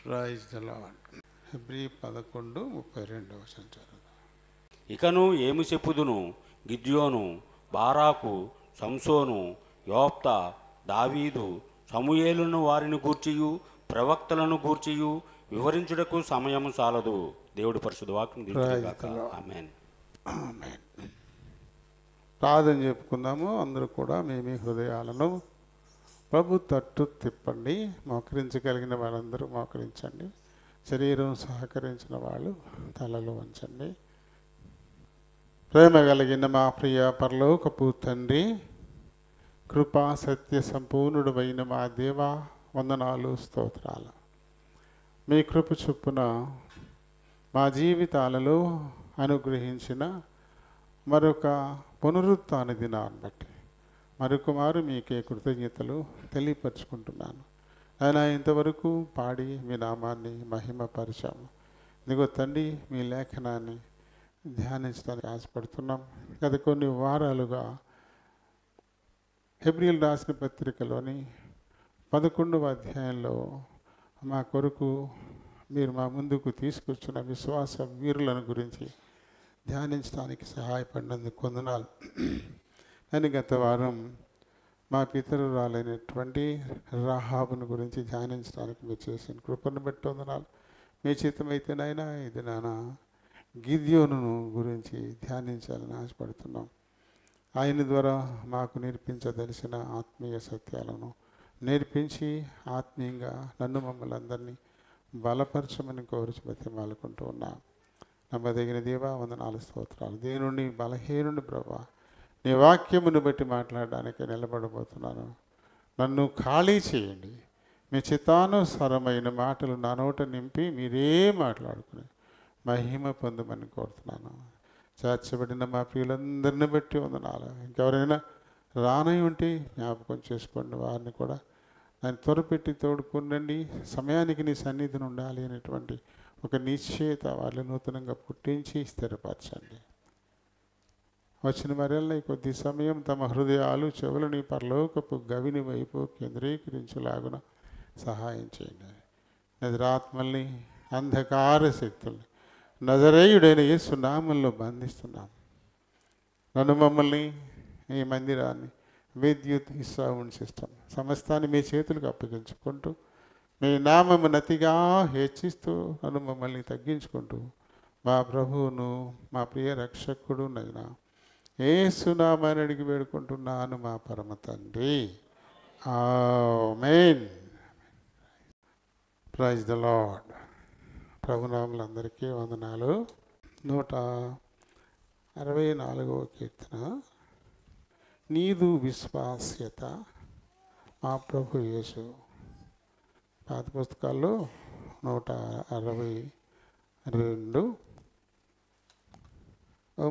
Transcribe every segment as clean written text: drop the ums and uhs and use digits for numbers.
Praise the lord. Hebrew 11:32 ఇకను ఏమి చెప్పుదును? గిద్యోను, బారాకు, సంసోను, యోప్తా, దావీదు, సమూయేలును వారిని గూర్చియు ప్రవక్తలను గూర్చియు వివరించుటకు సమయం చాలదు. దేవుడి పరిశుద్ధ వాక్యం దీవించుగాక. ఆమేన్. ఆమేన్. ప్రార్థన చెప్పుకుందాము. అందరూ కూడా మీ హృదయాలను ప్రభు తట్టు తిప్పండి. మోకరించగలిగిన వాళ్ళందరూ మోకరించండి. శరీరం సహకరించిన వాళ్ళు తలలు వంచండి. ప్రేమ కలిగిన మా ప్రియ పరలోకపు తండ్రి, కృపా సత్య సంపూర్ణుడు అయిన మా దేవా, వందనాలు, స్తోత్రాలు. మీ కృప చొప్పున మా జీవితాలలో అనుగ్రహించిన మరొక పునరుత్థాన దినాన్ని బట్టి మరొక మారు మీకే కృతజ్ఞతలు తెలియపరుచుకుంటున్నాను. ఆయన ఇంతవరకు పాడి మీ నామాన్ని మహిమపరిచాము. ఇదిగో తండ్రి, మీ లేఖనాన్ని ధ్యానించడానికి ఆశపడుతున్నాం. గత కొన్ని వారాలుగా హెబ్రీయులు రాసిన పత్రికలోని 11వ అధ్యాయంలో మా కొరకు మీరు మా ముందుకు తీసుకొచ్చిన విశ్వాస వీరులను గురించి ధ్యానించడానికి సహాయపడినందుకు వందనాలు. అని గత వారం మా పితరురాలైనటువంటి రాహాబును గురించి ధ్యానించడానికి మీరు చేసిన కృపను బట్టి వందనాలు. మీ చిత్తమైతేనైనా ఇది నాన్న గిద్యోనును గురించి ధ్యానించాలని ఆశపడుతున్నాం. ఆయన ద్వారా మాకు నేర్పించదలిసిన ఆత్మీయ సత్యాలను నేర్పించి ఆత్మీయంగా నన్ను మమ్మల్ని అందరినీ బలపరచమని కోరుచు బతిమాలుకుంటూ ఉన్నాం. నమ్మదగిన దేవా, వందనాలు, స్తోత్రాలు. దేవుని బలహీనుని ప్రభా, నీ వాక్యమును బట్టి మాట్లాడడానికి నిలబడబోతున్నాను. నన్ను ఖాళీ చేయండి. మీ చిత్తానుసారమైన మాటలు నా నోట నింపి మీరే మాట్లాడుకుని మహిమ పొందమని కోరుతున్నాను. చేర్చబడిన మా ప్రియులందరిని బట్టి వందనాలు. ఇంకెవరైనా రానై ఉంటే జ్ఞాపకం చేసుకోండి. వారిని కూడా నేను త్వరపెట్టి తోడుకుండండి. సమయానికి నీ సన్నిధిని ఉండాలి అనేటువంటి ఒక నిశ్చయత వాళ్ళు నూతనంగా పుట్టించి స్థిరపరచండి. వచ్చిన మరెల్లా కొద్ది సమయం తమ హృదయాలు చెవులని పరలోకపు గవిని వైపు కేంద్రీకరించేలాగున సహాయం చేయండి. నజరాత్మల్ని, అంధకార శక్తుల్ని నజరేయుడైన యేసు నామంలో బంధిస్తున్నాం. నన్ను, మమ్మల్ని, ఈ మందిరాన్ని, విద్యుత్, ఈ సౌండ్ సిస్టమ్ సమస్తాన్ని మీ చేతులకు అప్పగించుకుంటూ మీ నామము నతిగా హెచ్చిస్తూ నన్ను, మమ్మల్ని తగ్గించుకుంటూ మా ప్రభువును, మా ప్రియ రక్షకుడు నైనా యేసు నామాన్ని అడిగి వేడుకుంటున్నాను మా పరమ తండ్రి. ఆమేన్. Praise the lord. ప్రభునాములందరికీ వందనాలు. 164వ కీర్తన. నీదు విశ్వాస్యత మా ప్రభు యేసు. పాత పుస్తకాల్లో 162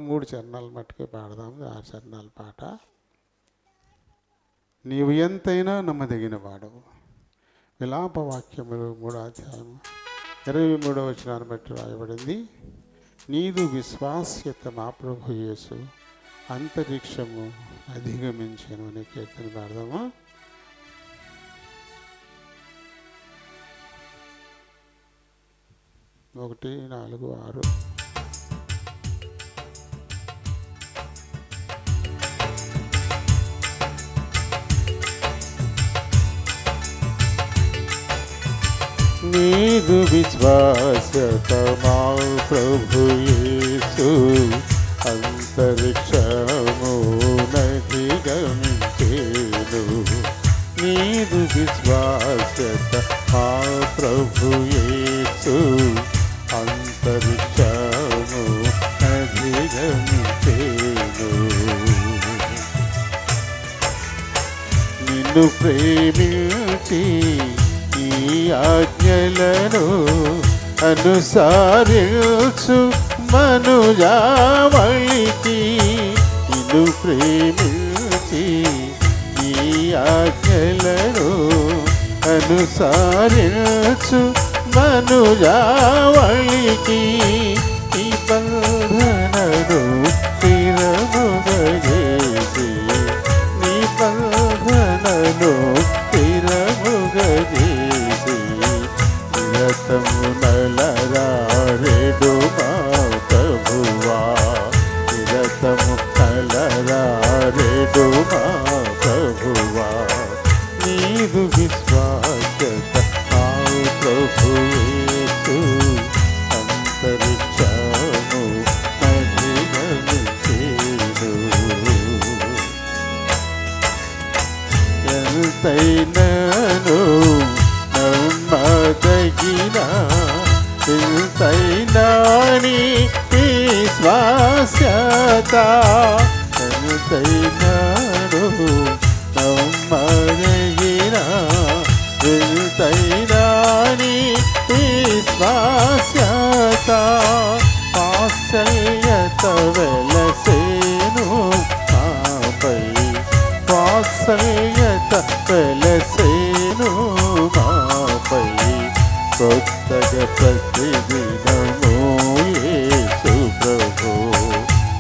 3 చరణాలు మట్టుకే పాడదాము. 6 చరణాల పాట. నీవు ఎంతైనా నమ్మదగిన వాడవు. విలాప వాక్యములు 3వ అధ్యాయం 23వ వచనాన్ని బట్టి రాయబడింది. నీదు విశ్వాస్యత మా ప్రభు యేసు అంతరిక్షము అధిగమించను అనే కీర్తన పాడదామా? ఒకటి 4 6. నీదు విశ్వాస్యత మా ప్రభు యేసు అంతరిక్షము నధిగమించెను. నీదు విశ్వాస్యత మా ప్రభు యేసు అంతరిక్షము నధిగమించెను. నిన్ను ప్రేమించి ఈ ఆజ్ఞలను అనుసరించు మనుజావళికి. నిన్ను ప్రేమించి ఈ ఆజ్ఞలను అనుసరించు మనుజావళికి. ఈ బంధనను స్థిరముగజేసి, నీ బంధనను స్థిరముగజేసి నిరతము నలరారెడు మా ప్రభువా, నిరతము నలరారెడు మా ప్రభువా, నీదు విశ్వాసత మా ప్రభు యేసు అంతరిక్షము అధిగమించెను. ఎంతైనను నమ్మదగిన ఎంతైనా నీ విశ్వాస్యత, ఎంతైనను నమ్మదగిన ఎంతైనా నీ విశ్వాస్యత, వాత్సల్యత వెలసేను మాపై, వాత్సల్యత వెలసేను మాపై, కొత్తగా ప్రతిదినము యేసు ప్రభు,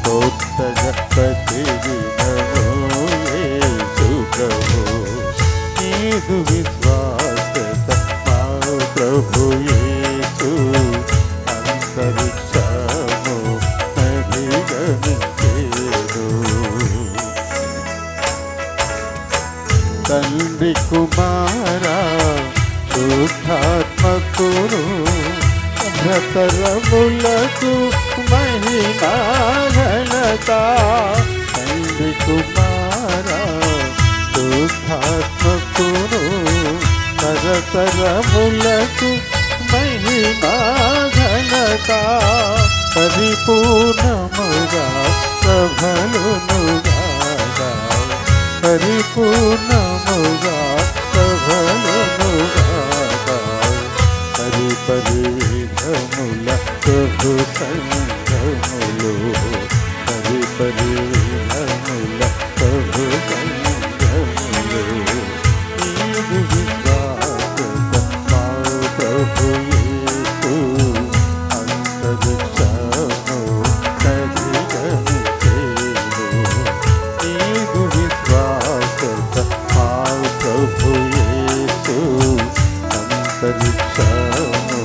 కొత్తగా ప్రతిదినము యేసు ప్రభు, నీదు విశ్వాసత మా ప్రభు యేసు అంతరిక్షము అధిగమించెను. తండ్రి కుమారా శుద్ధాత్మకును భ్రతరములకు మహిమా ఘనత, తండ్రి కుమారా శుద్ధాత్మకును భ్రతరములకు మహిమా ఘనత, పరిపూర్ణముగా ప్రభలునుగాగా, పరిపూర్ణముగా ప్రభలునుగాగా, పరిపరివిధముల ప్రభు సంగములు, పరిపరివిధముల ప్రభు సంగములు, నీదు విశ్వాసత మా ప్రభు యేసు అంతరిక్షము అధిగమించెను. నీదు విశ్వాసత మా ప్రభు యేసు అంతరిక్షము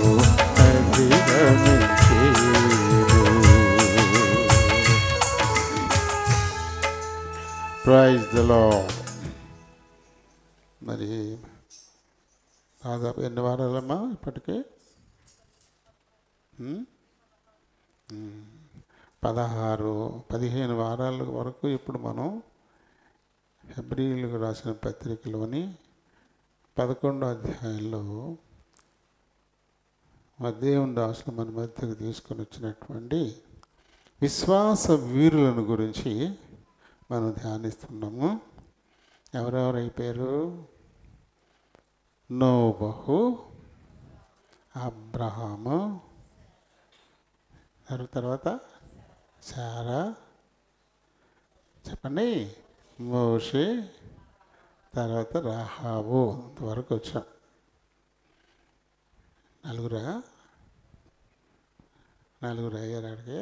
అధిగమించెను. Praise the lord. మరి దాదాపు ఎన్ని వారాలమ్మా ఇప్పటికే? 15 వారాల వరకు ఇప్పుడు మనం హెబ్రీయులకు రాసిన పత్రికలోని 11వ అధ్యాయంలో దేవుని దాసులు మన మధ్యకు తీసుకొని వచ్చినటువంటి విశ్వాస వీరులను గురించి మనం ధ్యానిస్తున్నాము. ఎవరెవరు అయిపోయారు? నోబహు, అబ్రహాము, తర్వాత శారా, చెప్పండి, మోషే, తర్వాత రాహాబు. ఇంతవరకు వచ్చాం. నలుగురు అయ్యారు. అడిగే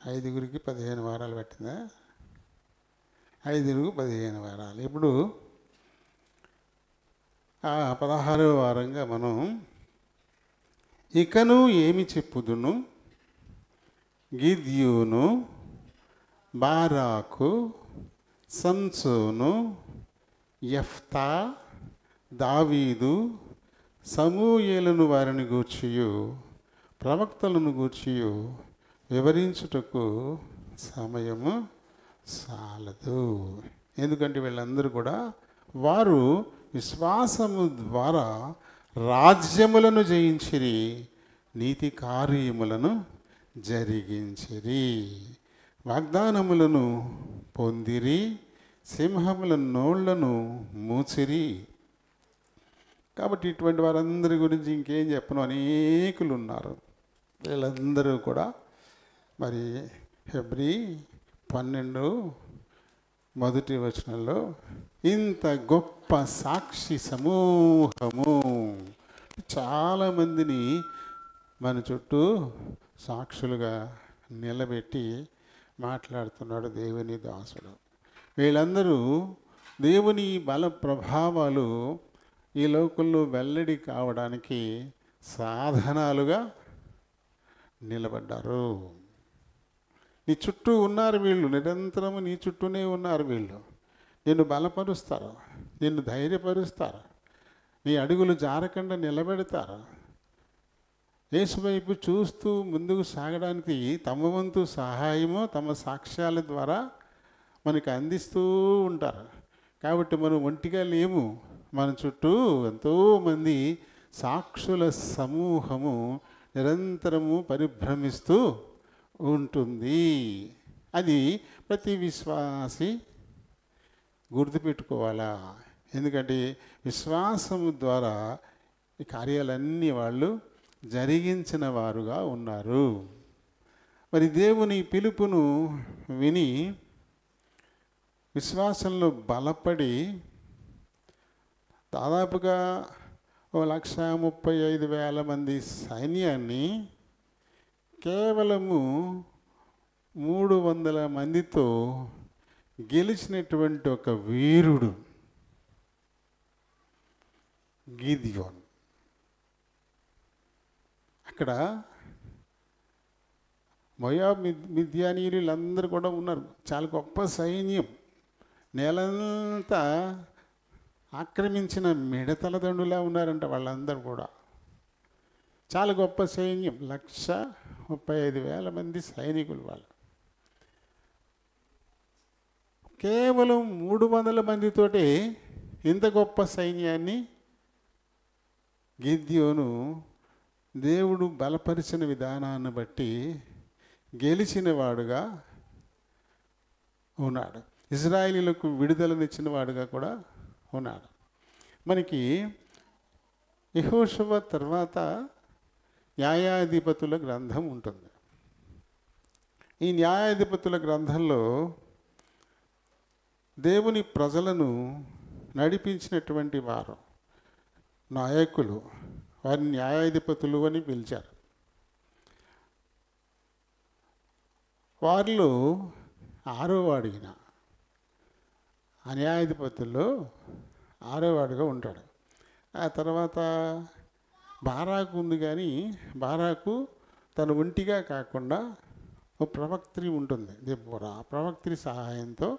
ఐదుగురికి 15 వారాలు పట్టిందా? 5కు 15 వారాలు. ఇప్పుడు 16వ వారంగా మనం ఇకను ఏమి చెప్పుదును, గిద్యోను, బారాకు, సంసోను, యెఫ్తా, దావీదు, సమూయేలును వారిని గూర్చియు ప్రవక్తలను గూర్చియు వివరించుటకు సమయము చాలదు. ఎందుకంటే వీళ్ళందరూ కూడా వారు విశ్వాసము ద్వారా రాజ్యములను జయించిరి, నీతి కార్యములను జరిగించిరి, వాగ్దానములను పొందిరి, సింహముల నోళ్లను మూసిరి. కాబట్టి ఇటువంటి వారందరి గురించి ఇంకేం చెప్పను, అనేకులు ఉన్నారు. వీళ్ళందరూ కూడా మరి హెబ్రీ 12 మొదటి వచనంలో ఇంత గొప్ప సాక్షి సమూహము, చాలామందిని మన చుట్టూ సాక్షులుగా నిలబెట్టి మాట్లాడుతున్నాడు దేవుని దాసుడు. వీళ్ళందరూ దేవుని బల ప్రభావాలు ఈ లోకంలో వెల్లడి కావడానికి సాధనాలుగా నిలబడ్డారు. నీ చుట్టూ ఉన్నారు వీళ్ళు, నిరంతరము నీ చుట్టూనే ఉన్నారు వీళ్ళు. నిన్ను బలపరుస్తారు, నిన్ను ధైర్యపరుస్తారు, నీ అడుగులు జారకుండా నిలబెడతారు. యేసు వైపు చూస్తూ ముందుకు సాగడానికి తమ వంతు సహాయము తమ సాక్ష్యాల ద్వారా మనకు అందిస్తూ ఉంటారు. కాబట్టి మనం ఒంటిగా లేము, మన చుట్టూ ఎంతోమంది సాక్షుల సమూహము నిరంతరము పరిభ్రమిస్తూ ఉంటుంది. అది ప్రతి విశ్వాసి గుర్తుపెట్టుకోవాలా. ఎందుకంటే విశ్వాసము ద్వారా ఈ కార్యాలన్నీ వాళ్ళు జరిగించిన వారుగా ఉన్నారు. మరి దేవుని పిలుపును విని విశ్వాసంలో బలపడి దాదాపుగా 1,35,000 మంది సైన్యాన్ని కేవలము 300 మందితో గెలిచినటువంటి ఒక వీరుడు గిద్యోను. అక్కడ మోయాబు మిద్యానీయులందరూ కూడా ఉన్నారు. చాలా గొప్ప సైన్యం, నేలంతా ఆక్రమించిన మిడతల దండులా ఉన్నారంట వాళ్ళందరూ కూడా. చాలా గొప్ప సైన్యం, 1,35,000 మంది సైనికులు వాళ్ళు. కేవలం 300 మందితోటే ఇంత గొప్ప సైన్యాన్ని గిద్యోను దేవుడు బలపరిచిన విధానాన్ని బట్టి గెలిచిన వాడుగా ఉన్నాడు. ఇజ్రాయేలీలకు విడుదలనిచ్చిన వాడుగా కూడా ఉన్నాడు. మనకి యెహోషువ తర్వాత న్యాయాధిపతుల గ్రంథం ఉంటుంది. ఈ న్యాయాధిపతుల గ్రంథంలో దేవుని ప్రజలను నడిపించినటువంటి వారు నాయకులు, వారిని న్యాయాధిపతులు అని పిలిచారు. వారిలో 6వ వాడిన ఆ న్యాయాధిపతుల్లో 6వ వాడుగా ఉంటాడు. ఆ తర్వాత బారాకు ఉంది, కానీ బారాకు తన ఒంటిగా కాకుండా ఒక ప్రవక్త్రి ఉంటుంది దెబ్బోరా. ఆ ప్రవక్త్రి సహాయంతో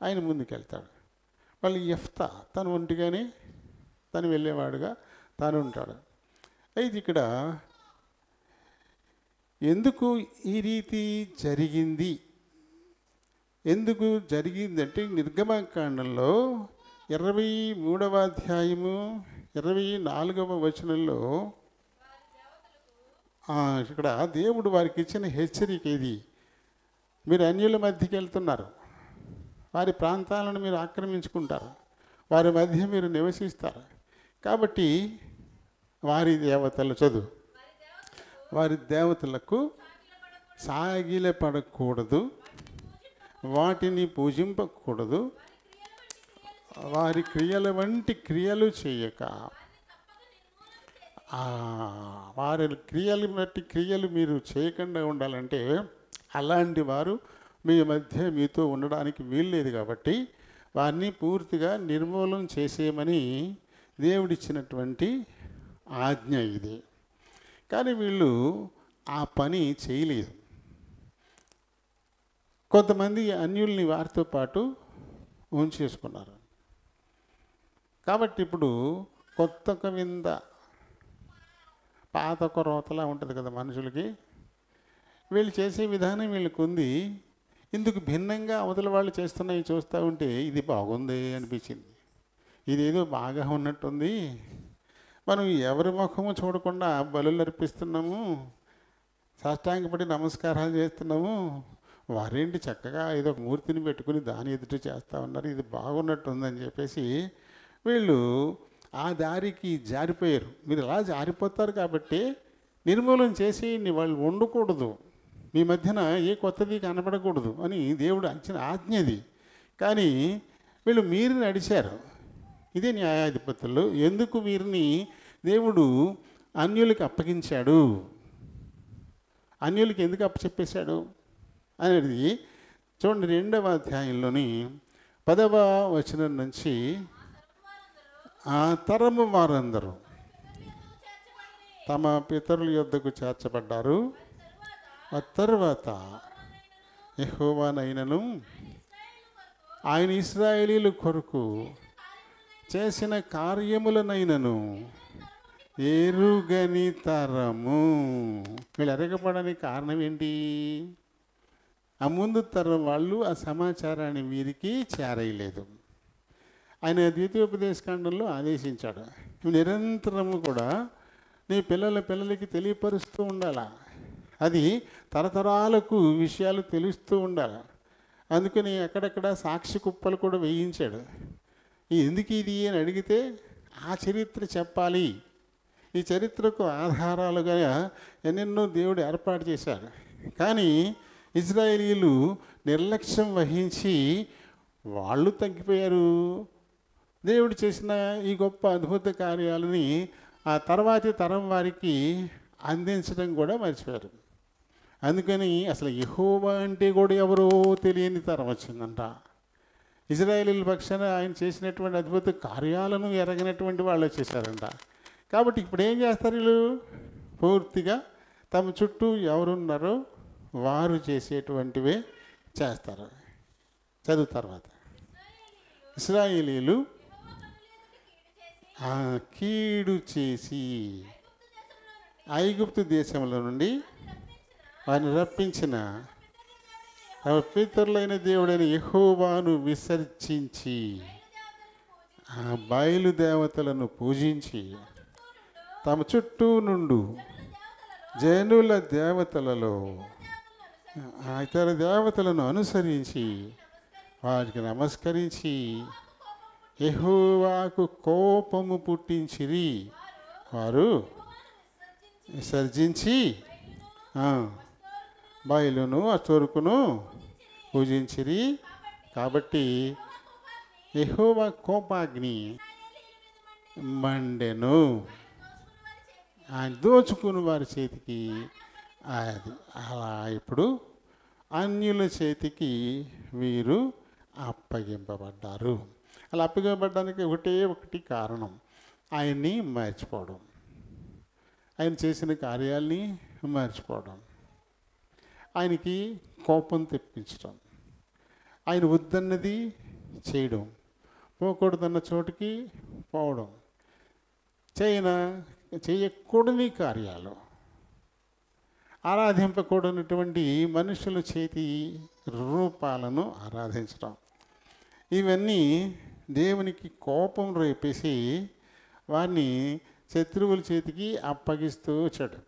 ఆయన ముందుకెళ్తాడు. మళ్ళీ యెఫ్తా తను ఒంటిగానే తను వెళ్ళేవాడుగా తాను ఉంటాడు. అయితే ఇక్కడ ఎందుకు ఈ రీతి జరిగింది, ఎందుకు జరిగిందంటే నిర్గమకాండంలో 23వ అధ్యాయము 24వ వచనంలో ఇక్కడ దేవుడు వారికి ఇచ్చిన హెచ్చరిక ఇది. మీరు అన్యుల మధ్యకి వెళ్తున్నారు, వారి ప్రాంతాలను మీరు ఆక్రమించుకుంటారు, వారి మధ్య మీరు నివసిస్తారు. కాబట్టి వారి దేవతలు వారి దేవతలకు సాగిలపడకూడదు, వాటిని పూజింపకూడదు, వారి క్రియల వంటి క్రియలు చేయక, వారి క్రియలు బట్టి క్రియలు మీరు చేయకుండా ఉండాలంటే అలాంటి వారు మీ మధ్య మీతో ఉండడానికి వీల్లేదు. కాబట్టి వారిని పూర్తిగా నిర్మూలన చేసేయమని దేవుడిచ్చినటువంటి ఆజ్ఞ ఇది. కానీ వీళ్ళు ఆ పని చేయలేదు. కొంతమంది అన్యుల్ని వారితో పాటు ఉంచేసుకున్నారు. కాబట్టి ఇప్పుడు కొత్త వింద పాత రోతలా ఉంటుంది కదా మనుషులకి. వీళ్ళు చేసే విధానం వీళ్ళకి ఉంది. ఇందుకు భిన్నంగా అవతల వాళ్ళు చేస్తున్నాయి చూస్తూ ఉంటే ఇది బాగుంది అనిపించింది. ఇదేదో బాగా ఉన్నట్టుంది. మనం ఎవరి ముఖము చూడకుండా బలులు అర్పిస్తున్నాము, సాష్టాంగపడి నమస్కారాలు చేస్తున్నాము. వారేంటి చక్కగా ఏదో మూర్తిని పెట్టుకుని దాని ఎదుట చేస్తూ ఉన్నారు, ఇది బాగున్నట్టుందని చెప్పేసి వీళ్ళు ఆ దారికి జారిపోయారు. మీరు అలా జారిపోతారు కాబట్టి నిర్మూలన చేసి వాళ్ళు ఉండకూడదు, మీ మధ్యన ఏ కొత్తది కనపడకూడదు అని దేవుడు ఇచ్చిన ఆజ్ఞది. కానీ వీళ్ళు మీరు నడిచారు. ఇదే న్యాయాధిపతులు. ఎందుకు వీరిని దేవుడు అన్యులకి అప్పగించాడు, అన్యులకి ఎందుకు అప్పచెప్పేశాడు అనేది చూడండి. 2వ అధ్యాయంలోని 10వ వచనం నుంచి ఆ తరము వారందరూ తమ పితరుల యొద్దకు చేర్చబడ్డారు. ఆ తరువాత యెహోవానైనను ఆయన ఇశ్రాయేలీయుల కొరకు చేసిన కార్యములనైనను ఎరుగని తరము. వీళ్ళు ఎరగపడని కారణం ఏంటి? ఆ ముందు తరం వాళ్ళు ఆ సమాచారాన్ని వీరికి చేరయలేదు. ఆయన ద్వితీయోపదేశకాండంలో ఆదేశించాడు, నిరంతరము కూడా నీ పిల్లలకి తెలియపరుస్తూ ఉండాలి. అది తరతరాలకు విషయాలు తెలుస్తూ ఉండాలి. అందుకని ఎక్కడెక్కడ సాక్షి కుప్పలు కూడా వేయించాడు. ఎందుకు ఇది అని అడిగితే ఆ చరిత్ర చెప్పాలి. ఈ చరిత్రకు ఆధారాలుగా ఎన్నెన్నో దేవుడు ఏర్పాటు చేశాడు. కానీ ఇజ్రాయేలీయులు నిర్లక్ష్యం వహించి వాళ్ళు తగ్గిపోయారు. దేవుడు చేసిన ఈ గొప్ప అద్భుత కార్యాలని ఆ తర్వాతి తరం వారికి అందించడం కూడా మర్చిపోయారు. అందుకని అసలు యెహోవా అంటే కూడా ఎవరో తెలియని తరం వచ్చిందంట. ఇజ్రాయేలీయుల పక్షాన ఆయన చేసినటువంటి అద్భుత కార్యాలను ఎరగనటువంటి వాళ్ళు వచ్చేసారంట. కాబట్టి ఇప్పుడు ఏం చేస్తారు వీళ్ళు? పూర్తిగా తమ చుట్టూ ఎవరున్నారో వారు చేసేటువంటివే చేస్తారు. చదువు తర్వాత ఇశ్రాయేలీయులు కీడు చేసి ఐగుప్తు దేశంలో నుండి వారిని రప్పించిన తమ పితరులైన దేవుడైన యెహోవాను విసర్జించి ఆ బయలుదేవతలను పూజించి తమ చుట్టూ నుండు జనుల దేవతలలో ఇతర దేవతలను అనుసరించి వారికి నమస్కరించి యెహోవాకు కోపము పుట్టించిరి. వారు విసర్జించి బయలును అస్తోరుకును పూజించిరి. కాబట్టి యెహోవా కోపాగ్ని మండెను. ఆయన దోచుకుని వారి చేతికి అది అలా ఇప్పుడు అన్యుల చేతికి వీరు అప్పగింపబడ్డారు. అలా అప్పగింపబడడానికి ఒకటి కారణం, ఆయన్ని మర్చిపోవడం, ఆయన చేసిన కార్యాల్ని మర్చిపోవడం, ఆయనకి కోపం తెప్పించడం, ఆయన వద్దన్నది చేయడం, పోకూడదన్న చోటుకి పోవడం, చేయకూడని కార్యాలు, ఆరాధింపకూడనటువంటి మనుషుల చేతి రూపాలను ఆరాధించడం, ఇవన్నీ దేవునికి కోపం రేపేసి వారిని శత్రువుల చేతికి అప్పగిస్తూ వచ్చాడు.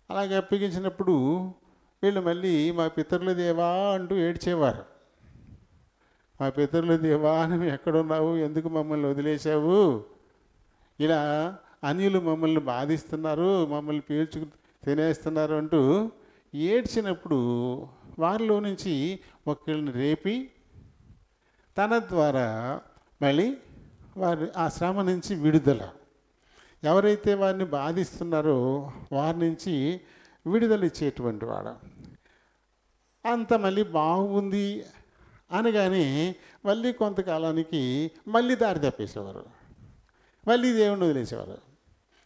అలాగే అప్పగించినప్పుడు వీళ్ళు మళ్ళీ మా పితరుల దేవా అంటూ ఏడ్చేవారు. మా పితరుల దేవా నువ్వు ఎక్కడున్నావు, ఎందుకు మమ్మల్ని వదిలేశావు, ఇలా అన్యులు మమ్మల్ని బాధిస్తున్నారు, మమ్మల్ని పీల్చుకు తినేస్తున్నారు అంటూ ఏడ్చినప్పుడు వారిలో నుంచి ఒకళ్ళని రేపి తన ద్వారా మళ్ళీ వారి ఆ శ్రమ నుంచి విడుదల, ఎవరైతే వారిని బాధిస్తున్నారో వారి నుంచి విడుదల ఇచ్చేటువంటి వాడు. అంత మళ్ళీ బాగుంది అనగానే మళ్ళీ కొంతకాలానికి మళ్ళీ దారి తప్పేసేవారు, మళ్ళీ దేవుణ్ణి వదిలేసేవారు.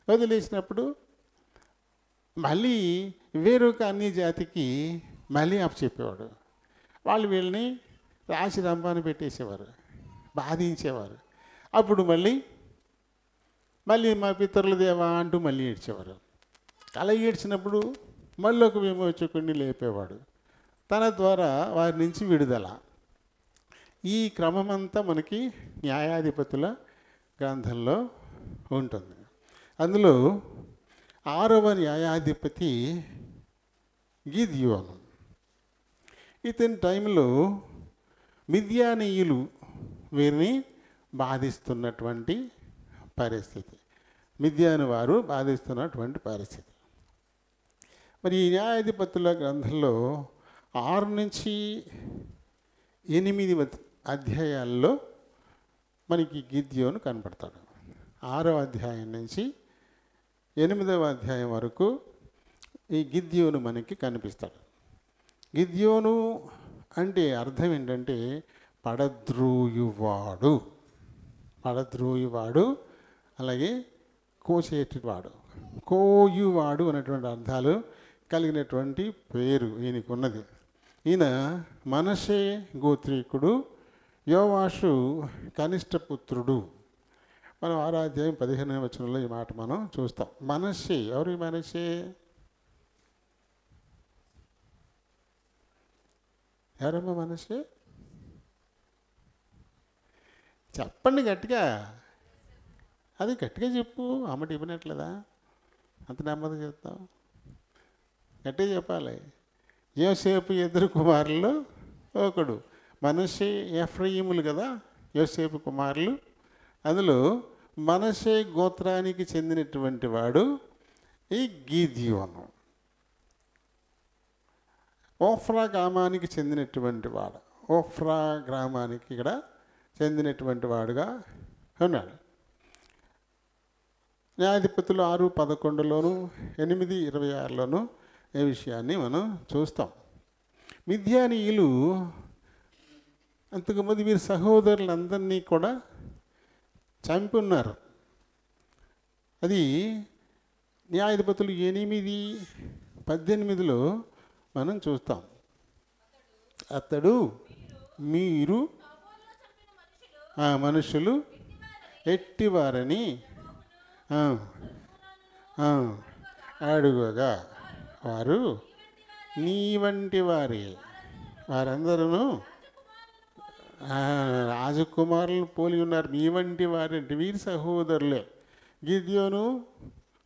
వదిలేసినప్పుడు మళ్ళీ వేరొక అన్య జాతికి మళ్ళీ అప్పచెప్పేవాడు. వాళ్ళు వీళ్ళని రాసి రంపాన పెట్టేసేవారు, బాధించేవారు. అప్పుడు మళ్ళీ మా పితరుల దేవా అంటూ మళ్ళీ ఏడ్చేవారు. అలా ఏడ్చినప్పుడు మళ్ళీ ఒక విమోచకుడిని లేపేవాడు, తన ద్వారా వారి నుంచి విడుదల. ఈ క్రమమంతా మనకి న్యాయాధిపతుల గ్రంథంలో ఉంటుంది. అందులో 6వ న్యాయాధిపతి గిద్యోను. ఇతని టైంలో మిద్యానీయులు వీరిని బాధిస్తున్నటువంటి పరిస్థితి, మిద్యాను వారు బాధిస్తున్నటువంటి పరిస్థితి. మరి ఈ న్యాయాధిపతుల గ్రంథంలో 6 నుంచి 8 అధ్యాయాల్లో మనకి గిద్యోను కనపడతాడు. 6వ అధ్యాయం నుంచి 8వ అధ్యాయం వరకు ఈ గిద్యోను మనకి కనిపిస్తాడు. గిద్యోను అంటే అర్థం ఏంటంటే పడద్రోయువాడు. పడద్రోయువాడు, అలాగే కోసేటివాడు, కోయువాడు అనేటువంటి అర్థాలు కలిగినటువంటి పేరు ఈయనకు ఉన్నది. ఈయన మనషే గోత్రీకుడు, యోవాషు కనిష్ట పుత్రుడు. మనం 6వ అధ్యాయం 15వ వచనంలో ఈ మాట మనం చూస్తాం. మనషే, ఎవరు మనషే? ఎవరమ్మా మనషే? చెప్పండి గట్టిగా, అది గట్టిగా చెప్పు. అమ్మటి ఇవ్వనట్లేదా? అంత నెమ్మదిగా చెప్తాం, గట్టిగా చెప్పాలి. యోసేపు ఇద్దరు కుమారులు ఒకడు. మనషే ఎఫ్రాయిములు కదా యోసేపు కుమారులు. అందులో మనషే గోత్రానికి చెందినటువంటి వాడు ఈ గిద్యోను. ఓఫ్రా గ్రామానికి చెందినటువంటి వాడు, ఓఫ్రా గ్రామానికి ఇక్కడ చెందినటువంటి వాడుగా ఉన్నాడు. న్యాయాధిపతులు 6:11లోను 8:26లోను ఈ విషయాన్ని మనం చూస్తాం. మిద్యానీయులు అంతకుముందు వీరి సహోదరులందరినీ కూడా చంపి ఉన్నారు. అది న్యాయాధిపతులు 8:18లో మనం చూస్తాం. అతడు మీరు ఆ మనుషులు ఎట్టివారని అడుగగా వారు నీ వంటి వారే, వారందరూ రాజకుమారులను పోలి ఉన్నారు. నీ వంటి వారి అంటే వీరి సహోదరులే, గిద్యోను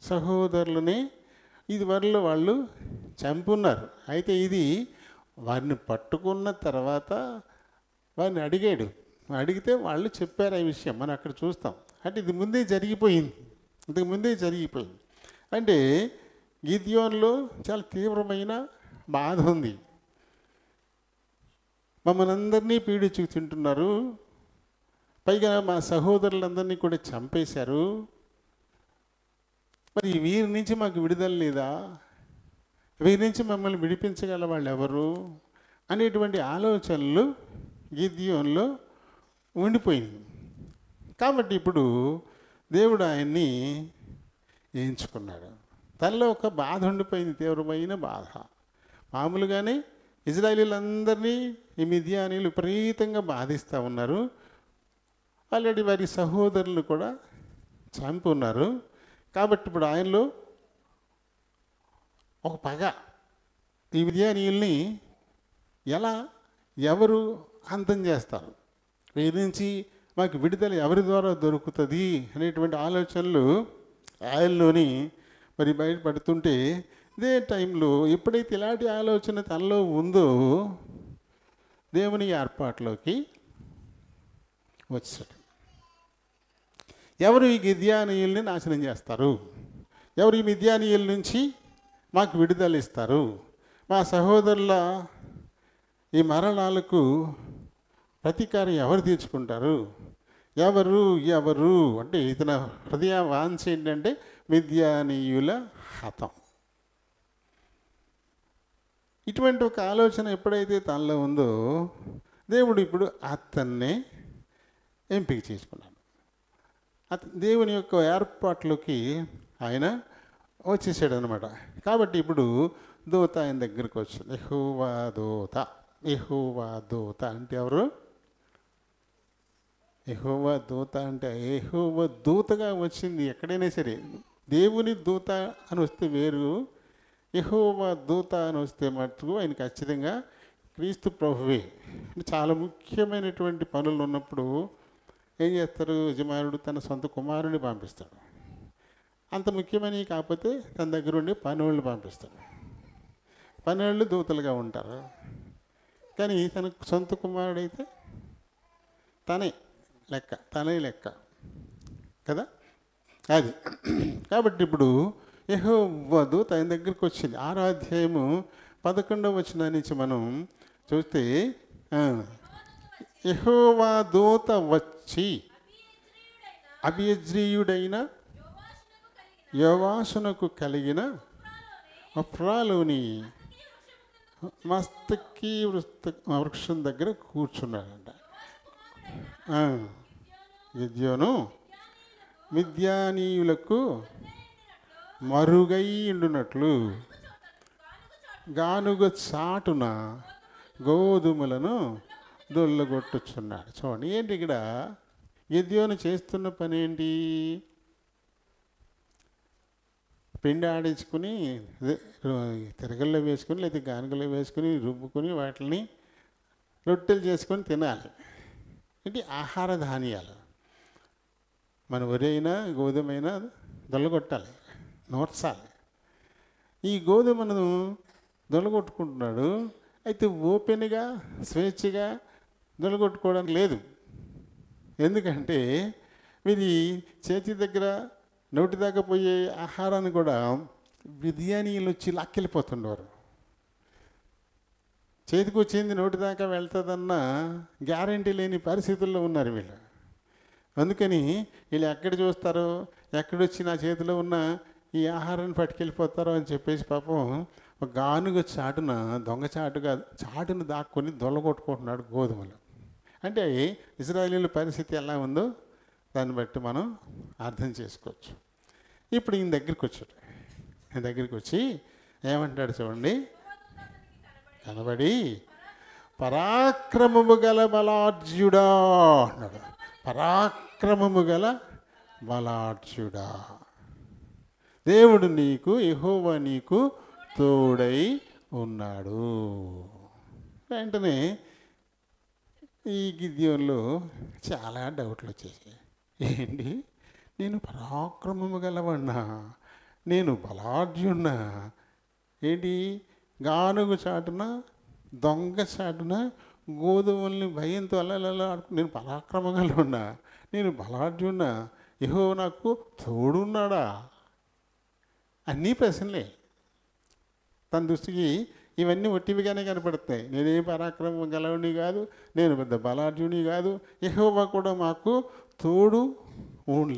సహోదరులని ఇది వరలో వాళ్ళు చంపున్నారు. అయితే ఇది వారిని పట్టుకున్న తర్వాత వారిని అడిగాడు. అడిగితే వాళ్ళు చెప్పారు ఈ విషయం, మనం అక్కడ చూస్తాం. అంటే ఇది ముందే జరిగిపోయింది, ఇంతకు ముందే జరిగిపోయింది. అంటే గిద్యోనులో చాలా తీవ్రమైన బాధ ఉంది. మమ్మల్ని అందరినీ పీడించు తింటున్నారు, పైగా మా సహోదరులందరినీ కూడా చంపేశారు, మరి వీరి నుంచి మాకు విడుదల లేదా, వీరి నుంచి మమ్మల్ని విడిపించగల వాళ్ళు ఎవరు అనేటువంటి ఆలోచనలు గిద్యోనులో ఉండిపోయింది. కాబట్టి ఇప్పుడు దేవుడు ఆయన్ని ఎంచుకున్నాడు. తనలో ఒక బాధ ఉండిపోయింది, తీవ్రమైన బాధ. మామూలుగానే ఇజ్రాయేలీలందరినీ ఈ మిద్యానీయులు విపరీతంగా బాధిస్తూ ఉన్నారు. ఆల్రెడీ వారి సహోదరులు కూడా చంపి ఉన్నారు. కాబట్టి ఇప్పుడు ఆయనలో ఒక పగ, ఈ మిద్యానీయుల్ని ఎవరు అంతం చేస్తారు, వీరి నుంచి మాకు విడుదల ఎవరి ద్వారా దొరుకుతుంది అనేటువంటి ఆలోచనలు ఆయనలోని మరి బయటపడుతుంటే, ఇదే టైంలో ఎప్పుడైతే ఇలాంటి ఆలోచన తనలో ఉందో దేవుని ఏర్పాటులోకి వచ్చాడు. ఎవరు ఈ మిద్యానీయుల్ని నాశనం చేస్తారు, ఎవరు ఈ మిద్యానీయుల నుంచి మాకు విడుదల ఇస్తారు, మా సహోదరుల ఈ మరణాలకు ప్రతీకారం ఎవరు తీర్చుకుంటారు, ఎవరు ఎవరు అంటే ఇతని హృదయ వాంఛ ఏంటంటే మిద్యానీయుల హతం. ఇటువంటి ఒక ఆలోచన ఎప్పుడైతే తనలో ఉందో దేవుడు ఇప్పుడు అతన్నే ఎంపిక చేసుకున్నాడు. దేవుని యొక్క ఏర్పాట్లోకి ఆయన వచ్చేసాడు అనమాట. కాబట్టి ఇప్పుడు దూత ఆయన దగ్గరికి వచ్చింది. యెహోవా దూత. యెహోవా దూత అంటే ఎవరు? యెహోవా దూత అంటే యెహోవా దూతగా వచ్చింది. ఎక్కడైనా సరే దేవుని దూత అని వస్తే వేరు, యెహోవా దూత అని వస్తే మటుకు ఆయన ఖచ్చితంగా క్రీస్తు ప్రభువే. చాలా ముఖ్యమైనటువంటి పనులు ఉన్నప్పుడు ఏం చేస్తారు, యజమానుడు తన సొంత కుమారుని పంపిస్తాడు. అంత ముఖ్యమైనవి కాకపోతే తన దగ్గర ఉండి పనివాళ్ళు పంపిస్తాడు. పనివాళ్ళు దూతలుగా ఉంటారు. కానీ తన సొంత కుమారుడైతే తనే లెక్క కదా అది. కాబట్టి ఇప్పుడు యెహోవా దూత ఆయన దగ్గరికి వచ్చింది. 6వ అధ్యాయము 11వ వచనం నుంచి మనం చూస్తే, యెహోవా దూత వచ్చి అబీయజ్రీయుడైన యోవాషునకు కలిగిన ఒఫ్రాలోని మస్తకి వృక్షం దగ్గర కూర్చున్నాడంట. గిద్యోను మిద్యానీయులకు మరుగై ఉండునట్లు గానుగ చాటున గోధుమలను దొల్లగొట్టుచున్నాడు. చూడండి, ఏంటి ఇక్కడ గిద్యోను చేస్తున్న పని ఏంటి? పిండి ఆడించుకుని తిరగల్లో వేసుకుని లేదా గానుగలో వేసుకుని రుబ్బుకొని వాటిని రొట్టెలు చేసుకొని తినాలి. ఏంటి? ఆహార ధాన్యాలు. మన వరి అయినా గోధుమ అయినా దొల్లగొట్టాలి, నూర్చాలి. ఈ గోధుమను దొల్లగొట్టుకుంటున్నాడు. అయితే ఓపెన్గా స్వేచ్ఛగా దొల్లగొట్టుకోవడానికి లేదు. ఎందుకంటే వీరి చేతి దగ్గర నోటి దాకా పోయే ఆహారాన్ని కూడా బిర్యానీలు వచ్చి లాక్కెళ్ళిపోతుండేవారు. చేతికి వచ్చింది నోటి దాకా వెళ్తుందన్న గ్యారంటీ లేని పరిస్థితుల్లో ఉన్నారు వీళ్ళు. అందుకని వీళ్ళు ఎక్కడ చూస్తారో, ఎక్కడొచ్చి నా చేతిలో ఉన్న ఈ ఆహారాన్ని పట్టుకెళ్ళిపోతారో అని చెప్పేసి పాపం ఒక గానుగ చాటున దొంగచాటుగా చాటును దాక్కొని దొల్లగొట్టుకుంటున్నాడు గోధుమలు. అంటే ఇజ్రాయేలీల పరిస్థితి ఎలా ఉందో దాన్ని బట్టి మనం అర్థం చేసుకోవచ్చు. ఇప్పుడు ఈయన దగ్గరికి వచ్చాడు. ఈయన దగ్గరికి వచ్చి ఏమంటాడు చూడండి, కనబడి పరాక్రమము గల బలాఢ్యుడా అన్నాడు. పరాక్రమము గల బలాఢ్యుడా, దేవుడు నీకు, యెహోవా నీకు తోడై ఉన్నాడు. వెంటనే ఈ గిద్యోనులో చాలా డౌట్లు వచ్చేసాయి. ఏంటి, నేను పరాక్రమము గలవన్నా, నేను బలాఢ్యున్నా, ఏంటి గానుగ చాటున దొంగ చాటున గోధుమల్ని భయంతో అలా నేను పరాక్రమం గలవన్నా, నేను బలాఢ్యున్నా, యెహోవా నాకు తోడున్నాడా? అన్నీ ప్రశ్నలే. తన దృష్టికి ఇవన్నీ ఒట్టివిగానే కనపడుతున్నాయి. నేనేం పరాక్రమం గలవుని కాదు, నేను పెద్ద బలాఢ్యుని కాదు, యెహోవా కూడా మాకు తోడు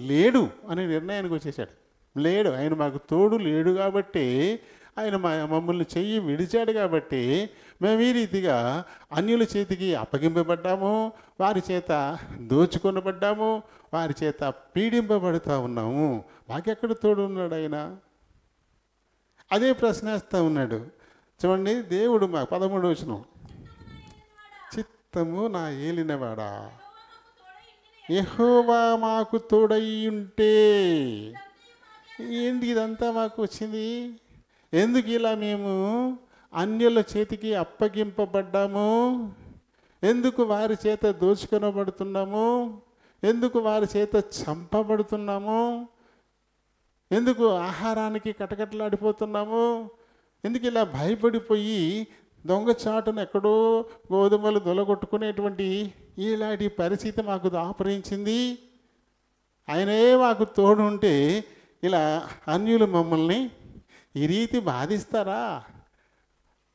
లేడు అనే నిర్ణయానికి వచ్చేసాడు. లేడు, ఆయన మాకు తోడు లేడు కాబట్టి, ఆయన మమ్మల్ని చెయ్యి విడిచాడు కాబట్టి మేము ఈ రీతిగా అన్యుల చేతికి అప్పగింపబడ్డాము, వారి చేత దోచుకొనబడ్డాము, వారి చేత పీడింపబడుతూ ఉన్నాము. మాకెక్కడ తోడు ఉన్నాడు ఆయన? అదే ప్రశ్నేస్తూ ఉన్నాడు. చూడండి, దేవుడు మా 13వ వచనం, చిత్తము నా ఏలినవాడా, యెహోవా మాకు తోడై ఉంటే. ఏంటి ఇదంతా మాకు వచ్చింది? ఎందుకు ఇలా మేము అన్యుల చేతికి అప్పగింపబడ్డాము? ఎందుకు వారి చేత దోచుకొనబడుతున్నాము? ఎందుకు వారి చేత చంపబడుతున్నాము? ఎందుకు ఆహారానికి కటకటలాడిపోతున్నాము? ఎందుకు ఇలా భయపడిపోయి దొంగచాటును ఎక్కడో గోధుమలు దొలగొట్టుకునేటువంటి ఇలాంటి పరిస్థితి మాకు దాపరించింది? ఆయనే మాకు తోడు ఉంటే ఇలా అన్యులు మమ్మల్ని ఈ రీతి బాధిస్తారా?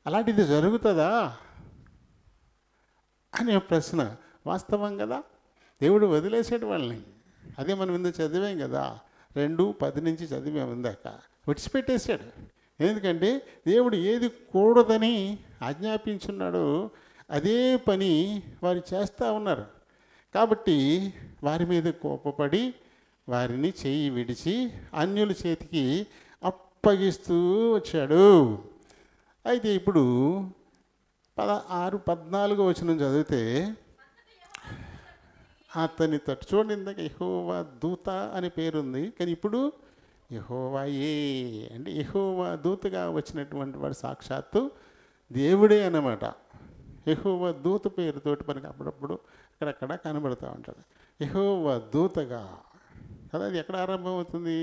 అలాంటిది జరుగుతుందా అనే ప్రశ్న వాస్తవం కదా. దేవుడు వదిలేసాడు వాళ్ళని. అదే మనం ఇందుకు చదివాం కదా, 2:10 నుంచి చదివాం ఇందాక. విడిచిపెట్టేశాడు. ఎందుకంటే దేవుడు ఏది కూడదని ఆజ్ఞాపించున్నాడో అదే పని వారు చేస్తూ ఉన్నారు. కాబట్టి వారి మీద కోపపడి వారిని చేయి విడిచి అన్యుల చేతికి అప్పగిస్తూ వచ్చాడు. అయితే ఇప్పుడు 14వ వచనం చదివితే, అతని తట్టు చూడండి, ఇందాక యెహోవా దూత అని పేరుంది, కానీ ఇప్పుడు యెహోవాయే అంటే యెహోవా దూతగా వచ్చినటువంటి వాడు సాక్షాత్తు దేవుడే అన్నమాట. యెహోవా దూత పేరుతోటి మనకి అప్పుడప్పుడు అక్కడక్కడ కనబడుతూ ఉంటాడు. యెహోవా దూతగా కదా. అది ఎక్కడ ఆరంభమవుతుంది?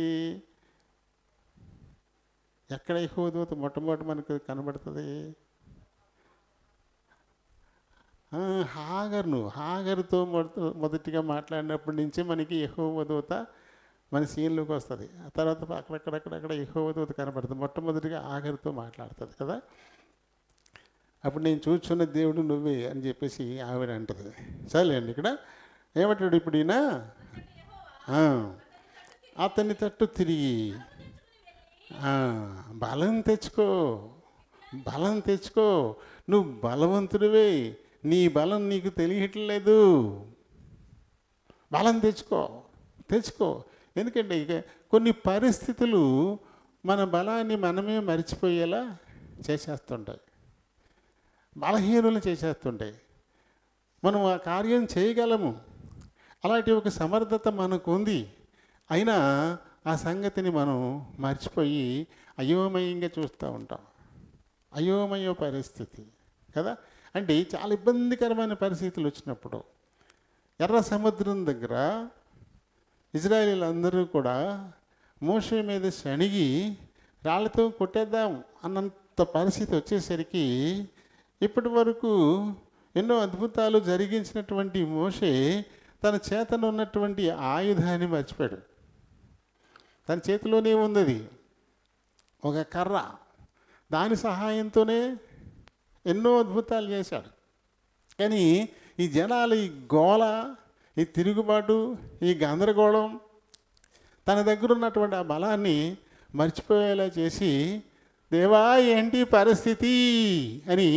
ఎక్కడ యెహోవా దూత మొట్టమొదటి మనకు కనబడుతుంది? హాగరుతో మొదటిగా మాట్లాడినప్పటి నుంచి మనకి యెహోవా దూత మన సీన్లోకి వస్తుంది. ఆ తర్వాత అక్కడక్కడక్కడక్కడ యెహోవా దూత కనబడుతుంది. మొట్టమొదటిగా హాగరుతో మాట్లాడుతుంది కదా. అప్పుడు నేను చూచున్న దేవుడు నువ్వే అని చెప్పేసి ఆవిడ అంటుంది. సరే అండి, ఇక్కడ ఏమంటాడు ఇప్పుడు ఈయన? అతని తట్టు తిరిగి బలం తెచ్చుకో, బలం తెచ్చుకో, నువ్వు బలవంతుడివే, నీ బలం నీకు తెలియట్లేదు. బలం తెచ్చుకో. ఎందుకంటే ఇక కొన్ని పరిస్థితులు మన బలాన్ని మనమే మరిచిపోయేలా చేసేస్తుంటాయి, బలహీనులు చేసేస్తుంటాయి. మనం ఆ కార్యం చేయగలము, అలాంటి ఒక సమర్థత మనకు ఉంది. అయినా ఆ సంగతిని మనం మర్చిపోయి అయోమయంగా చూస్తూ ఉంటాం. అయోమయ పరిస్థితి కదా. అంటే చాలా ఇబ్బందికరమైన పరిస్థితులు వచ్చినప్పుడు ఎర్ర సముద్రం దగ్గర ఇజ్రాయేలీలు అందరూ కూడా మోషే మీద శనిగి రాళ్ళతో కొట్టేద్దాం అన్నంత పరిస్థితి వచ్చేసరికి ఇప్పటి వరకు ఎన్నో అద్భుతాలు జరిగించినటువంటి మోషే తన చేతను ఉన్నటువంటి ఆయుధాన్ని మర్చిపోయాడు. తన చేతిలోనే ఉంది ఒక కర్ర, దాని సహాయంతోనే ఎన్నో అద్భుతాలు చేశాడు. కానీ ఈ జనాలు ఈ గోల, ఈ తిరుగుబాటు, ఈ గందరగోళం తన దగ్గర ఉన్నటువంటి ఆ బలాన్ని మర్చిపోయేలా చేసి, దేవా ఏంటి పరిస్థితి అని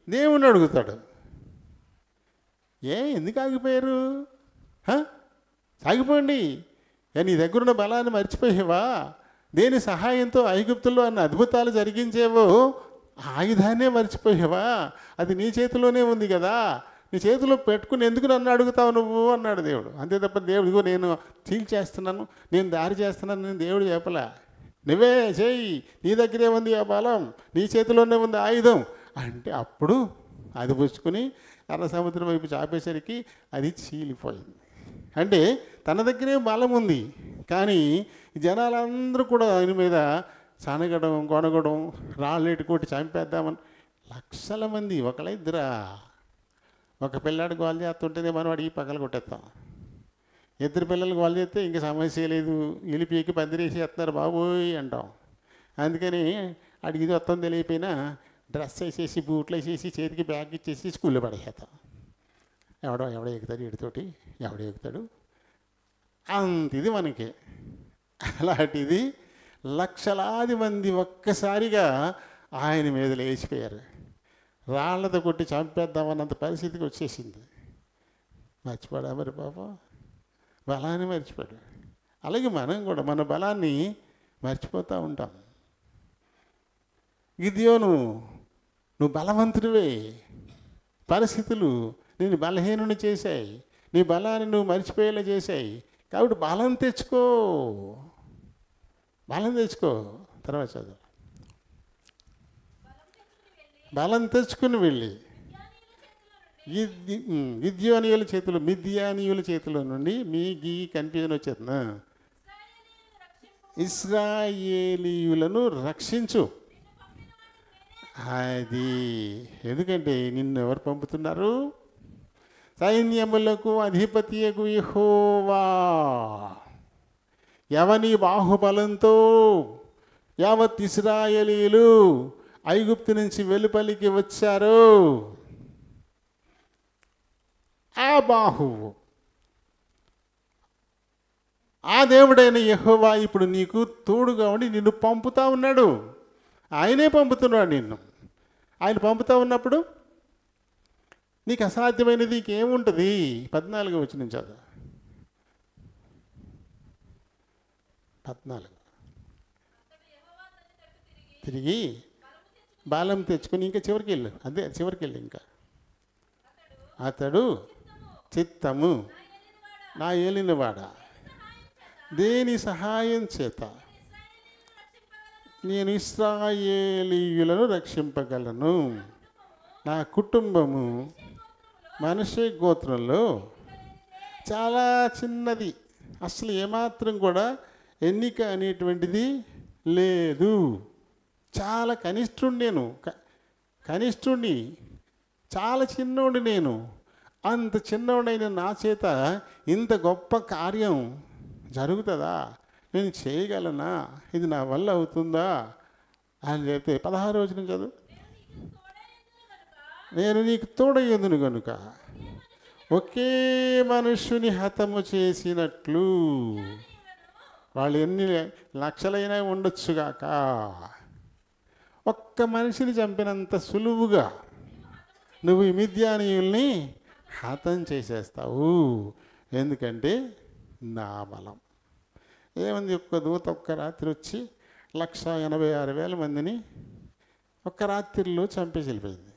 దేవుణ్ణి అడుగుతాడు. ఎందుకు ఆగిపోయారు? సాగిపోండి. నీ దగ్గరున్న బలాన్ని మర్చిపోయేవా? దేని సహాయంతో ఐగుప్తుల్లో అన్న అద్భుతాలు జరిగించేవో ఆయుధాన్నే మర్చిపోయేవా? అది నీ చేతిలోనే ఉంది కదా, నీ చేతిలో పెట్టుకుని ఎందుకు నన్ను అడుగుతావు నువ్వు అన్నాడు దేవుడు. అంతే తప్ప దేవుడిగో నేను చీల్చేస్తున్నాను, నేను దారి చేస్తున్నాను నేను దేవుడు చెప్పలే. నువ్వే చేయి, నీ దగ్గరే ఉంది ఆ బలం, నీ చేతిలోనే ఉంది ఆయుధం అంటే అప్పుడు అది పుచ్చుకుని ఎర్ర సముద్రం వైపు చాపేసరికి అది చీలిపోయింది. అంటే తన దగ్గరే బలం ఉంది, కానీ జనాలందరూ కూడా ఆయన మీద సనగడం, కొనగడం, రాళ్ళేటి కొట్టి చంపేద్దామని లక్షల మంది, ఒకళ్ళ ఇద్దరా? ఒక పిల్లాడు గోల్ చేస్తుంటేనే మనం అడిగి పక్కన కొట్టేస్తాం. ఇద్దరు పిల్లలు గోల్ చేస్తే ఇంకా సమస్య లేదు, ఇలిపీకి పందిరేసి వేస్తున్నారు బాబోయ్ అంటాం. అందుకని అడిగి మొత్తం తెలియపోయినా డ్రెస్ వేసేసి, బూట్లు వేసేసి, చేతికి బ్యాగ్ ఇచ్చేసి స్కూల్లో పడేస్తాం. ఎవడో ఎక్కుతాడు, వీడితోటి ఎవడో ఎక్కుతాడు, అంతిది మనకి. అలాంటిది లక్షలాది మంది ఒక్కసారిగా ఆయన మీద లేచిపోయారు. రాళ్లతో కొట్టి చంపేద్దామన్నంత పరిస్థితికి వచ్చేసింది. మర్చిపోడా మరి పాపం, బలాన్ని మర్చిపోయాడు. అలాగే మనం కూడా మన బలాన్ని మర్చిపోతూ ఉంటాం. గిద్యోను, నువ్వు బలవంతుడివే, పరిస్థితులు నేను బలహీనుని చేశాయి, నీ బలాన్ని నువ్వు మర్చిపోయేలా చేశాయి. కాబట్టి బలం తెచ్చుకో. తర్వాత చదువు. బలం తెచ్చుకుని వెళ్ళి మిద్యానీయుల చేతిలో నుండి మీకు కన్ఫ్యూజన్ వచ్చేది, ఇశ్రాయేలీయులను రక్షించు. అది ఎందుకంటే నిన్ను ఎవరు పంపుతున్నారు? సైన్యములకు అధిపతియగు యెహోవా. ఎవని బాహుబలంతో యావత్ ఇశ్రాయేలీయులు ఐగుప్తు నుంచి వెలుపలికి వచ్చారు, ఆ బాహువు, ఆ దేవుడైన యెహోవా ఇప్పుడు నీకు తోడుగా ఉండి నిన్ను పంపుతా ఉన్నాడు. ఆయనే పంపుతున్నాడు నిన్ను. ఆయన పంపుతా ఉన్నప్పుడు నీకు అసాధ్యమైనది ఇంకేముంటుంది? 14 వచనం చదువు. 14 తిరిగి బలం తెచ్చుకొని ఇంకా చివరికి వెళ్ళు. అదే చివరికి వెళ్ళి ఇంకా అతడు చిత్తము నా ఏలినవాడ, దేని సహాయం చేత నేను ఇశ్రాయేలీయులను రక్షింపగలను. నా కుటుంబము మనష్షే గోత్రంలో చాలా చిన్నది, అసలు ఏమాత్రం కూడా ఎన్నిక అనేటువంటిది లేదు. చాలా కనిష్ఠుణ్ణి, చాలా చిన్నోడి నేను. అంత చిన్నోడైన నా చేత ఇంత గొప్ప కార్యం జరుగుతుందా? నేను చేయగలనా? ఇది నా వల్ల అవుతుందా అని చెప్తే 16 వచనం చదువు. నేను నీకు తోడయ్యేందును కనుక ఒకే మనుష్యుని హతము చేసినట్లు, వాళ్ళు ఎన్ని లక్షలైనా ఉండొచ్చుగాక, ఒక్క మనిషిని చంపినంత సులువుగా నువ్వు ఈ మిద్యానీయుల్ని హతం చేసేస్తావు. ఎందుకంటే నా బలం. ఏమంది, ఒక్క దూత ఒక్క రాత్రి వచ్చి 1,86,000 మందిని ఒక్క రాత్రిలో చంపేసి వెళ్ళిపోయింది.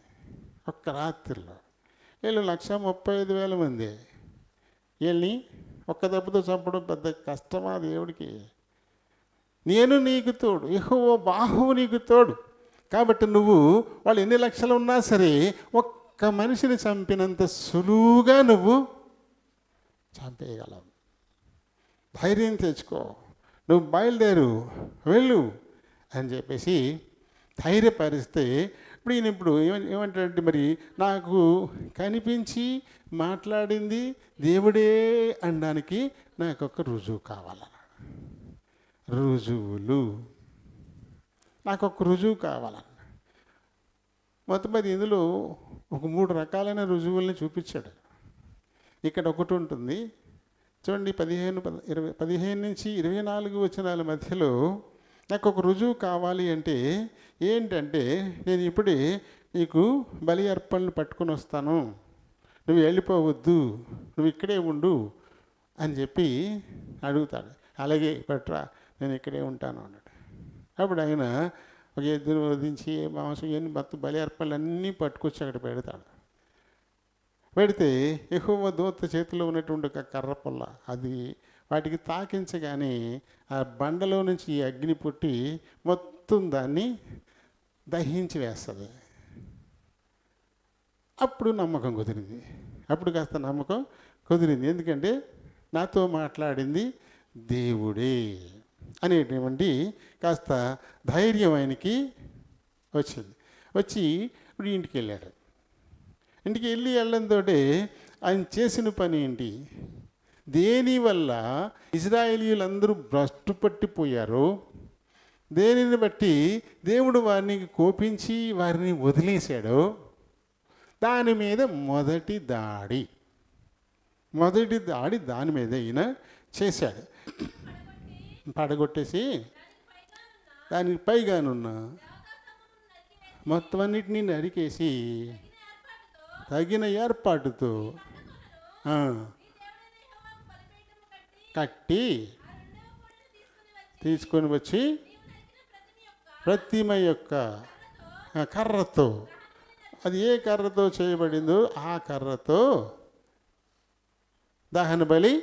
ఒక్క రాత్రిలో. వీళ్ళు 1,35,000 మంది. వీళ్ళని ఒక్క దెబ్బతో చంపడం పెద్ద కష్టమా దేవుడికి? నేను నీకు తోడు, యెహోవా బాహువు నీకు తోడు. కాబట్టి నువ్వు వాళ్ళు ఎన్ని లక్షలు ఉన్నా సరే ఒక్క మనిషిని చంపినంత సులువుగా నువ్వు చంపేయగలవు. ధైర్యం తెచ్చుకో, నువ్వు బయలుదేరు, వెళ్ళు అని చెప్పేసి ధైర్యపరిస్తే, ఇప్పుడు ఏమంటాడంటే, మరి నాకు కనిపించి మాట్లాడింది దేవుడే అనడానికి నాకు ఒక రుజువు కావాలన్నాడు. రుజువులు, నాకు ఒక రుజువు కావాలన్న. మొత్తం అది ఇందులో ఒక 3 రకాలైన రుజువుల్ని చూపించాడు. ఇక్కడ ఒకటి ఉంటుంది చూడండి, 15 నుంచి 24 వచనాల మధ్యలో నాకు ఒక రుజువు కావాలి అంటే ఏంటంటే, నేను ఇప్పుడే నీకు బలి అర్పణలు పట్టుకొని వస్తాను, నువ్వు వెళ్ళిపోవద్దు, నువ్వు ఇక్కడే ఉండు అని చెప్పి అడుగుతాడు. అలాగే పట్రా, నేను ఇక్కడే ఉంటాను అన్నాడు. అప్పుడు ఆయన ఒక ఎద్దును వధించి మాంసం ఎన్ని మొత్తం బలి అర్పణలు అన్నీ పట్టుకొచ్చి అక్కడ పెడతాడు. పెడితే యెహోవా దూత చేతిలో ఉన్నటువంటి ఒక కర్ర పొల్ల అది వాటికి తాకించగానే ఆ బండలో నుంచి ఈ అగ్ని పుట్టి మొత్తం దాన్ని దహించి వేస్తుంది. అప్పుడు నమ్మకం కుదిరింది. అప్పుడు కాస్త నమ్మకం కుదిరింది. ఎందుకంటే నాతో మాట్లాడింది దేవుడే అనేటువంటి కాస్త ధైర్యం ఆయనకి వచ్చింది. వచ్చి ఇప్పుడు ఇంటికి వెళ్ళాడు. ఇంటికి వెళ్ళడంతో ఆయన చేసిన పని ఏంటి? దేనివల్ల ఇశ్రాయేలీయులందరూ భ్రష్టు పట్టిపోయారో, దేనిని బట్టి దేవుడు వారిని కోపించి వారిని వదిలేశాడో దాని మీద మొదటి దాడి దాని మీద ఈయన చేశాడు. పడగొట్టేసి దానికి పైగానున్న మొత్తం అన్నిటినీ నరికేసి తగిన ఏర్పాటుతో కట్టి తీసుకొని వచ్చి ప్రతిమ యొక్క కర్రతో, అది ఏ కర్రతో చేయబడిందో ఆ కర్రతో దహన బలి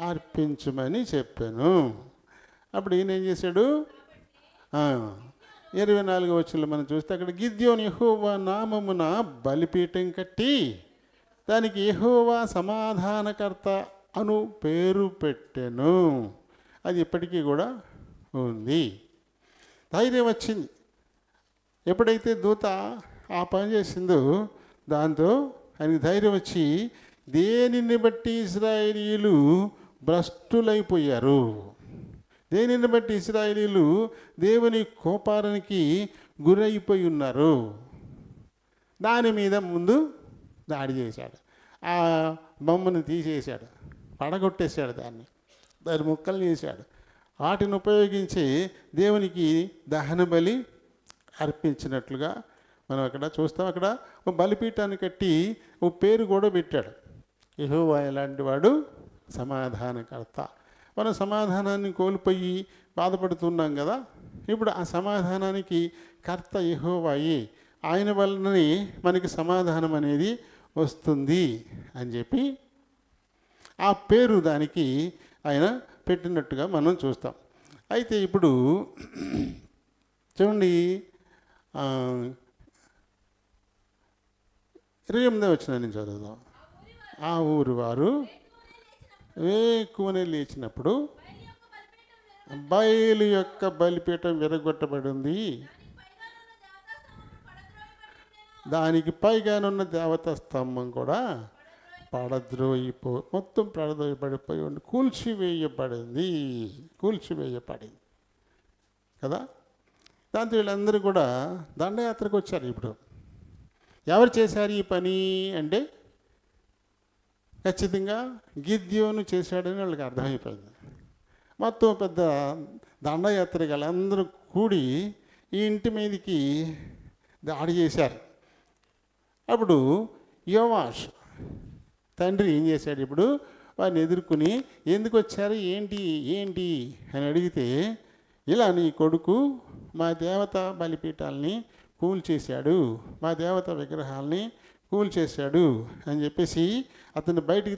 అర్పించమని చెప్పాను. అప్పుడు ఈయన ఏం చేశాడు? 24వ వచనంలో మనం చూస్తే అక్కడ గిద్యోను యెహోవా నామమున బలిపీఠం కట్టి దానికి యెహోవా సమాధానకర్త అను పేరు పెట్టెను. అది ఇప్పటికీ కూడా ఉంది. ధైర్యం వచ్చింది. ఎప్పుడైతే దూత ఆ పని చేసిందో దాంతో ఆయనకి ధైర్యం వచ్చి, దేనిని బట్టి ఇశ్రాయేలీయులు భ్రష్టులైపోయారు, దేనిని బట్టి ఇశ్రాయేలీయులు దేవుని కోపానికి గురైపోయి ఉన్నారు, దాని మీద ముందు దాడి చేశాడు. ఆ బొమ్మను తీసేశాడు, పడగొట్టేశాడు, దాని ముక్కలు చేశాడు. వాటిని ఉపయోగించి దేవునికి దహన బలి అర్పించినట్లుగా మనం అక్కడ చూస్తాం. అక్కడ ఒక బలిపీఠాన్ని కట్టి ఒక పేరు కూడా పెట్టాడు, యెహోవా ఎలాంటి వాడు? సమాధానకర్త. మనం సమాధానాన్ని కోల్పోయి బాధపడుతున్నాం కదా, ఇప్పుడు ఆ సమాధానానికి కర్త యెహోవాయే, ఆయన వలననే మనకి సమాధానం అనేది వస్తుంది అని చెప్పి ఆ పేరు దానికి ఆయన పెట్టినట్టుగా మనం చూస్తాం. అయితే ఇప్పుడు చూడండి, 28వ వచనం నుంచి చదువుదాం. ఆ ఊరు వారు వేకువనే లేచినప్పుడు బయలు యొక్క బలిపీఠం విరగొట్టబడింది, దానికి పైగానున్న దేవతా స్తంభం కూడా మొత్తం పడద్రోయబడిపోయి ఉండి కూల్చివేయబడింది కదా. దాంతో వీళ్ళందరూ కూడా దండయాత్రకు వచ్చారు. ఇప్పుడు ఎవరు చేశారు ఈ పని అంటే ఖచ్చితంగా గిద్యోను చేశాడని వాళ్ళకి అర్థమైపోయింది. మొత్తం పెద్ద దండయాత్రకి వాళ్ళందరూ కూడి ఈ ఇంటి మీదకి దాడి చేశారు. అప్పుడు యోవాష్ తండ్రి ఏం చేశాడు? ఇప్పుడు వారిని ఎదుర్కొని ఎందుకు వచ్చారు ఏంటి ఏంటి అని అడిగితే, ఇలా నీ కొడుకు మా దేవత బలిపీఠాలని కూల్చేశాడు, మా దేవత విగ్రహాలని కూల్చేశాడు అని చెప్పేసి అతను బయటికి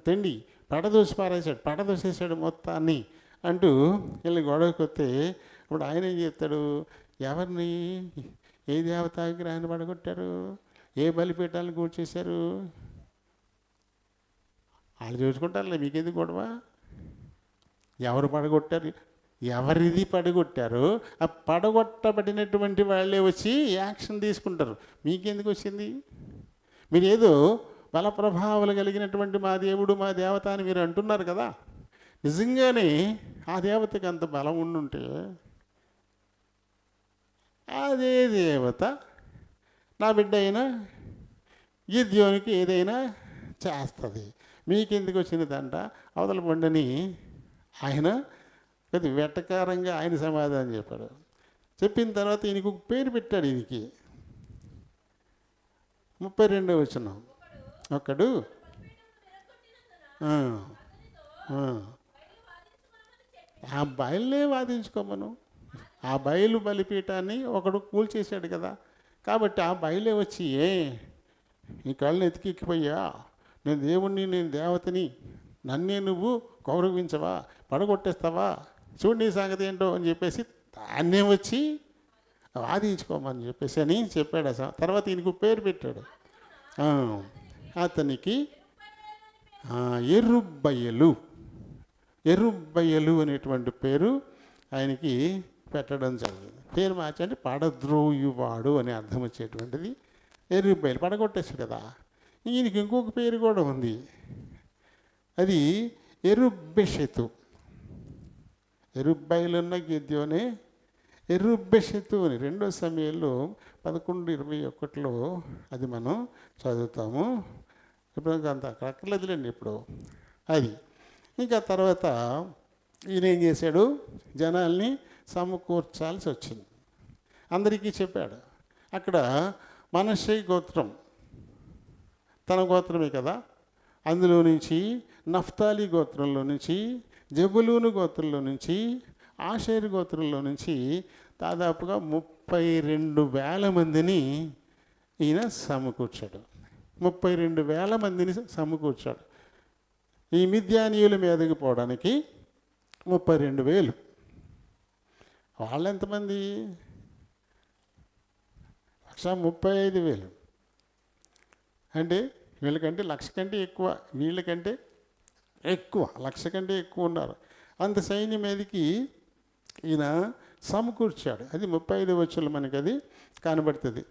తెండి పడదోసేసాడు మొత్తాన్ని అంటూ వీళ్ళు గొడవకి వస్తే, ఇప్పుడు ఆయన ఏం చెప్తాడు, ఎవరిని ఏ దేవత విగ్రహాన్ని పడగొట్టారు, ఏ బలిపీఠాలను కూల్చేశారు, వాళ్ళు చూసుకుంటారులే, మీకెందుకు గొడవ, ఎవరు పడగొట్టారు, ఎవరిది పడగొట్టారో ఆ పడగొట్టబడినటువంటి వాళ్ళే వచ్చి యాక్షన్ తీసుకుంటారు, మీకెందుకు వచ్చింది, మీరు ఏదో బల ప్రభావాలు కలిగినటువంటి మా దేవుడు మా దేవత అని మీరు అంటున్నారు కదా, నిజంగానే ఆ దేవతకి అంత బలం ఉండుంటే అదే దేవత నా బిడ్డ అయినా గిద్యోనికి ఏదైనా చేస్తుంది, మీకెందుకు వచ్చినదంట అవతల పండని ఆయన కొద్ది వెటకారంగా ఆయన సమాధానం చెప్పాడు. చెప్పిన తర్వాత ఈయనకు ఒక పేరు పెట్టాడు, ఈయనకి 32వ వచనం, ఒకడు ఆ బయలునే వాదించుకోమను, ఆ బయలు బలిపీఠాన్ని ఒకడు కూల్చేశాడు కదా, కాబట్టి ఆ బయలే వచ్చి నీ కళ్ళని ఎతికిపోయా, నేను దేవుణ్ణి నేను దేవతని, నన్నే నువ్వు గౌరవించవా, పడగొట్టేస్తావా, చూడు నీ సంగతి ఏంటో అని చెప్పేసి దాన్నే వచ్చి వాదించుకోమని చెప్పేసి అని చెప్పాడు. అసలు తర్వాత ఈయనకు పేరు పెట్టాడు, అతనికి ఎరుబ్బయలు అనేటువంటి పేరు ఆయనకి పెట్టడం జరిగింది. పేరు మార్చండి, పడద్రోయువాడు అని అర్థం వచ్చేటువంటిది ఎరుబ్బయలు, పడగొట్టేశాడు కదా. ఈయనకి ఇంకొక పేరు కూడా ఉంది, అది ఎరుబ్బెషెతు. ఎరుబ్బయలున్న గిద్యోనే ఎరుబ్బెషెతు అని 2వ సమయంలో 11:21 అది మనం చదువుతాము. ఇప్పుడు అంత అక్కర్లేదులేండి ఇప్పుడు అది. ఇంకా తర్వాత ఈయన ఏం చేశాడు, జనాల్ని సమకూర్చాల్సి వచ్చింది, అందరికీ చెప్పాడు. అక్కడ మనష్షే గోత్రం తన గోత్రమే కదా, అందులో నుంచి నఫ్తాలి గోత్రంలో నుంచి, జబులూను గోత్రంలో నుంచి, ఆషేరు గోత్రంలో నుంచి దాదాపుగా 32,000 మందిని ఈయన సమకూర్చాడు. 32,000 మందిని సమకూర్చాడు. ఈ మిద్యానీయుల మీదకి పోవడానికి 32,000. వాళ్ళు ఎంతమంది, 135,000. అంటే వీళ్ళకంటే 1,00,000 కంటే ఎక్కువ, వీళ్ళకంటే ఎక్కువ, 1,00,000 కంటే ఎక్కువ ఉన్నారు. అంత సైన్యం మీదకి ఈయన సమకూర్చాడు. అది 35వ వచనంలో మనకి అది కనబడుతుంది.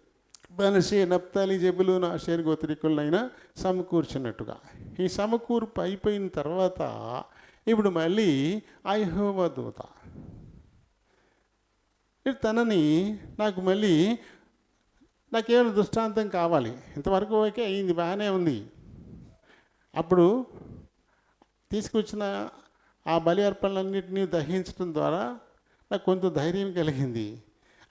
మనషే, నప్తాలి, జబులూను, ఆషేరు గోత్రికులైనా సమకూర్చినట్టుగా. ఈ సమకూర్పు అయిపోయిన తర్వాత ఇప్పుడు మళ్ళీ యెహోవా దూత తనని నాకేమైనా దృష్టాంతం కావాలి, ఇంతవరకు ఓకే అయింది, బాగానే ఉంది. అప్పుడు తీసుకొచ్చిన ఆ బలి అర్పణలన్నింటినీ దహించడం ద్వారా నాకు కొంత ధైర్యం కలిగింది.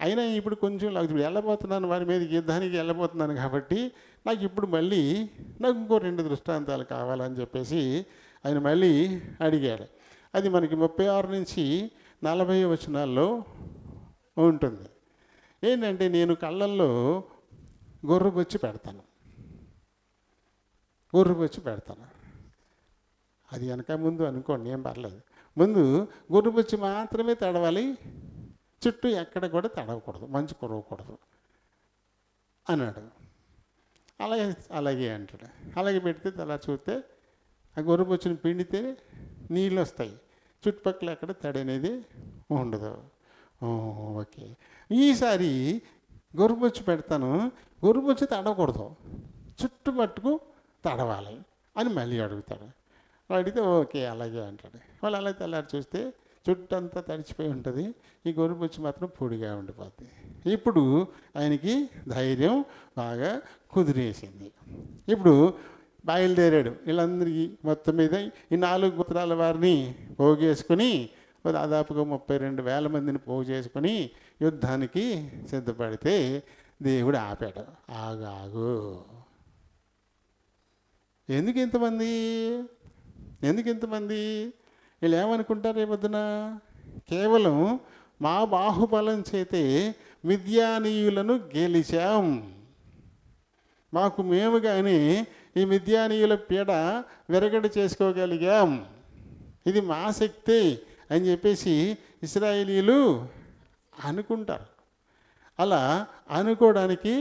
అయినా ఇప్పుడు కొంచెం వెళ్ళబోతున్నాను, వారి మీదకి యుద్ధానికి వెళ్ళబోతున్నాను కాబట్టి నాకు ఇప్పుడు మళ్ళీ నాకు ఇంకో 2 దృష్టాంతాలు కావాలని చెప్పేసి ఆయన మళ్ళీ అడిగాడు. అది మనకి 36 నుంచి 40 వచనాల్లో ఉంటుంది. ఏంటంటే, నేను కళ్ళల్లో గొర్రెబొచ్చి పెడతాను. అది వెనక ముందు అనుకోండి, ఏం పర్లేదు. ముందు గొర్రెబొచ్చి మాత్రమే తడవాలి, చుట్టూ ఎక్కడ కూడా తడవకూడదు, మంచు కురవకూడదు అన్నాడు. అలాగే అంటాడు. అలాగే పెడితే అలా చూస్తే ఆ గొర్రెబొచ్చుని పిండితే నీళ్ళు వస్తాయి, చుట్టుపక్కల ఎక్కడ తడి అనేది ఉండదు. ఓకే, ఈసారి గొర్రెబొచ్చు పెడతాను, గొర్రెబొచ్చు తడవకూడదు, చుట్టుపట్టుకు తడవాలి అని మళ్ళీ అడుగుతాడు. అడిగితే ఓకే అలాగే అంటాడు. వాళ్ళు అలా తెల్లారి చూస్తే చుట్టంతా తడిచిపోయి ఉంటుంది, ఈ గొర్రెబొచ్చు మాత్రం పొడిగా ఉండిపోద్ది. ఇప్పుడు ఆయనకి ధైర్యం బాగా కుదిరేసింది. ఇప్పుడు బయలుదేరాడు. వీళ్ళందరికీ మొత్తం మీద ఈ 4 గోత్రాల వారిని పోగేసుకుని దాదాపుగా 32,000 మందిని పోగు చేసుకుని యుద్ధానికి సిద్ధపడితే దేవుడు ఆపాడు. ఆగాగు, ఎందుకు ఇంతమంది? ఎందుకు ఇంతమంది? వీళ్ళు ఏమనుకుంటారు రేపొద్దున? కేవలం మా బాహుబలం చేతే మిద్యానీయులను గెలిచాం, మాకు మేము కానీ ఈ మిద్యానీయుల పీడ విరగడ చేసుకోగలిగాం, ఇది మా శక్తి అని చెప్పేసి ఇశ్రాయేలీయులు అనుకుంటారు. అలా అనుకోవడానికి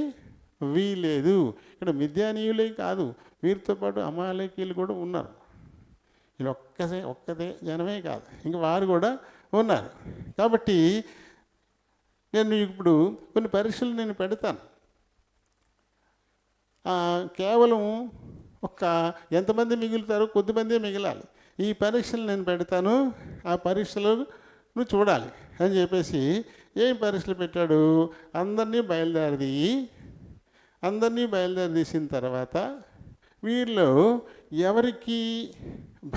వీలేదు. ఇక్కడ మిద్యానీయులే కాదు, వీరితో పాటు అమాలేకీయులు కూడా ఉన్నారు. వీళ్ళు ఒక్కదే జనమే కాదు, ఇంకా వారు కూడా ఉన్నారు. కాబట్టి నేను ఇప్పుడు కొన్ని పరీక్షలు నేను పెడతాను. కేవలం ఎంతమంది మిగులుతారో కొద్దిమందే మిగలాలి. ఈ పరీక్షలు నేను పెడతాను, ఆ పరీక్షలు నువ్వు చూడాలి అని చెప్పేసి ఏం పరీక్షలు పెట్టాడు? అందరినీ బయలుదేరదీసిన తర్వాత వీరిలో ఎవరికి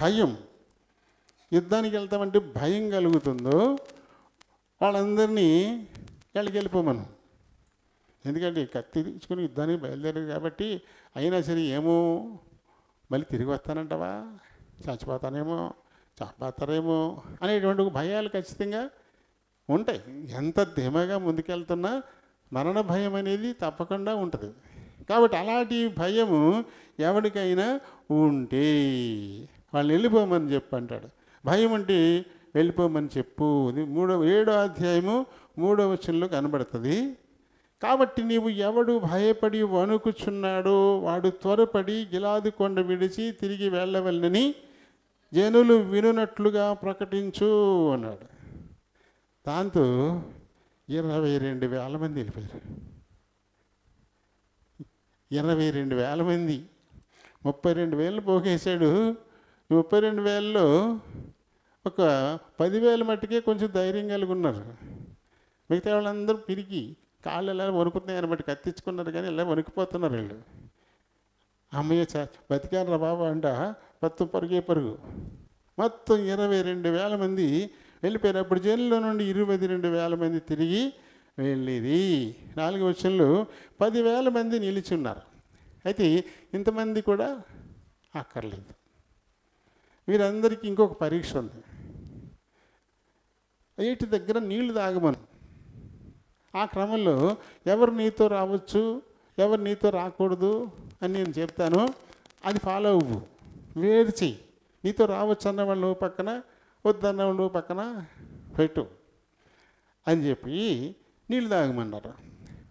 భయం, యుద్ధానికి వెళ్తామంటే భయం కలుగుతుందో వాళ్ళందరినీ వెళ్ళిపోమను. ఎందుకంటే కత్తి తీసుకుని యుద్ధానికి బయలుదేరారు కాబట్టి, అయినా సరే ఏమో మళ్ళీ తిరిగి వస్తానంటావా, చచ్చిపోతారేమో అనేటువంటి భయాలు ఖచ్చితంగా ఉంటాయి. ఎంత ధీమాగా ముందుకెళ్తున్నా మరణ భయం అనేది తప్పకుండా ఉంటుంది. కాబట్టి అలాంటి భయము ఎవరికైనా ఉంటే వాళ్ళు వెళ్ళిపోమని చెప్పు అంటాడు. భయం అంటే వెళ్ళిపోమని చెప్పు. 7వ అధ్యాయము 3వ వచనంలో కనబడుతుంది. కాబట్టి నీవు ఎవడు భయపడి వణుకుచున్నాడో వాడు త్వరపడి గిలాదు కొండ విడిచి తిరిగి వెళ్ళవలనని జనులు వినున్నట్లుగా ప్రకటించు అన్నాడు. దాంతో 22,000 మంది వెళ్ళిపోయారు. 22,000 మంది, 32,000 పోగేశాడు. 32,000లో ఒక 10,000 మట్టుకే కొంచెం ధైర్యం కలిగి ఉన్నారు. మిగతా వాళ్ళందరూ పిరికి కాళ్ళు ఎలా వణుకుతున్నాయని బట్టి కత్తించుకున్నారు, కానీ ఇలా వణికిపోతున్నారు వీళ్ళు. అమ్మయ్య బతికాను రా బాబా అంట మొత్తం పరుగు. మొత్తం 22,000 మంది వెళ్ళిపోయారు. అప్పుడు జైల్లో నుండి 22,000 మంది తిరిగి వెళ్ళేది. 4వ వచనంలో 10,000 మంది నిలిచి ఉన్నారు. అయితే ఇంతమంది కూడా అక్కర్లేదు. వీరందరికీ ఇంకొక పరీక్ష ఉంది. ఏటి దగ్గర నీళ్లు తాగమను. ఆ క్రమంలో ఎవరు నీతో రావచ్చు, ఎవరు నీతో రాకూడదు అని నేను చెప్తాను, అది ఫాలో అవ్వు, వేరు చెయ్యి. నీతో రావచ్చు అన్నవాళ్ళు నువ్వు పక్కన, వద్దన్నవాళ్ళు నువ్వు పక్కన పెట్టు అని చెప్పి నీళ్ళు తాగమన్నారు.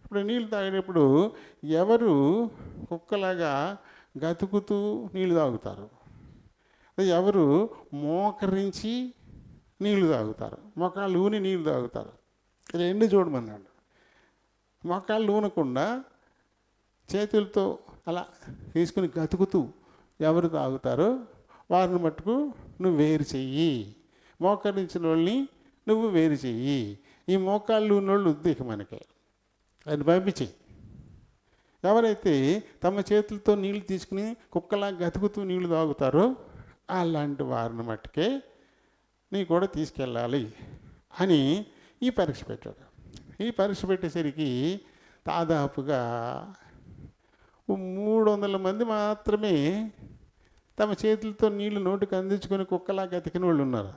ఇప్పుడు నీళ్ళు తాగేటప్పుడు ఎవరు కుక్కలాగా గతుకుతూ నీళ్ళు తాగుతారు, ఎవరు మోకరించి నీళ్లు తాగుతారు, మొక్కలు ఊని నీళ్ళు తాగుతారు. రెండు చూడమన్నాడు. మొక్కలు ఊనకుండా చేతులతో అలా తీసుకుని గతుకుతూ ఎవరు తాగుతారో వారిని మట్టుకు నువ్వు వేరు చెయ్యి, మోకరించిన వాళ్ళని నువ్వు వేరు చెయ్యి. ఈ మోకాళ్ళు ఉన్నోళ్ళు ఉద్దేశం మనకే అది పంపించేయి. ఎవరైతే తమ చేతులతో నీళ్లు తీసుకుని కుక్కలా గతుకుతూ నీళ్లు తాగుతారో అలాంటి వారిని మట్టుకే నీ కూడా తీసుకెళ్ళాలి అని ఈ పరీక్ష పెట్టాడు. ఈ పరీక్ష పెట్టేసరికి దాదాపుగా 300 మంది మాత్రమే తమ చేతులతో నీళ్లు నోటికి అందించుకొని కుక్కలా గతికిన వాళ్ళు ఉన్నారు.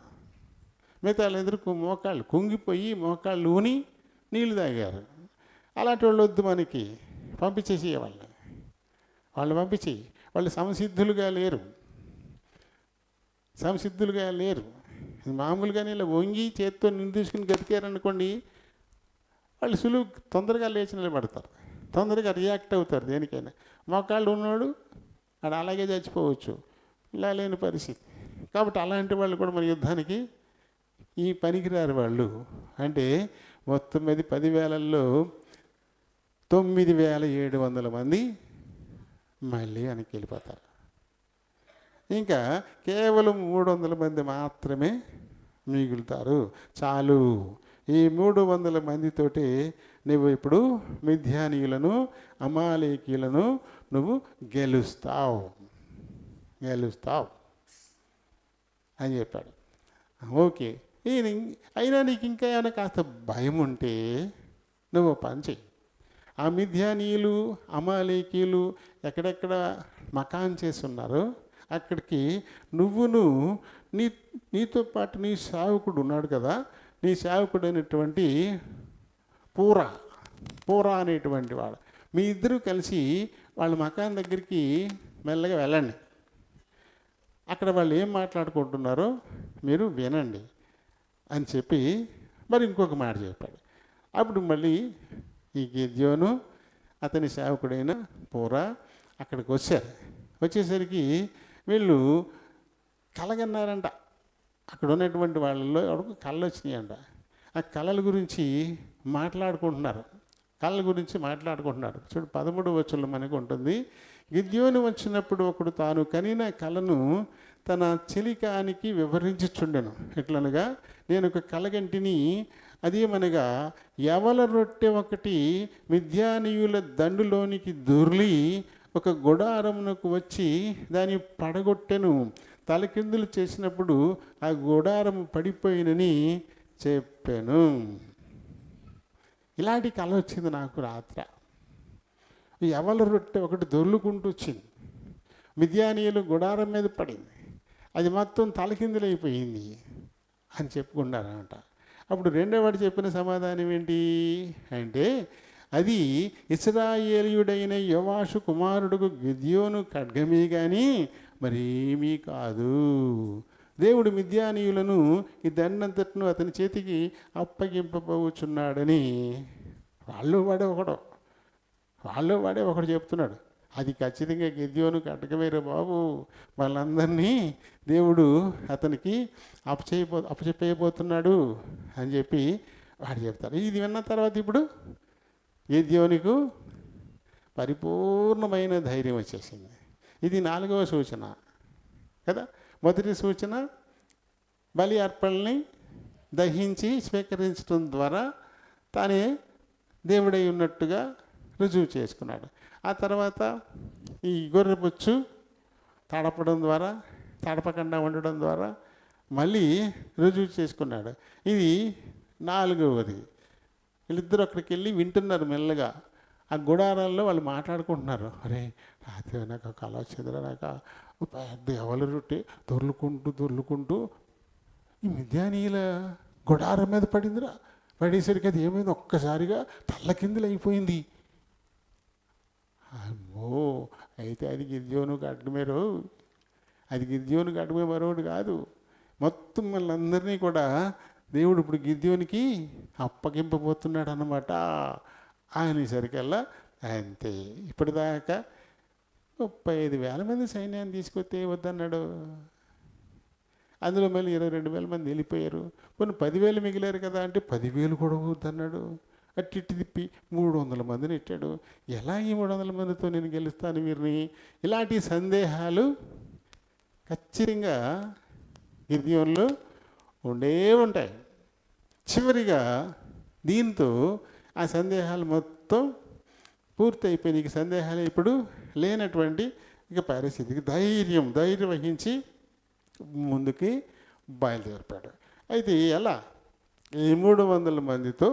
మిగతా వాళ్ళందరూ మోకాళ్ళు కుంగిపోయి మోకాళ్ళు ఊని నీళ్లు తాగారు. అలాంటి వాళ్ళు వద్దు, మనకి పంపించేసి వాళ్ళు పంపించేయి. వాళ్ళు సంసిద్ధులుగా లేరు. మామూలుగానే ఇలా వంగి చేతితో నీళ్ళు తీసుకుని గతికారనుకోండి, వాళ్ళు తొందరగా లేచి నిలబడతారు, తొందరగా రియాక్ట్ అవుతారు దేనికైనా. మోకాళ్ళు ఉన్నవాడు వాడు అలాగే చచ్చిపోవచ్చు, ఇలా లేని పరిస్థితి. కాబట్టి అలాంటి వాళ్ళు కూడా మన యుద్ధానికి ఈ పనికిరారు వాళ్ళు. అంటే మొత్తం మీద 10,000లో 9,700 మంది మళ్ళీ వెనక్కి వెళ్ళిపోతారు. ఇంకా కేవలం 300 మంది మాత్రమే మిగులుతారు. చాలు, ఈ 300 మందితోటి నువ్వు ఇప్పుడు మిద్యానీయులను అమాలేకీయులను నువ్వు గెలుస్తావు అని చెప్పాడు. ఓకే, అయినా నీకు ఇంకా ఏమైనా కాస్త భయం ఉంటే నువ్వు పని చెయ్యి. ఆ మిద్యానీయులు అమాలేకీయులు ఎక్కడెక్కడ మకాన్ చేసి ఉన్నారో అక్కడికి నువ్వును నీతో పాటు నీ సేవకుడు ఉన్నాడు కదా, నీ సేవకుడు అయినటువంటి పూరా అనేటువంటి వాడు, మీ ఇద్దరూ కలిసి వాళ్ళ మకాన్ దగ్గరికి మెల్లగా వెళ్ళండి. అక్కడ వాళ్ళు ఏం మాట్లాడుకుంటున్నారో మీరు వినండి అని చెప్పి మరి ఇంకొక మాట చెప్పాడు. అప్పుడు మళ్ళీ ఈ గిద్యోను అతని సేవకుడైన పూరా అక్కడికి వచ్చేసరికి వీళ్ళు కలగన్నారంట. అక్కడ ఉన్నటువంటి వాళ్ళలో ఎవరికి కళ్ళు వచ్చినాయంట. ఆ కళల గురించి మాట్లాడుకుంటున్నారు. చూడు 13వ వచనంలో మనకు ఉంటుంది, గిద్యోను వచ్చినప్పుడు ఒకడు తాను కనిన కలను తన చెలికానికి వివరించుచుండెను. ఎట్లనగా, నేను ఒక కలగంటిని, అదేమనగా యవల రొట్టె ఒకటి మిద్యానీయుల దండులోనికి దొర్లి ఒక గుడారమునకు వచ్చి దాన్ని పడగొట్టెను. తలకిందులు చేసినప్పుడు ఆ గుడారం పడిపోయినని చెప్పాను. ఇలాంటి కళ వచ్చింది నాకు రాత్రి. యవల రొట్టె ఒకటి దొర్లుకుంటూ వచ్చింది, మిద్యానీయులు గుడారం మీద పడింది, అది మొత్తం తలకిందులైపోయింది అని చెప్పుకున్నారన్నమాట. అప్పుడు రెండోవాడు చెప్పిన సమాధానం ఏంటి అంటే, అది ఇశ్రాయేలీయుడైన యోవాషు కుమారుడుకు గిద్యోను ఖడ్గమే కానీ మరేమీ కాదు. దేవుడు మిద్యానీయులను ఈ దండంతటను అతని చేతికి అప్పగింపబోచున్నాడని వాళ్ళు వాడే ఒకడు చెప్తున్నాడు. అది ఖచ్చితంగా గిద్యోను ఖడ్గమేరా బాబు, వాళ్ళందరినీ దేవుడు అతనికి అప్పచెప్పబోతున్నాడు అని చెప్పి వాడు చెప్తారు. ఇది విన్న తర్వాత ఇప్పుడు గిద్యోనుకు పరిపూర్ణమైన ధైర్యం వచ్చేసింది. ఇది 4వ సూచన కదా. మొదటి సూచన బలి అర్పణని దహించి స్వీకరించడం ద్వారా తానే దేవుడై ఉన్నట్టుగా రుజువు చేసుకున్నాడు. ఆ తర్వాత ఈ గొర్రెబొచ్చు తడపకుండా ఉండడం ద్వారా మళ్ళీ రుజువు చేసుకున్నాడు. ఇది 4వది. వీళ్ళిద్దరూ అక్కడికి వెళ్ళి వింటున్నారు మెల్లగా. ఆ గుడారాల్లో వాళ్ళు మాట్లాడుకుంటున్నారు. అరే రాత్రి నాకు కళ వచ్చిందిరా, నాకు పెద్ద ఎవరి రొట్టె దొర్లుకుంటూ ఈ మిద్యానీయుల గుడారం మీద పడేసరికి అది ఏమైంది, ఒక్కసారిగా తల్లకిందులు అయిపోయింది. అమ్మో, అయితే అది గిద్యోను ఖడ్గమే మరొకటి కాదు. మొత్తం వాళ్ళందరినీ కూడా దేవుడు ఇప్పుడు గిద్యోనికి అప్పగింపబోతున్నాడు అన్నమాట. అనేసరికల్లా అంతే. ఇప్పటిదాకా 35,000 మంది సైన్యాన్ని తీసుకొస్తే వద్దన్నాడు. అందులో మళ్ళీ 22,000 మంది వెళ్ళిపోయారు. కొన్ని 10,000 మిగిలారు కదా అంటే 10,000 కూడా వద్దన్నాడు. అట్టి తిప్పి 300 మందిని ఇచ్చాడు. ఎలా ఈ 300 మందితో నేను గెలుస్తాను వీరిని? ఇలాంటి సందేహాలు ఖచ్చితంగా గిద్యోనులో ఉండే ఉంటాయి. చివరిగా దీంతో ఆ సందేహాలు మొత్తం పూర్తయిపోయి నీకు సందేహాలు ఇప్పుడు లేనటువంటి ఇక పరిస్థితికి ధైర్యం వహించి ముందుకి బయలుదేరిపాడు. అయితే ఎలా ఈ 300 మందితో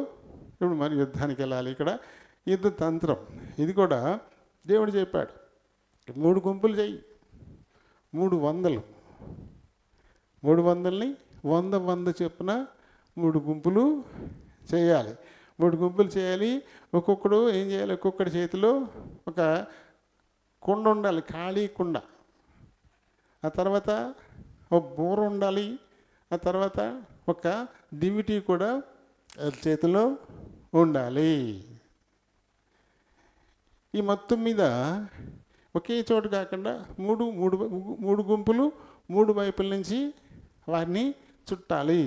ఇప్పుడు మన యుద్ధానికి వెళ్ళాలి. ఇక్కడ యుద్ధ తంత్రం ఇది కూడా దేవుడు చెప్పాడు. 3 గుంపులు చెయ్యి, 300ని 100 చొప్పున 3 గుంపులు చేయాలి. 3 గుంపులు చేయాలి. ఒక్కొక్కడు ఏం చేయాలి, ఒక్కొక్కడి చేతిలో ఒక కుండ ఉండాలి, ఖాళీ కుండ. ఆ తర్వాత ఒక బూర ఉండాలి. ఆ తర్వాత ఒక దివిటి కూడా చేతిలో ఉండాలి. ఈ మొత్తం మీద ఒకే చోటు కాకుండా మూడు గుంపులు 3 వైపుల నుంచి వారిని చుట్టాలి.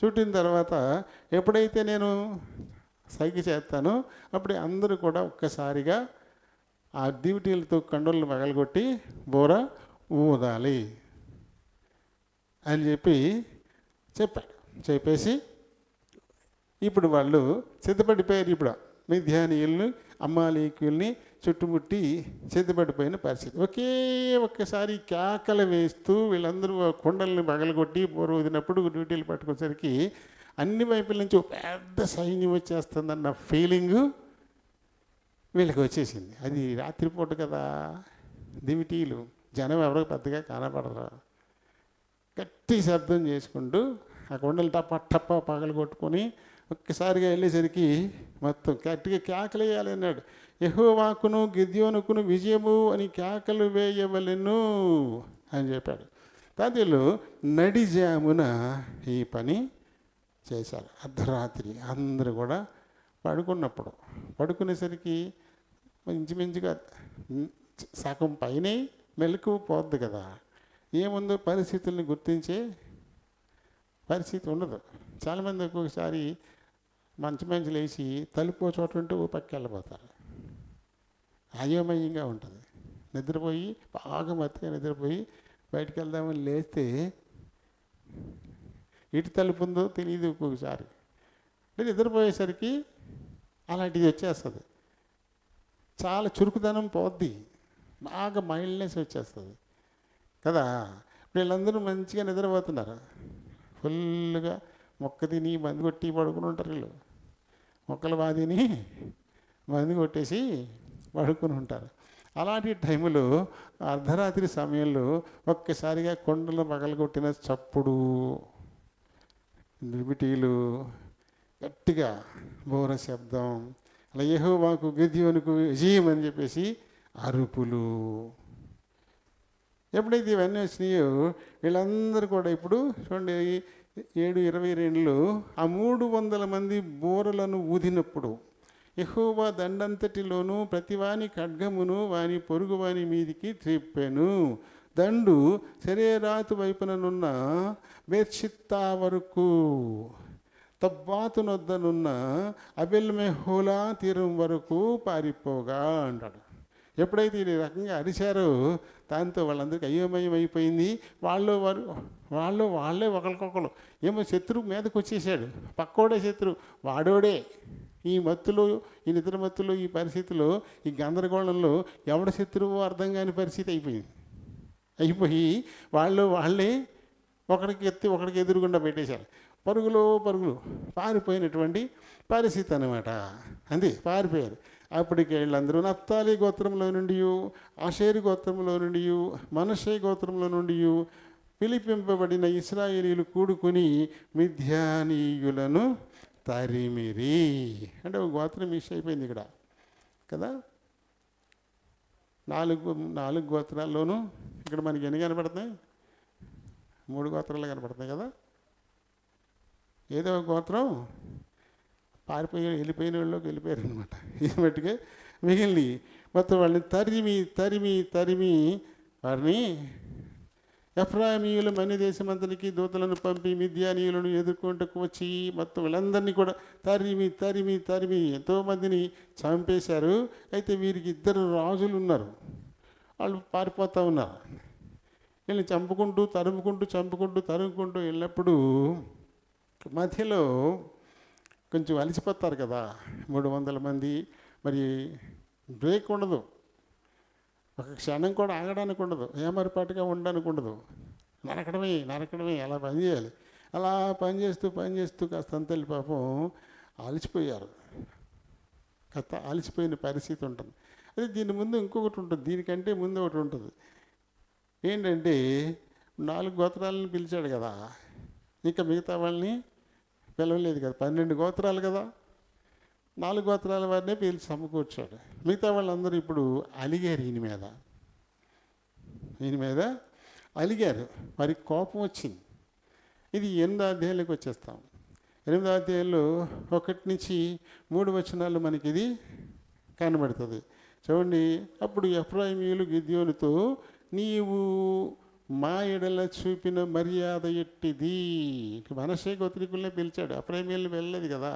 చుట్టిన తర్వాత ఎప్పుడైతే నేను సైగ చేస్తానో అప్పుడు అందరూ కూడా ఒక్కసారిగా ఆ దివిటీలతో కండోళ్ళు పగలగొట్టి బోర ఊదాలి అని చెప్పేసి ఇప్పుడు వాళ్ళు సిద్ధపడిపోయారు. ఇప్పుడు మిద్యానీయుల్ని అమాలేకీయుల్ని చుట్టుముట్టి సిద్ధపడిపోయిన పరిస్థితి. ఒక్కసారి కేకలు వేస్తూ వీళ్ళందరూ కొండల్ని పగలగొట్టి బోర ఊదినప్పుడు డ్యూటీలు పట్టుకునేసరికి అన్ని వైపుల నుంచి పెద్ద సైన్యం వచ్చేస్తుందన్న ఫీలింగు వీళ్ళకి వచ్చేసింది. అది రాత్రిపూట కదా, దివిటీలు జనం ఎవరో పెద్దగా కనపడరు. గట్టి శబ్దం చేసుకుంటూ ఆ కొండలు టప్ప టప్ప పగలు కొట్టుకొని ఒక్కసారిగా వెళ్ళేసరికి మొత్తం గట్టిగా కేకలు వేయాలి అన్నాడు. యెహోవాకును గిద్యోనుకును విజయము అని కేకలు వేయవలెను అని చెప్పాడు. దానిలో నడిజామున ఈ పని చేశారు. అర్ధరాత్రి అందరూ కూడా పడుకున్నప్పుడు, పడుకునేసరికి ఇంచుమించుగా సగం పైనే మెలకువ పోద్ది కదా. ఏముందో పరిస్థితుల్ని గుర్తించే పరిస్థితి ఉండదు. చాలామంది ఒక్కొక్కసారి మంచి లేచి తలుపు చోట ఉంటే ఓ పక్క వెళ్ళిపోతారు. అయోమయంగా ఉంటుంది. నిద్రపోయి బాగా మత్తుగా నిద్రపోయి బయటికి వెళ్దామని లేస్తే ఇటు తలుపు ఉందో తెలియదు ఒక్కొక్కసారి. నిద్రపోయేసరికి అలాంటిది వచ్చేస్తుంది. చాలా చురుకుదనం పోద్ది, బాగా మైల్డ్నెస్ వచ్చేస్తుంది కదా. వీళ్ళందరూ మంచిగా నిద్రపోతున్నారు. ఫుల్గా మొక్క తిని మందు కొట్టి పడుకుని ఉంటారు. వీళ్ళు మొక్కలు బాధిని మందు కొట్టేసి పడుకుని ఉంటారు. అలాంటి టైంలో అర్ధరాత్రి సమయంలో ఒక్కసారిగా కొండలు పగలగొట్టిన చప్పుడు, నిబిటీలు, గట్టిగా బోర శబ్దం, అలా యెహోవాకు గిద్యోనుకు విజయం అని చెప్పేసి అరుపులు. ఎప్పుడైతే ఇవన్నీ వచ్చినాయో వీళ్ళందరూ కూడా ఇప్పుడు చూడండి 7:22 ఆ 300 మంది బోరలను ఊదినప్పుడు యెహోవా దండంతటిలోనూ ప్రతివాని ఖడ్గమును వాని పొరుగు వాని మీదికి త్రిప్పెను. దండు శరీరాతు వైపుననున్న బేర్షిత్తా వరకు, తబ్బాతునొద్దనున్న అబెల్మెహోలా తీరం వరకు పారిపోగా అంటాడు. ఎప్పుడైతే ఈ రకంగా అరిచారో దాంతో వాళ్ళందరికీ అయోమయం అయిపోయింది. వాళ్ళే ఒకరికొకరు ఏమో శత్రువు మీదకి వచ్చేసాడు. పక్కోడే శత్రువు, వాడోడే. ఈ మత్తులో, ఈ నిద్ర మత్తులో, ఈ పరిస్థితిలో, ఈ గందరగోళంలో ఎవడ శత్రువు అర్థం కాని పరిస్థితి అయిపోయి వాళ్ళే ఒకరికి ఎత్తి ఒకరికి ఎదురుగుండా పెట్టేశారు. పరుగులు పారిపోయినటువంటి పరిస్థితి అన్నమాట. అంతే, పారిపోయారు. అప్పటికి వీళ్ళందరూ నఫ్తాలి గోత్రంలో నుండి, ఆషేరు గోత్రంలో నుండి, మనష్షే గోత్రంలో నుండి పిలిపింపబడిన ఇశ్రాయేలీయులు కూడుకుని మిద్యానీయులను తరిమిరి. అంటే ఒక గోత్రం మిస్ అయిపోయింది ఇక్కడ కదా. 4 గోత్రాల్లోనూ ఇక్కడ మనకి ఎన్ని కనపడుతున్నాయి? 3 గోత్రాలు కనపడుతున్నాయి కదా. ఏదో ఒక గోత్రం వెళ్ళిపోయిన వాళ్ళకి వెళ్ళిపోయారు అనమాట. ఇది మట్టుగా మిగిలిన మొత్తం వాళ్ళని తరిమి వారిని ఎఫ్రాయిమీయులు మన్య దేశమంతనికి దూతలను పంపి మిద్యానీయులను ఎదుర్కొంటకు వచ్చి మొత్తం వీళ్ళందరినీ కూడా తరిమి ఎంతోమందిని చంపేశారు. అయితే వీరికి 2 రాజులు ఉన్నారు. వాళ్ళు పారిపోతూ ఉన్నారు. వీళ్ళని తరుముకుంటూ వెళ్ళినప్పుడు మధ్యలో కొంచెం అలసిపోతారు కదా 300 మంది. మరి బ్రేక్ ఉండదు, ఒక క్షణం కూడా ఆగడానికి ఉండదు, ఏమరపాటుగా ఉండడానికి ఉండదు. నరకడమే అలా పనిచేయాలి. అలా పనిచేస్తూ కాస్తంత పాపం అలసిపోయారు. అలసిపోయిన పరిస్థితి ఉంటుంది. అదే దీని ముందు ఇంకొకటి ఉంటుంది, దీనికంటే ముందు ఒకటి ఉంటుంది. ఏంటంటే 4 గోత్రాలను పిలిచాడు కదా, ఇంకా మిగతా వాళ్ళని పిలవలేదు కదా. 12 గోత్రాలు కదా, 4 గోత్రాల వారినే పిలిచి సమకూర్చాడు. మిగతా వాళ్ళందరూ ఇప్పుడు అలిగారు ఈయన మీద అలిగారు. వారికి కోపం వచ్చింది. ఇది 8వ అధ్యాయంలోకి వచ్చేస్తాం. 8వ అధ్యాయంలో 1 నుంచి 3 వచనాలు మనకి ఇది కనబడుతుంది. చూడండి. అప్పుడు ఎఫ్రాయిమీయులు గిద్యోనుతో, నీవు మా ఎడల చూపిన మర్యాద ఎట్టిది. మనష్షే గోత్రికుల్నే పిలిచాడు, ఎఫ్రాయిమీయుల్ని వెళ్ళలేదు కదా.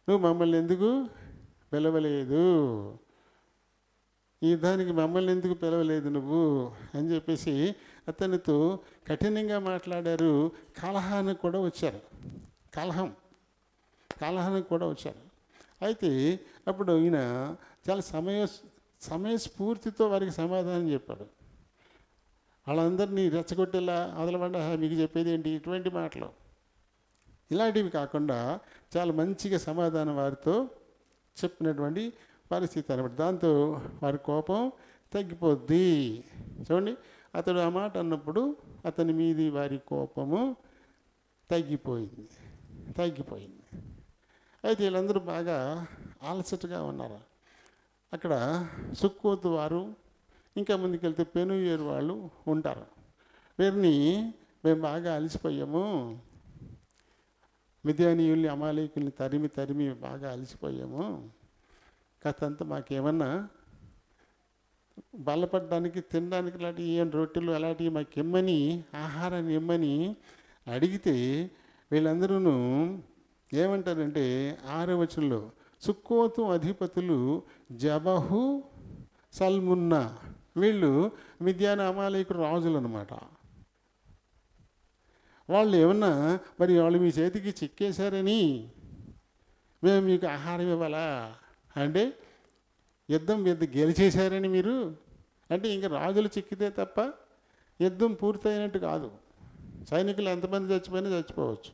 నువ్వు మమ్మల్ని ఎందుకు పిలవలేదు, ఈ యుద్ధానికి మమ్మల్ని ఎందుకు పిలవలేదు నువ్వు అని చెప్పేసి అతనితో కఠినంగా మాట్లాడారు. కలహానికి కూడా వచ్చారు. అయితే అప్పుడు ఈయన చాలా సమయస్ఫూర్తితో వారికి సమాధానం చెప్పాడు. వాళ్ళందరినీ రెచ్చగొట్టేలా అదలబండ మీకు చెప్పేది ఏంటి, ఇటువంటి మాటలు ఇలాంటివి కాకుండా చాలా మంచిగా సమాధానం వారితో చెప్పినటువంటి పరిస్థితి అనమాట. దాంతో వారి కోపం తగ్గిపోద్ది. చూడండి, అతడు ఆ మాట అన్నప్పుడు అతని మీది వారి కోపము తగ్గిపోయింది. అయితే వీళ్ళందరూ బాగా అలసటగా ఉన్నారు. అక్కడ సుక్కోతు వారు, ఇంకా ముందుకెళ్తే పెనుయేరు వాళ్ళు ఉంటారు. వీరిని మేము బాగా అలసిపోయాము, మిద్యానీయుల్ని అమాలేకుల్ని తరిమి బాగా అలసిపోయాము, కాస్తంత మాకేమన్నా బలపడడానికి తినడానికి ఇలాంటి ఏం రొట్టెలు అలాంటివి మాకు ఇమ్మని, ఆహారాన్ని ఇమ్మని అడిగితే వీళ్ళందరూ ఏమంటారంటే 6వ వచనంలో సుక్కోతు అధిపతులు జబహు, సల్మున్నా, వీళ్ళు మిద్యాన అమాలేకుడు రాజులు అనమాట. వాళ్ళు ఏమన్నా మరి వాళ్ళు మీ చేతికి చిక్కేశారని మేము మీకు ఆహారం ఇవ్వాలా అంటే, యుద్ధం గెలిచేశారని మీరు అంటే ఇంకా రాజులు చిక్కితే తప్ప యుద్ధం పూర్తయినట్టు కాదు. సైనికులు ఎంతమంది చచ్చిపోయినా చచ్చిపోవచ్చు.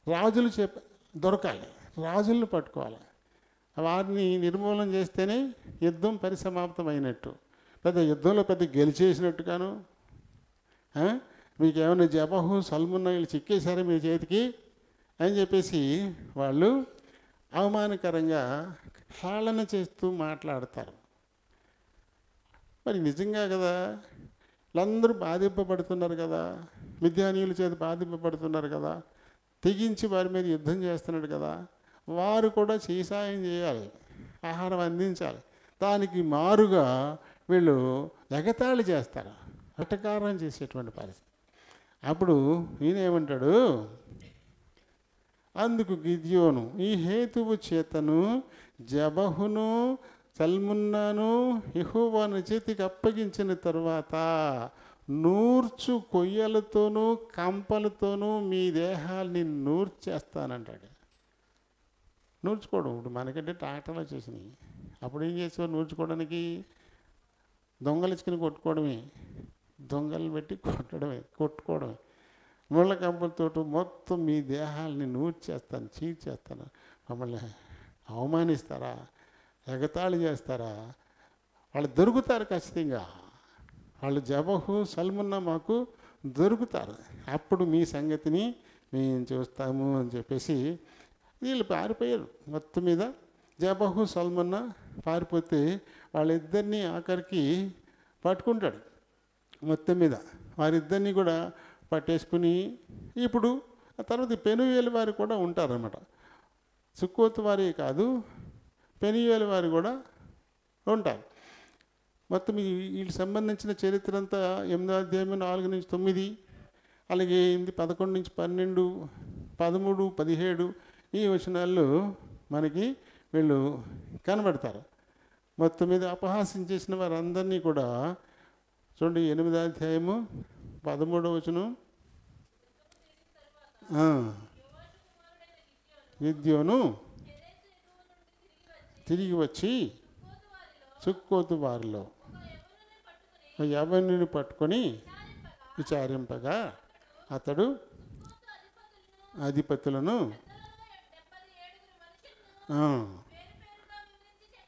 రాజులు దొరకాలి, రాజులను పట్టుకోవాలి, వారిని నిర్మూలన చేస్తేనే యుద్ధం పరిసమాప్తమైనట్టు. యుద్ధంలో గెలిచేసినట్టుగాను మీకు ఏమైనా జబహు, సల్మున్నా వీళ్ళు చిక్కేశారా మీ చేతికి అని చెప్పేసి వాళ్ళు అవమానకరంగా హేళన చేస్తూ మాట్లాడతారు. మరి నిజంగా కదా, వీళ్ళందరూ బాధింపబడుతున్నారు కదా, మిద్యానీయుల చేత బాధింపబడుతున్నారు కదా, తెగించి వారి మీద యుద్ధం చేస్తున్నాడు కదా, వారు కూడా చేసాయం చేయాలి, ఆహారం అందించాలి. దానికి మారుగా వీళ్ళు ఎగతాళి చేస్తారు, వెటకారం చేసేటువంటి పరిస్థితి. అప్పుడు ఈయన ఏమంటాడు, అందుకు గిద్యోను ఈ హేతువు చేతను జబహును సల్మున్నాను యెహోవాను చేతికి అప్పగించిన తరువాత నూర్చు కొయ్యలతోనూ కంపలతోనూ మీ దేహాల్ని నూర్చేస్తానంటాడు. నూర్చుకోవడం ఇప్పుడు మనకంటే ట్రాక్టర్లో చేసినాయి. అప్పుడు ఏం చేసేవారు నూర్చుకోవడానికి? దొంగలించుకుని కొట్టుకోవడమే, దొంగలు పెట్టి కొట్టుకోవడమే. ముళ్ళ కంపలతో మొత్తం మీ దేహాలని నూర్చేస్తాను, చీల్చేస్తాను. మమ్మల్ని అవమానిస్తారా, ఎగతాళి చేస్తారా? వాళ్ళు దొరుకుతారు ఖచ్చితంగా. వాళ్ళు జబహు, సల్మున్నా మాకు దొరుకుతారు. అప్పుడు మీ సంగతిని మేము చూస్తాము అని చెప్పేసి వీళ్ళు పారిపోయారు. మొత్తం మీద జబహు, సల్మున్నా పారిపోతే వాళ్ళిద్దరినీ ఆఖరికి పట్టుకుంటాడు. మొత్తం మీద వారిద్దరినీ కూడా పట్టేసుకుని ఇప్పుడు ఆ తర్వాత పెనుయేలు వారు కూడా ఉంటారన్నమాట. సుక్కోతు వారే కాదు, పెనుయేలు వారు కూడా ఉంటారు. మొత్తం వీళ్ళకి సంబంధించిన చరిత్ర అంతా 8వ అధ్యాయం 4 నుంచి 9, అలాగే 11 నుంచి 12, 13, 17 ఈ వచనాల్లో మనకి వీళ్ళు కనబడతారు. మొత్తం మీద అపహాస్యం చేసిన వారందరినీ కూడా చూడండి. 8వ అధ్యాయము 13వ వచనం, గిద్యోను తిరిగి వచ్చి సుక్కోతు వారిలో యవనుని పట్టుకొని విచారింపగా అతడు అధిపతులను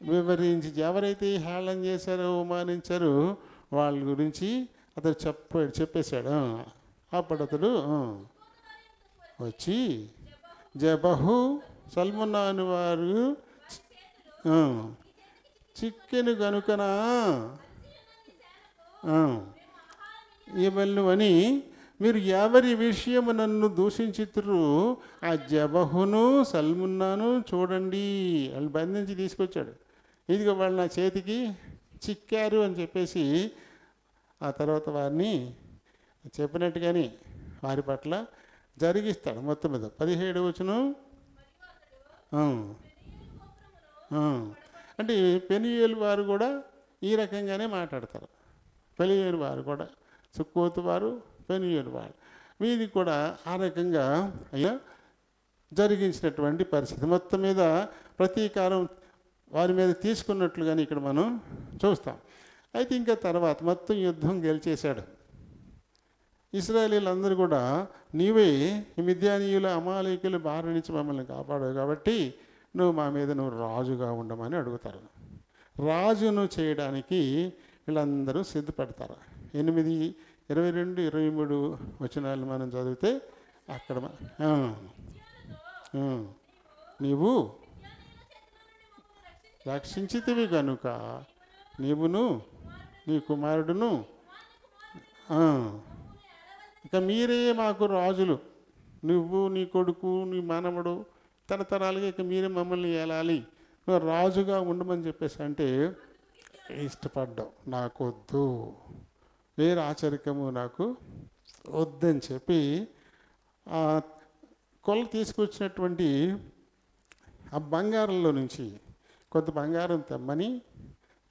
వివరించి ఎవరైతే హేళన చేశారో, అవమానించారో వాళ్ళ గురించి అతడు చెప్పేశాడు. అప్పుడు అతడు వచ్చి జబహు, సల్మున్నా అని వారు చిక్కెను గనుకనా ఇవల్లు అని మీరు ఎవరి విషయము నన్ను దూషించుతురు ఆ జబహును, సల్మున్నాను చూడండి. వాళ్ళు బంధించి తీసుకొచ్చాడు. ఇదిగో వాళ్ళు నా చేతికి చిక్కారు అని చెప్పేసి ఆ తర్వాత వారిని చెప్పినట్టుగాని వారి పట్ల జరిగిస్తాడు. మొత్తం మీద 17వ వచనం. అంటే పెనుయేలు వారు కూడా ఈ రకంగానే మాట్లాడతారు. పెనుయేలు వారు కూడా, సుక్కోతు వారు, పెనుయేలు వారు, వీరి కూడా ఆ రకంగా అయ్యా జరిగించినటువంటి పరిస్థితి. మొత్తం మీద ప్రతీకారం వారి మీద తీసుకున్నట్లుగానే ఇక్కడ మనం చూస్తాం. అయితే ఇంకా తర్వాత మొత్తం యుద్ధం గెలిచేశాడు. ఇశ్రాయేలీలందరూ కూడా నీవే ఈ మిద్యానీయుల, అమాలేకుల బారి నుంచి మమ్మల్ని కాపాడావు కాబట్టి నువ్వు రాజుగా ఉండమని అడుగుతారు. రాజును చేయడానికి వీళ్ళందరూ సిద్ధపడతారు. 8, 22, 23 వచనాలు మనం చదివితే అక్కడ నీవు రక్షించితివి కనుక నీవును నీ కుమారుడును ఇక మీరే మాకు రాజులు, నువ్వు నీ కొడుకు నీ మనవడు తరతరాలుగా ఇక మీరే మమ్మల్ని ఏలాలి, నువ్వు రాజుగా ఉండమని చెప్పేసి అంటే ఇష్టపడ్డావు. నాకు వద్దు, వేరే ఆచరికము నాకు వద్దని చెప్పి కొల తీసుకొచ్చినటువంటి ఆ బంగారంలో నుంచి కొంత బంగారం తెమ్మని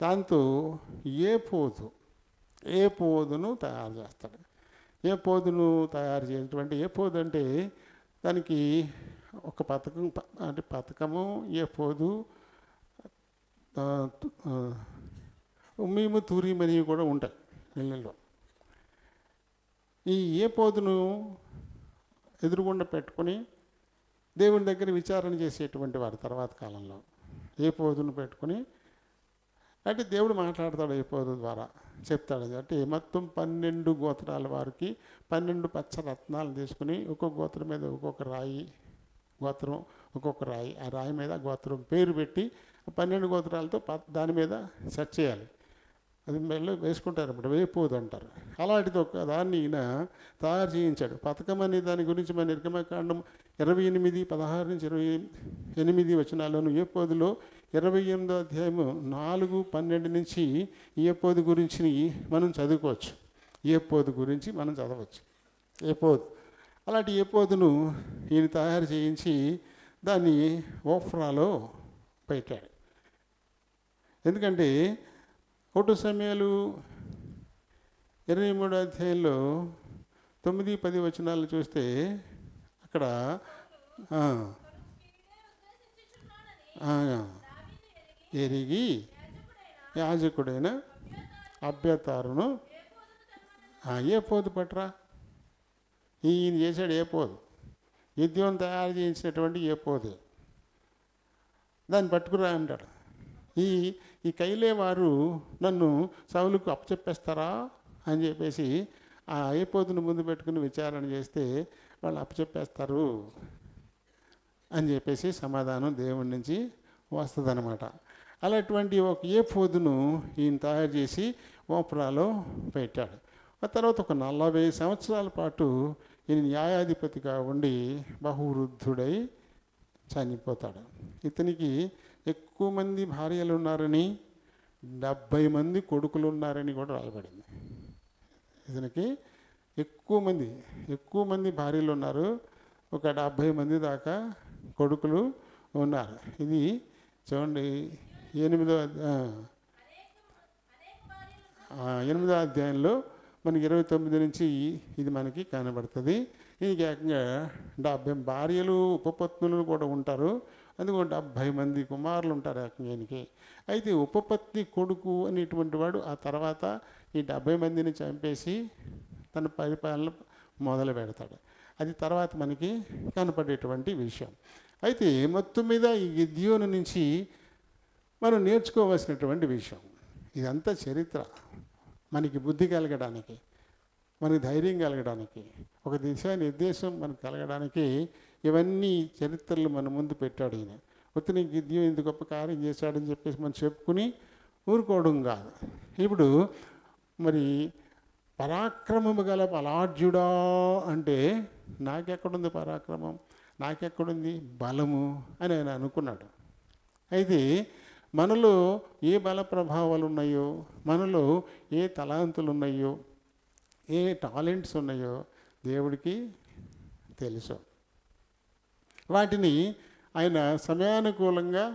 దాంతో ఏ పోదును తయారు చేస్తాడు. ఏ పోదును తయారు చేసేటువంటి ఏ పోదు అంటే దానికి ఒక పథకం అంటే పథకము ఏ పోదు ఉమ్మీము తూరిమని కూడా ఉంటాయి ఇళ్ళల్లో. ఈ ఏ పోదును ఎదురుగుండా పెట్టుకొని దేవుని దగ్గర విచారణ చేసేటువంటి వారు తర్వాత కాలంలో ఏ పోదును పెట్టుకొని అంటే దేవుడు మాట్లాడతాడు ఏ పోదు ద్వారా చెప్తాడు. అంటే మొత్తం 12 గోత్రాల వారికి 12 పచ్చ రత్నాలు తీసుకుని ఒక్కొక్క గోత్రం మీద ఒక్కొక్క రాయి, గోత్రం ఒక్కొక్క రాయి, ఆ రాయి మీద గోత్రం పేరు పెట్టి 12 గోత్రాలతో దాని మీద సెట్ చేయాలి. అది మెల్ల వేసుకుంటారు అన్నమాట, వేపోదు అంటారు. అలాంటిది ఒక దాన్ని ఈయన తయారు చేయించాడు. పథకం అనే దాని గురించి మన నిర్గమకాండం 28, 16 నుంచి 28 వచనాలను ఏ పోదులో 28వ అధ్యాయము 4, 12 నుంచి ఏ పోదు గురించి మనం చదువుకోవచ్చు. ఏ పోదు గురించి మనం చదవచ్చు. ఏ పోదు అలాంటి ఏ పోదును ఈయన తయారు చేయించి దాన్ని ఓఫ్రాలో పెట్టాడు. ఎందుకంటే 1 సమయాలు 23వ అధ్యాయంలో 9, 10 వచనాలు చూస్తే అక్కడ ఎరిగి యాజకుడైన అబ్యాతారును ఏ పోదు పట్రా, ఈయన చేశాడు ఏ పోదు, గిద్యోను తయారు చేయించినటువంటి ఏ పోదు, దాన్ని పట్టుకురా అంటాడు. ఈ కైలే వారు నన్ను సౌలుకు అప్పచెప్పేస్తారా అని చెప్పేసి ఆ ఏ పోతును ముందు పెట్టుకుని విచారణ చేస్తే వాళ్ళు అప్పచెప్పేస్తారు అని చెప్పేసి సమాధానం దేవుడి నుంచి వస్తుందన్నమాట. అలాంటి ఒక ఏ పోదును ఈయన తయారు చేసి ఓప్రాలో పెట్టాడు. ఆ తర్వాత ఒక 40 సంవత్సరాల పాటు ఈయన న్యాయాధిపతిగా ఉండి బహువృద్ధుడై చనిపోతాడు. ఇతనికి ఎక్కువ మంది భార్యలు ఉన్నారని 70 మంది కొడుకులు ఉన్నారని కూడా రాయబడింది. ఇతనికి ఎక్కువ మంది భార్యలు ఉన్నారు, ఒక 70 మంది దాకా కొడుకులు ఉన్నారు. ఇది చూడండి 8వ అధ్యాయంలో మనకి 29 నుంచి ఇది మనకి కనబడుతుంది. ఇది ఏకంగా 70 భార్యలు ఉపపత్నులు కూడా ఉంటారు, అందుకు 70 మంది కుమారులు ఉంటారు ఏకంగా ఈయనకి. అయితే ఉపపత్ని కొడుకు అనేటువంటి వాడు ఆ తర్వాత ఈ 70 మందిని చంపేసి తన పరిపాలన మొదలు పెడతాడు. అది తర్వాత మనకి కనపడేటువంటి విషయం. అయితే మొత్తం మీద ఈ గిద్యోను నుంచి మనం నేర్చుకోవాల్సినటువంటి విషయం ఇదంతా చరిత్ర. మనకి బుద్ధి కలగడానికి, మనకి ధైర్యం కలగడానికి, ఒక దిశా నిర్దేశం మనకు కలగడానికి ఇవన్నీ చరిత్రలు మన ముందు పెట్టాడు ఈయన. ఒత్తిని గిద్యోను ఇంత గొప్ప కార్యం చేశాడని చెప్పేసి మనం చెప్పుకుని ఊరుకోవడం కాదు. ఇప్పుడు మరి పరాక్రమము గల బలాఢ్యుడా అంటే నాకెక్కడుంది పరాక్రమం, నాకెక్కడుంది బలము అని ఆయన అనుకున్నాడు. అయితే మనలో ఏ బల ప్రభావాలు ఉన్నాయో, మనలో ఏ తలాంతులు ఉన్నాయో, ఏ టాలెంట్స్ ఉన్నాయో దేవుడికి తెలుసు. వాటిని ఆయన సమయానుకూలంగా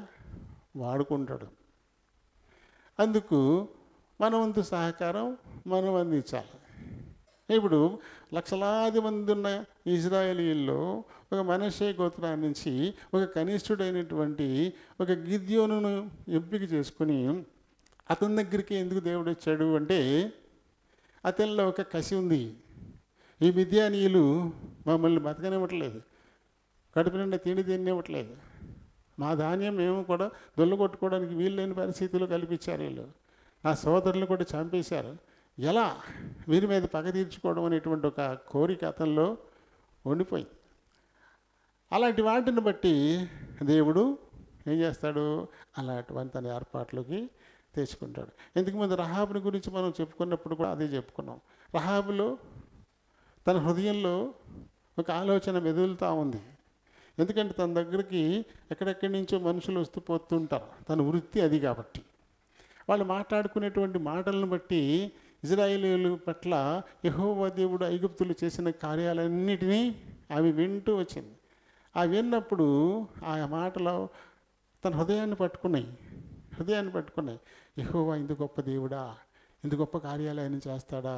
వాడుకుంటాడు. అందుకు మన వంతు సహకారం మనం అందించాలి. ఇప్పుడు లక్షలాది మంది ఉన్న ఇజ్రాయేలీల్లో ఒక మనష్షే గోత్రాన్ని నుంచి ఒక కనిష్ఠుడైనటువంటి ఒక గిద్యోనును ఎంపిక చేసుకుని అతని దగ్గరికి ఎందుకు దేవుడు వచ్చాడు అంటే అతనిలో ఒక కసి ఉంది. ఈ మిద్యానీయులు మమ్మల్ని బతకనివ్వట్లేదు, కడుపు నిండా తిండి తినివ్వట్లేదు, మా ధాన్యం మేము కూడా దొల్ల కొట్టుకోవడానికి వీలు లేని పరిస్థితులు కల్పించారు. వీళ్ళు నా సోదరులు కూడా చంపేశారు, ఎలా వీరి మీద పగ తీర్చుకోవడం అనేటువంటి ఒక కోరిక అతనిలో ఉండిపోయింది. అలాంటి వాటిని బట్టి దేవుడు ఏం చేస్తాడు, అలాంటివన్నీ తన ఏర్పాట్లోకి తెచ్చుకుంటాడు. ఇంతకుముందు రహాబుని గురించి మనం చెప్పుకున్నప్పుడు కూడా అదే చెప్పుకున్నాం. రహాబులో తన హృదయంలో ఒక ఆలోచన మెదులుతూ ఉంది. ఎందుకంటే తన దగ్గరికి ఎక్కడెక్కడి నుంచో మనుషులు వస్తూ పోతుంటారు. తన వృత్తి అది కాబట్టి వాళ్ళు మాట్లాడుకునేటువంటి మాటలను బట్టి ఇజ్రాయేలీయుల పట్ల యెహోవా దేవుడు ఐగుప్తులు చేసిన కార్యాలన్నిటినీ అవి వింటూ వచ్చింది. అవి విన్నప్పుడు ఆ మాటలు తన హృదయాన్ని పట్టుకున్నాయి. యెహోవా ఇంత గొప్ప దేవుడా, ఇంత గొప్ప కార్యాలు ఆయన చేస్తాడా,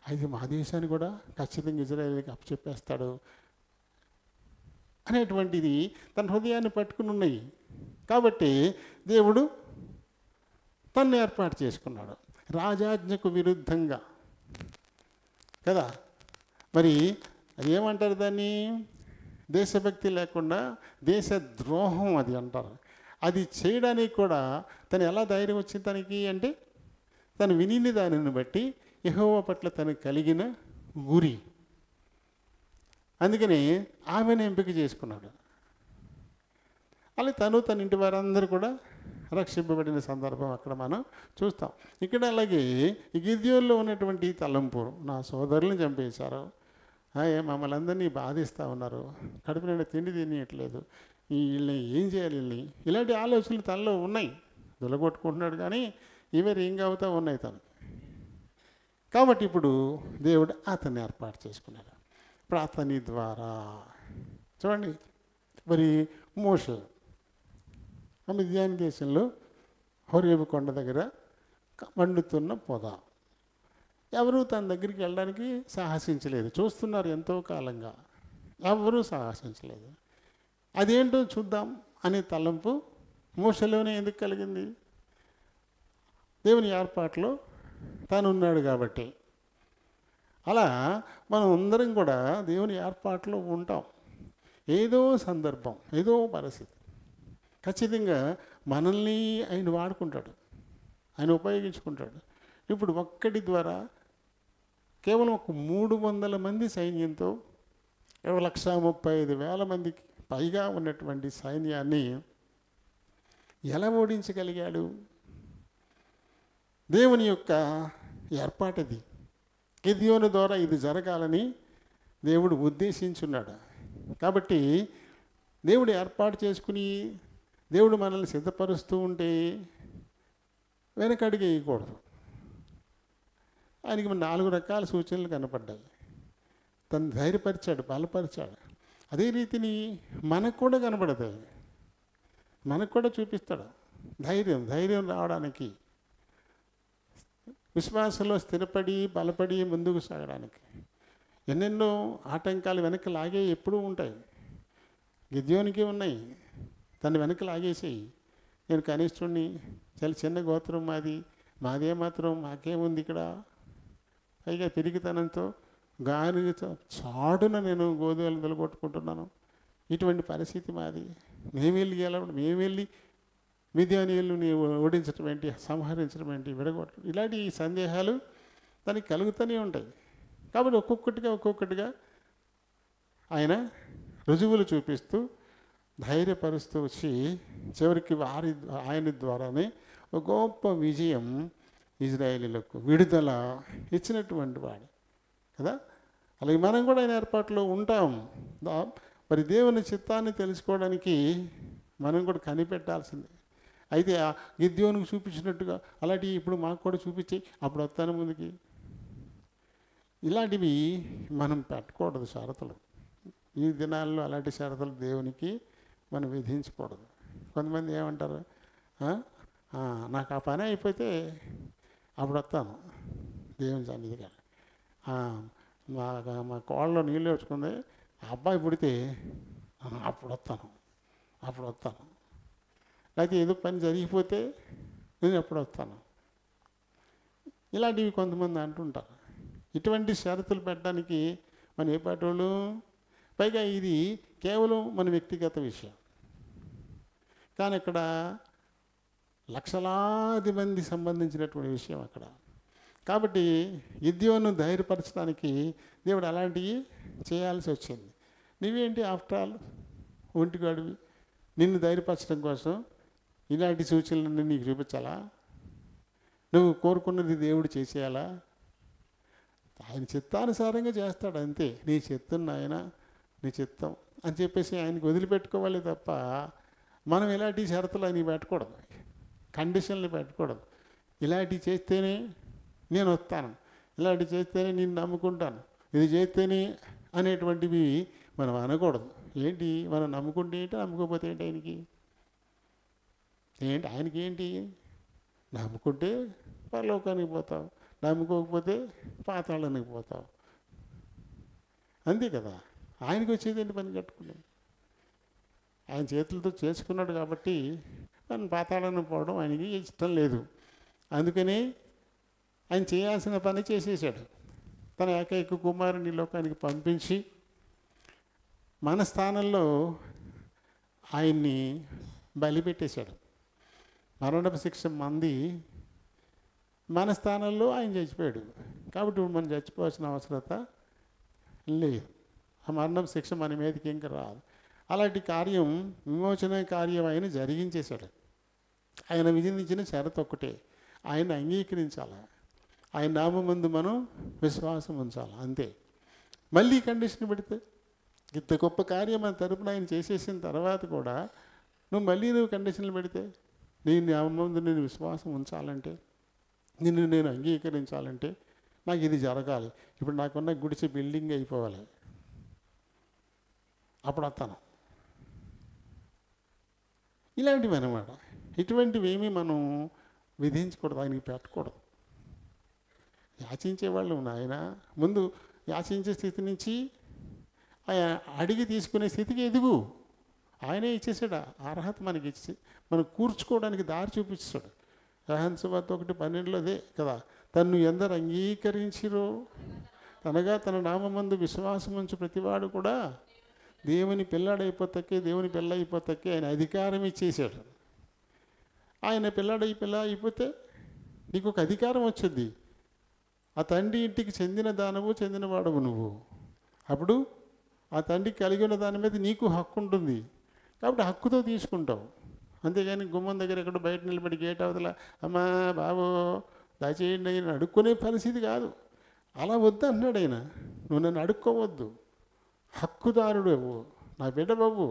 అయితే మా దేశాన్ని కూడా ఖచ్చితంగా ఇజ్రాయేలీకి అప్పచెప్పేస్తాడు అనేటువంటిది తన హృదయాన్ని పట్టుకుని ఉన్నాయి. కాబట్టి దేవుడు తన్ను ఏర్పాటు చేసుకున్నాడు రాజాజ్ఞకు విరుద్ధంగా కదా. మరి అది ఏమంటారు, దాన్ని దేశభక్తి లేకుండా దేశద్రోహం అది అంటారు. అది చేయడానికి కూడా తను ఎలా ధైర్యం వచ్చింది తనకి అంటే, తను విని దానిని బట్టి యెహోవా పట్ల తనకు కలిగిన గురి, అందుకని ఆమెను ఎంపిక చేసుకున్నాడు. అలా తను తన ఇంటి వారందరూ కూడా రక్షింపబడిన సందర్భం అక్కడ మనం చూస్తాం. ఇక్కడ అలాగే ఈ గిద్యోనులో ఉన్నటువంటి తలంపు, నా సోదరులను చంపేశారు, మమ్మల్ని అందరినీ బాధిస్తూ ఉన్నారు, కడుపు నిండా తిండి తినేయట్లేదు, వీళ్ళని ఏం చేయాలి, వీళ్ళని ఇలాంటి ఆలోచనలు తనలో ఉన్నాయి. దొలగొట్టుకుంటున్నాడు కానీ ఇవే రింగ్ అవుతూ ఉన్నాయి తను. కాబట్టి ఇప్పుడు దేవుడు అతన్ని ఏర్పాటు చేసుకున్నాడు. ఇప్పుడు అతని ద్వారా చూడండి, మరి మోషే మిద్యాను దేశంలో హోరేబు కొండ దగ్గర మండుతున్న పొద, ఎవరూ తన దగ్గరికి వెళ్ళడానికి సాహసించలేదు. చూస్తున్నారు ఎంతో కాలంగా, ఎవరూ సాహసించలేదు. అదేంటో చూద్దాం అనే తలంపు మోషేలోనే ఎందుకు కలిగింది? దేవుని ఏర్పాట్లో తాను ఉన్నాడు కాబట్టి. అలా మనం అందరం కూడా దేవుని ఏర్పాట్లో ఉంటాం. ఏదో సందర్భం, ఏదో పరిస్థితి ఖచ్చితంగా మనల్ని ఆయన వాడుకుంటాడు, ఆయన ఉపయోగించుకుంటాడు. ఇప్పుడు ఒక్కడి ద్వారా కేవలం ఒక 300 మంది సైన్యంతో 1,35,000 మందికి పైగా ఉన్నటువంటి సైన్యాన్ని ఎలా ఓడించగలిగాడు? దేవుని యొక్క ఏర్పాటది. గిద్యోను ద్వారా ఇది జరగాలని దేవుడు ఉద్దేశించున్నాడు. కాబట్టి దేవుడు ఏర్పాటు చేసుకుని దేవుడు మనల్ని సిద్ధపరుస్తూ ఉంటే వెనకడుగు వేయకూడదు. ఆయనకి 4 రకాల సూచనలు కనపడ్డాయి. తను ధైర్యపరిచాడు, బలపరిచాడు. అదే రీతిని మనకు కూడా కనపడతాయి, మనకు కూడా చూపిస్తాడు ధైర్యం రావడానికి, విశ్వాసంలో స్థిరపడి బలపడి ముందుకు సాగడానికి. ఎన్నెన్నో ఆటంకాలు వెనక్కి లాగే ఎప్పుడూ ఉంటాయి. గిద్యోనికి ఉన్నాయి, తను వెనక్కి లాగేసేయి. నేను కనిష్ఠుడిని, చాలా చిన్న గోత్రం మాదే మాత్రం మాకేముంది ఇక్కడ, పైగా పెరిగితనంతో గానితో చాటున నేను గోధుమలు నిలగొట్టుకుంటున్నాను, ఇటువంటి పరిస్థితి మాది, మేము వెళ్ళి మిద్యానీయుల్ని ఓడించడం ఏంటి, సంహరించడం ఏంటి, విడగొట్టడం, ఇలాంటి సందేహాలు తనకి కలుగుతూనే ఉంటాయి. కాబట్టి ఒక్కొక్కటిగా ఆయన రుజువులు చూపిస్తూ ధైర్యపరుస్తూ వచ్చి చివరికి ఆయన ద్వారానే ఒక గొప్ప విజయం ఇజ్రాయేలీలకు విడుదల ఇచ్చినటువంటి వాడు కదా. అలాగే మనం కూడా ఆయన ఏర్పాట్లో ఉంటాం. మరి దేవుని చిత్తాన్ని తెలుసుకోవడానికి మనం కూడా కనిపెట్టాల్సిందే. అయితే ఆ గిద్యోనుకు చూపించినట్టుగా అలాంటివి ఇప్పుడు మాకు కూడా చూపించి అప్పుడు వస్తాను ముందుకి, ఇలాంటివి మనం పెట్టకూడదు షరతులు. ఈ దినాల్లో అలాంటి షరతులు దేవునికి మనం విధించకూడదు. కొంతమంది ఏమంటారు, నాకు ఆ పని అయిపోతే అప్పుడు వస్తాను దేవుని సన్నిధిగా, మా కోళ్ళలో నీళ్ళు వచ్చుకుంది, ఆ అబ్బాయి పుడితే అప్పుడు వస్తాను, లేకపోతే ఏదో పని జరిగిపోతే నేను ఎప్పుడు వస్తాను, ఇలాంటివి కొంతమంది అంటుంటారు. ఇటువంటి షరతులు పెట్టడానికి మన ఏ పాటోళ్ళు, పైగా ఇది కేవలం మన వ్యక్తిగత విషయం, కానీ ఇక్కడ లక్షలాది మంది సంబంధించినటువంటి విషయం. అక్కడ కాబట్టి గిద్యోను ధైర్యపరచడానికి దేవుడు అలాంటివి చేయాల్సి వచ్చింది. నువ్వేంటి ఆఫ్టర్ ఆల్ ఒంటిగాడివి, నిన్ను ధైర్యపరచడం కోసం ఇలాంటి సూచనలన్నీ నీకు చూపించాలా? నువ్వు కోరుకున్నది దేవుడు చేసేయాలా? ఆయన చిత్తానుసారంగా చేస్తాడు అంతే. నీ చిత్తం నాయన, నీ చిత్తం అని చెప్పేసి ఆయనకి వదిలిపెట్టుకోవాలి తప్ప మనం ఇలాంటి షరతులు ఆయనకి పెట్టకూడదు, కండిషన్లు పెట్టకూడదు. ఇలాంటివి చేస్తేనే నేను వస్తాను, ఇలాంటివి చేస్తేనే నేను నమ్ముకుంటాను, ఇది చేస్తేనే అనేటువంటివి మనం అనకూడదు. ఏంటి మనం నమ్ముకుంటే ఏంటి, నమ్ముకోకపోతే ఏంటి? ఆయనకి ఏంటి? నమ్ముకుంటే పరలోకానికి పోతావు, నమ్ముకోకపోతే పాతాళానికి పోతావు, అంతే కదా. ఆయనకి వచ్చేది ఏంటి? పని కట్టుకుని ఆయన చేతులతో చేసుకున్నాడు కాబట్టి మనం పాతాళానికి పోవడం ఆయనకి ఇష్టం లేదు. అందుకని ఆయన చేయాల్సిన పని చేసేసాడు. తన ఏకైక కుమారుని లోకానికి పంపించి మన స్థానంలో ఆయన్ని బలిపెట్టేశాడు. మరణపు శిక్ష మంది, మన స్థానంలో ఆయన చచ్చిపోయాడు. కాబట్టి ఇప్పుడు మనం చచ్చిపోవాల్సిన అవసరత లేదు. ఆ మరణపు శిక్ష మన మీదకి ఇంకా రాదు. అలాంటి కార్యం, విమోచన కార్యం ఆయన జరిగించేశాడు. ఆయన విధించిన షరతు ఒక్కటే, ఆయన అంగీకరించాలి, ఆయన నామమందు మనం విశ్వాసం ఉంచాలి, అంతే. మళ్ళీ కండిషన్ పెడితే ఇంత గొప్ప కార్యం మన తరపున ఆయన చేసేసిన తర్వాత కూడా నువ్వు కండిషన్లు పెడితే, నేను నామమందు నేను విశ్వాసం ఉంచాలంటే, నిన్ను నేను అంగీకరించాలంటే నాకు ఇది జరగాలి. ఇప్పుడు నాకున్న గుడిసె బిల్డింగ్ అయిపోవాలి, అప్పుడు వస్తాను. ఇలాంటివి అన్నమాట. ఇటువంటివి ఏమీ మనం విధించకూడదు, ఆయనకి పెట్టకూడదు. యాచించేవాళ్ళు ఆయన ముందు యాచించే స్థితి నుంచి ఆయన అడిగి తీసుకునే స్థితికి ఎదుగు. ఆయనే ఇచ్చేసాడు అర్హత మనకి ఇచ్చి, మనం కూర్చుకోవడానికి దారి చూపించాడు. యోహాను సువార్త 1:12 అదే కదా, తన్ను ఎందరు అంగీకరించిరో తనగా తన నామమందు విశ్వాసం ఉంచు ప్రతివాడు కూడా దేవుని పిల్లాడైపోతక్కే, దేవుని పిల్ల అయిపోతక్కే ఆయన అధికారం ఇచ్చేసాడు. ఆయన పిల్ల అయిపోతే నీకు ఒక అధికారం వచ్చింది. ఆ తండ్రి ఇంటికి చెందిన చెందినవాడవు నువ్వు. అప్పుడు ఆ తండ్రికి కలిగి ఉన్న దాని మీద నీకు హక్కు ఉంటుంది. కాబట్టి హక్కుతో తీసుకుంటావు. అంతేగాని గుమ్మం దగ్గర ఎక్కడ బయట నిలబడి గేట్ అవతల అమ్మా బాబు దయచేయండి ఆయన అడుక్కునే పరిస్థితి కాదు. అలా వద్దు అన్నాడు ఆయన. నువ్వు నన్ను అడుక్కోవద్దు, హక్కుదారుడు అవ్వు, నా బిడ్డ బాబు,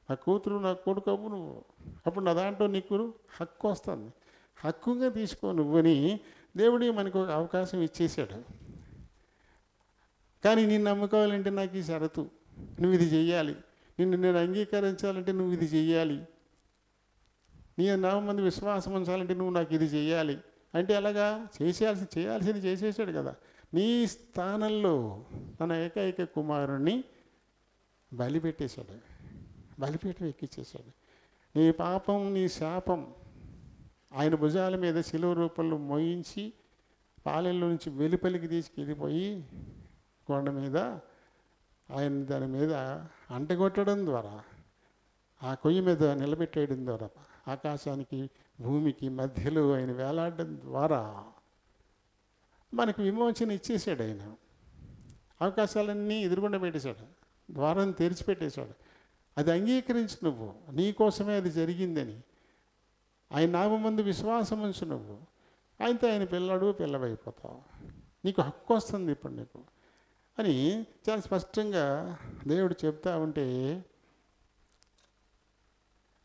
నా కూతురు నా కొడుకు అవ్వు నువ్వు. అప్పుడు నా దాంట్లో నీకు హక్కు వస్తుంది, హక్కుగా తీసుకో నువ్వని దేవుడి మనకు ఒక అవకాశం ఇచ్చేసాడు. కానీ నిన్ను నమ్ముకోవాలంటే నాకు ఈ షరతు, నువ్వు ఇది చెయ్యాలి. నిన్ను నేను అంగీకరించాలంటే నువ్వు ఇది చెయ్యాలి. నీ నామందు విశ్వాసం ఉంచాలంటే నువ్వు నాకు ఇది చెయ్యాలి అంటే అలాగా చేయాల్సింది చేసేసాడు కదా. నీ స్థానంలో తన ఏకైక కుమారుణ్ణి బలిపెట్టేశాడు, బలిపీఠం ఎక్కించేశాడు. నీ పాపం నీ శాపం ఆయన భుజాల మీద శిలువ రూపంలో మోయించి పాలెల్లో నుంచి వెలుపలికి తీసుకెళ్ళిపోయి కొండ మీద ఆయన దాని మీద అంటగొట్టడం ద్వారా, ఆ కొయ్య మీద నిలబెట్టేయడం ద్వారా, ఆకాశానికి భూమికి మధ్యలో ఆయన వేలాడడం ద్వారా మనకు విమోచన ఇచ్చేసాడు. ఆయన అవకాశాలన్నీ ఎదురుగుండా పెట్టేశాడు, ద్వారం తెరిచిపెట్టేశాడు. అది అంగీకరించు నువ్వు, నీ కోసమే అది జరిగిందని. ఆయన నామమందు విశ్వాసం ఉంచు నువ్వు, ఆయనతో ఆయన పిల్లవైపోతావు, నీకు హక్కు వస్తుంది ఇప్పుడు నీకు అని చాలా స్పష్టంగా దేవుడు చెప్తా ఉంటే,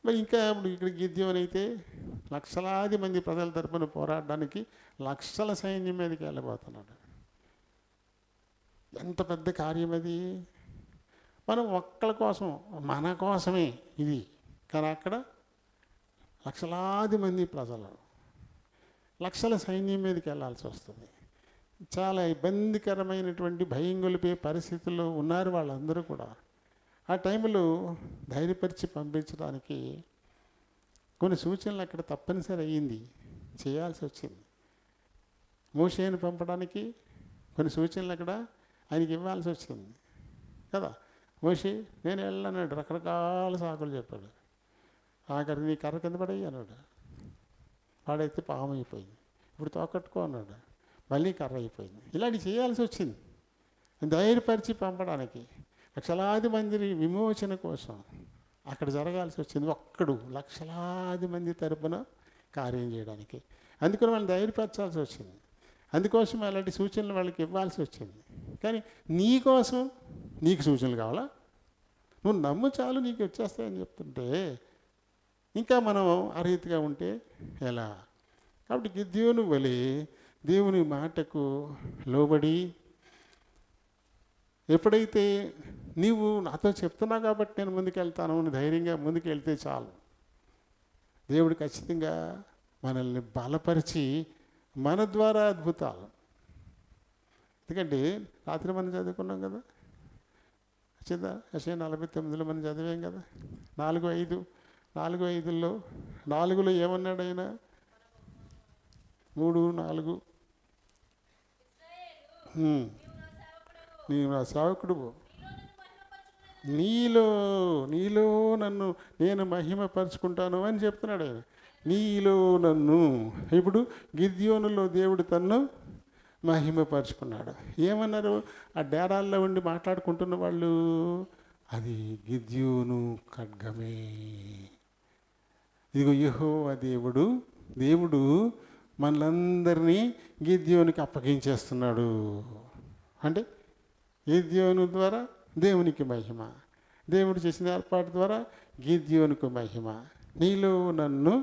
మరి ఇంకా ఇప్పుడు ఇక్కడ గిద్యోను అయితే లక్షలాది మంది ప్రజల తరపున పోరాడడానికి లక్షల సైన్యం మీదకి వెళ్ళబోతున్నాడు. ఎంత పెద్ద కార్యం అది. మనం ఒక్కళ్ళ కోసం, మన కోసమే ఇది, కానీ అక్కడ లక్షలాది మంది ప్రజలు లక్షల సైన్యం మీదకి వెళ్ళాల్సి వస్తుంది. చాలా ఇబ్బందికరమైనటువంటి భయం గొలిపే పరిస్థితుల్లో ఉన్నారు వాళ్ళందరూ కూడా. ఆ టైంలో ధైర్యపరిచి పంపించడానికి కొన్ని సూచనలు అక్కడ తప్పనిసరి అయ్యింది, చేయాల్సి వచ్చింది. మోషేను పంపడానికి కొన్ని సూచనలు అక్కడ ఆయనకి ఇవ్వాల్సి వచ్చింది కదా. మోషే నేను వెళ్ళన్నాడు, రకరకాల సాకులు చెప్పాడు. ఆఖరికి నీ కర్ర కింద పడేయి అన్నాడు, వాడైతే పాము అయిపోయింది. ఇప్పుడు తోకట్టుకో అన్నాడు, మళ్ళీ కర్ర అయిపోయింది. ఇలాంటివి చేయాల్సి వచ్చింది ధైర్యపరిచి పంపడానికి. లక్షలాది మంది విమోచన కోసం అక్కడ జరగాల్సి వచ్చింది. ఒక్కడు లక్షలాది మంది తరపున కార్యం చేయడానికి. అందుకని వాళ్ళని ధైర్యపరచాల్సి వచ్చింది. అందుకోసం అలాంటి సూచనలు వాళ్ళకి ఇవ్వాల్సి వచ్చింది. కానీ నీ కోసం నీకు సూచనలు కావాలా? నువ్వు నమ్ము చాలు నీకు వచ్చేస్తాయని చెప్తుంటే ఇంకా మనం ఆ రీతిగా ఉంటే ఎలా? కాబట్టి గిద్యోను వలె దేవుని మాటకు లోబడి ఎప్పుడైతే నీవు నాతో చెప్తున్నావు కాబట్టి నేను ముందుకెళ్తాను అని ధైర్యంగా ముందుకు వెళ్తే చాలు. దేవుడు ఖచ్చితంగా మనల్ని బలపరిచి మన ద్వారా అద్భుతాలు. ఎందుకంటే రాత్రి మనం చదువుకున్నాం కదా, వచ్చిందా? యెషయా 49లో మనం చదివాం కదా, 4:5లో 4లో ఏమన్నాడు ఆయన? 3:4 నీవు నా సేవకుడు, నీలో నన్ను నేను మహిమపరుచుకుంటాను అని చెప్తున్నాడు ఆయన. నీలో నన్ను. ఇప్పుడు గిద్యోనులో దేవుడు తన్ను మహిమపరుచుకున్నాడు. ఏమన్నారు ఆ డేరాల్లో ఉండి మాట్లాడుకుంటున్న వాళ్ళు? అది గిద్యోను ఖడ్గమే. ఇదిగో యెహోవా దేవుడు మనలందరినీ గిద్యోనికి అప్పగించేస్తున్నాడు. అంటే గిద్యోను ద్వారా దేవునికి మహిమ, దేవుడు చేసిన ఏర్పాటు ద్వారా గిద్యోనుకు మహిమ. నీలో నన్ను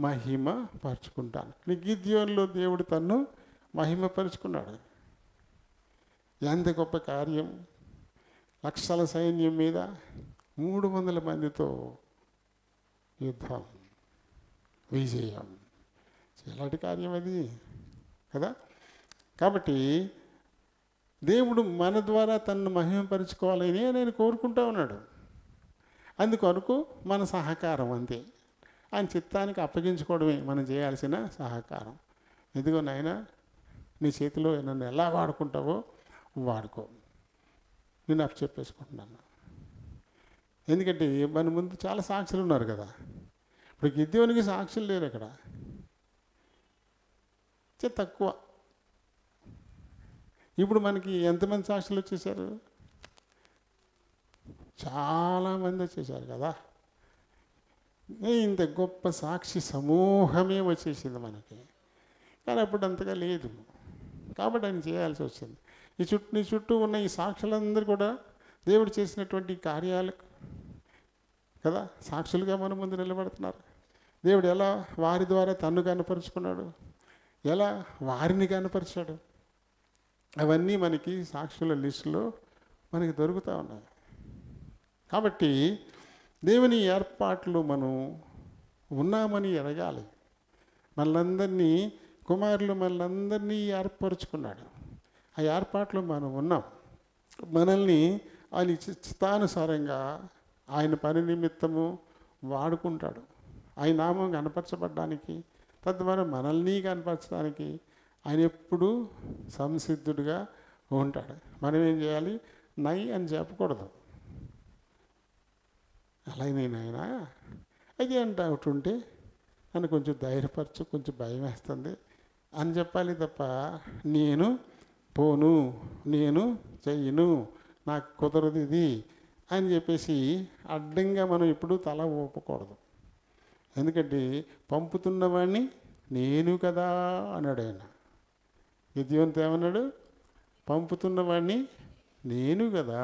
మహిమ పరుచుకుంటాను. నీ గిద్యోనులో దేవుడు తన్ను మహిమపరుచుకున్నాడు. ఎంత గొప్ప కార్యం! లక్షల సైన్యం మీద 300 మందితో యుద్ధం, విజయం. ఎలాంటి కార్యం అది కదా! కాబట్టి దేవుడు మన ద్వారా తనను మహిమపరుచుకోవాలని నేను కోరుకుంటా ఉన్నాడు. అందుకొరకు మన సహకారం అంతే. ఆయన చిత్తానికి అప్పగించుకోవడమే మనం చేయాల్సిన సహకారం. ఇదిగో నాయనా, నీ చేతిలో నన్ను ఎలా వాడుకుంటావో వాడుకో, నేను చెప్పేసుకుంటున్నాను. ఎందుకంటే మన ముందు చాలా సాక్షులు ఉన్నారు కదా. ఇప్పుడు గిద్యోనికి సాక్షులు లేరు అక్కడ, తక్కువ. ఇప్పుడు మనకి ఎంతమంది సాక్షులు వచ్చేసారు? చాలామంది వచ్చేసారు కదా. ఇంత గొప్ప సాక్షి సమూహమే వచ్చేసింది మనకి. కానీ అప్పుడు అంతగా లేదు. కాబట్టి ఆయన చేయాల్సి వచ్చింది. నీ చుట్టూ ఉన్న ఈ సాక్షులందరూ కూడా దేవుడు చేసినటువంటి కార్యాలు కదా సాక్షులుగా మన ముందు నిలబడుతున్నారు. దేవుడు ఎలా వారి ద్వారా తన్ను కనపరుచుకున్నాడు, ఎలా వారిని కనపరిచాడు, అవన్నీ మనకి సాక్షుల లిస్టులో మనకి దొరుకుతూ ఉన్నాయి. కాబట్టి దేవుని ఏర్పాట్లు మనం ఉన్నామని ఎరగాలి. మనలందరినీ కుమారులు మనలందరినీ ఏర్పరుచుకున్నాడు. ఆ ఏర్పాట్లు మనం ఉన్నాం. మనల్ని ఆయన చిత్తానుసారంగా ఆయన పని నిమిత్తము వాడుకుంటాడు. ఆయన నామం కనపరచబడ్డానికి, తద్వారా మనల్ని కనపరచడానికి ఆయన ఎప్పుడూ సంసిద్ధుడిగా ఉంటాడు. మనం ఏం చేయాలి? నై అని చెప్పకూడదు. అలాగే నాయన అది అంటే ఒకటి ఉంటే నన్ను కొంచెం ధైర్యపరచు, కొంచెం భయం వేస్తుంది అని చెప్పాలి తప్ప నేను పోను, నేను చెయ్యను, నాకు కుదరదు ఇది అని చెప్పేసి అడ్డంగా మనం ఎప్పుడూ తల ఊపకూడదు. ఎందుకంటే పంపుతున్నవాడిని నేను కదా అన్నాడు ఆయన. గిద్యోనుతో ఏమన్నాడు? పంపుతున్నవాడిని నేను కదా.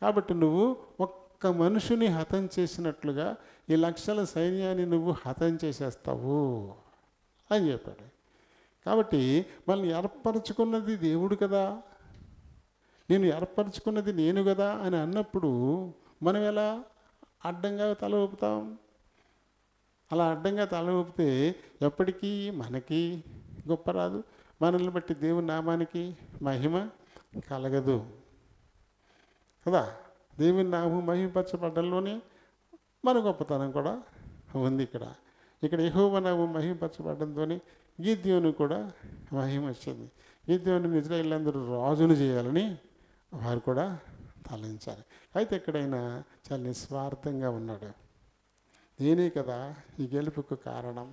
కాబట్టి నువ్వు ఒక్క మనుషుని హతం చేసినట్లుగా ఈ లక్షల సైన్యాన్ని నువ్వు హతం చేసేస్తావు అని చెప్పాడు. కాబట్టి మనల్ని ఏర్పరచుకున్నది దేవుడు కదా, నేను ఏర్పరచుకున్నది నేను కదా అని అన్నప్పుడు మనం ఎలా అడ్డంగా తల ఊపుతాం? అలా అడ్డంగా తల ఊపితే ఎప్పటికీ మనకి గొప్ప రాదు, మనల్ని బట్టి దేవుని నామానికి మహిమ కలగదు కదా. దేవుని నామం మహిమపరచబడ్డంలోనే మన గొప్పతనం కూడా ఉంది. ఇక్కడ యెహోవా నామం మహిమపరచబడ్డంతోనే గిద్యోను కూడా మహిమ వచ్చింది. గిద్యోనుని ఇశ్రాయేలీయులందరూ రాజును చేయాలని వారు కూడా తలంచారు. అయితే ఎక్కడైనా చాలా నిస్వార్థంగా ఉన్నాడు. నేనే కదా ఈ గెలుపుకు కారణం,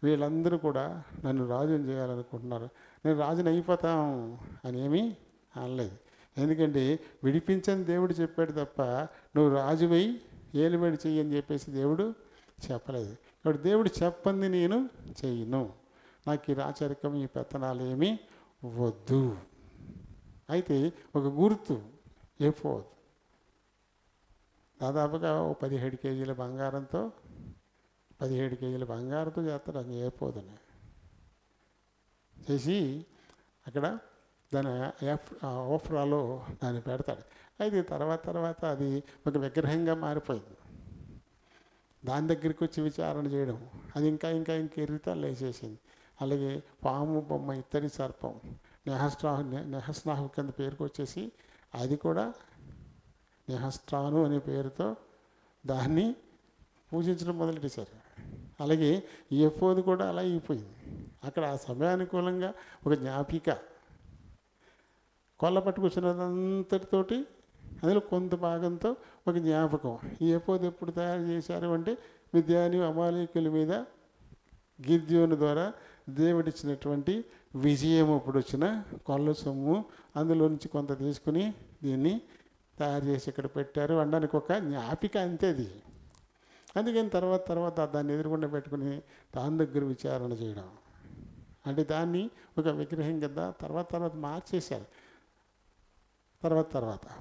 వీళ్ళందరూ కూడా నన్ను రాజుని చేయాలనుకుంటున్నారు. నేను రాజుని అయిపోతాం అని ఏమీ అనలేదు. ఎందుకంటే విడిపించని దేవుడు చెప్పాడు తప్ప నువ్వు రాజువై ఏలుబడి చెయ్యి అని చెప్పేసి దేవుడు చెప్పలేదు. కాబట్టి దేవుడు చెప్పంది నేను చెయ్యను. నాకు ఈ రాచరికం, ఈ పెత్తనాలు ఏమీ వద్దు. అయితే ఒక గుర్తు ఎఫోద్ దాదాపుగా 17 కేజీల బంగారంతో 17 కేజీల బంగారంతో చేస్తాడు. అది ఎఫోదుని చేసి అక్కడ దాని ఓఫ్రాలో దాన్ని పెడతాడు. అయితే తర్వాత అది ఒక విగ్రహంగా మారిపోయింది. దాని దగ్గరికి వచ్చి విచారణ చేయడం, అది ఇంకా ఎరితాలు వేసేసింది. అలాగే పాము బొమ్మ, ఇత్తడి సర్పం, నెహస్నాహు కింద పేరుకు వచ్చేసి అది కూడా నెహస్ట్రాను అనే పేరుతో దాన్ని పూజించడం మొదలెట్టేశారు. అలాగే ఈ ఎఫోదు కూడా అలా అయిపోయింది. అక్కడ ఆ సమయానుకూలంగా ఒక జ్ఞాపిక కొల్ల పట్టుకొచ్చినంతటితోటి అందులో కొంత భాగంతో ఒక జ్ఞాపకం. ఈ ఎఫోదు ఎప్పుడు తయారు చేశారు అంటే మిద్యాని అమాలేకుల మీద గిద్యోను ద్వారా దేవుడిచ్చినటువంటి విజయం అప్పుడు వచ్చిన కొల్ల సొమ్ము అందులో నుంచి కొంత తీసుకుని దీన్ని తయారు చేసి ఇక్కడ పెట్టారు అనడానికి ఒక జ్ఞాపిక అంతేది. అందుకని తర్వాత దాన్ని ఎదురుకుండా పెట్టుకుని దాని దగ్గర విచారణ చేయడం అంటే దాన్ని ఒక విగ్రహం కింద తర్వాత మార్చేశారు.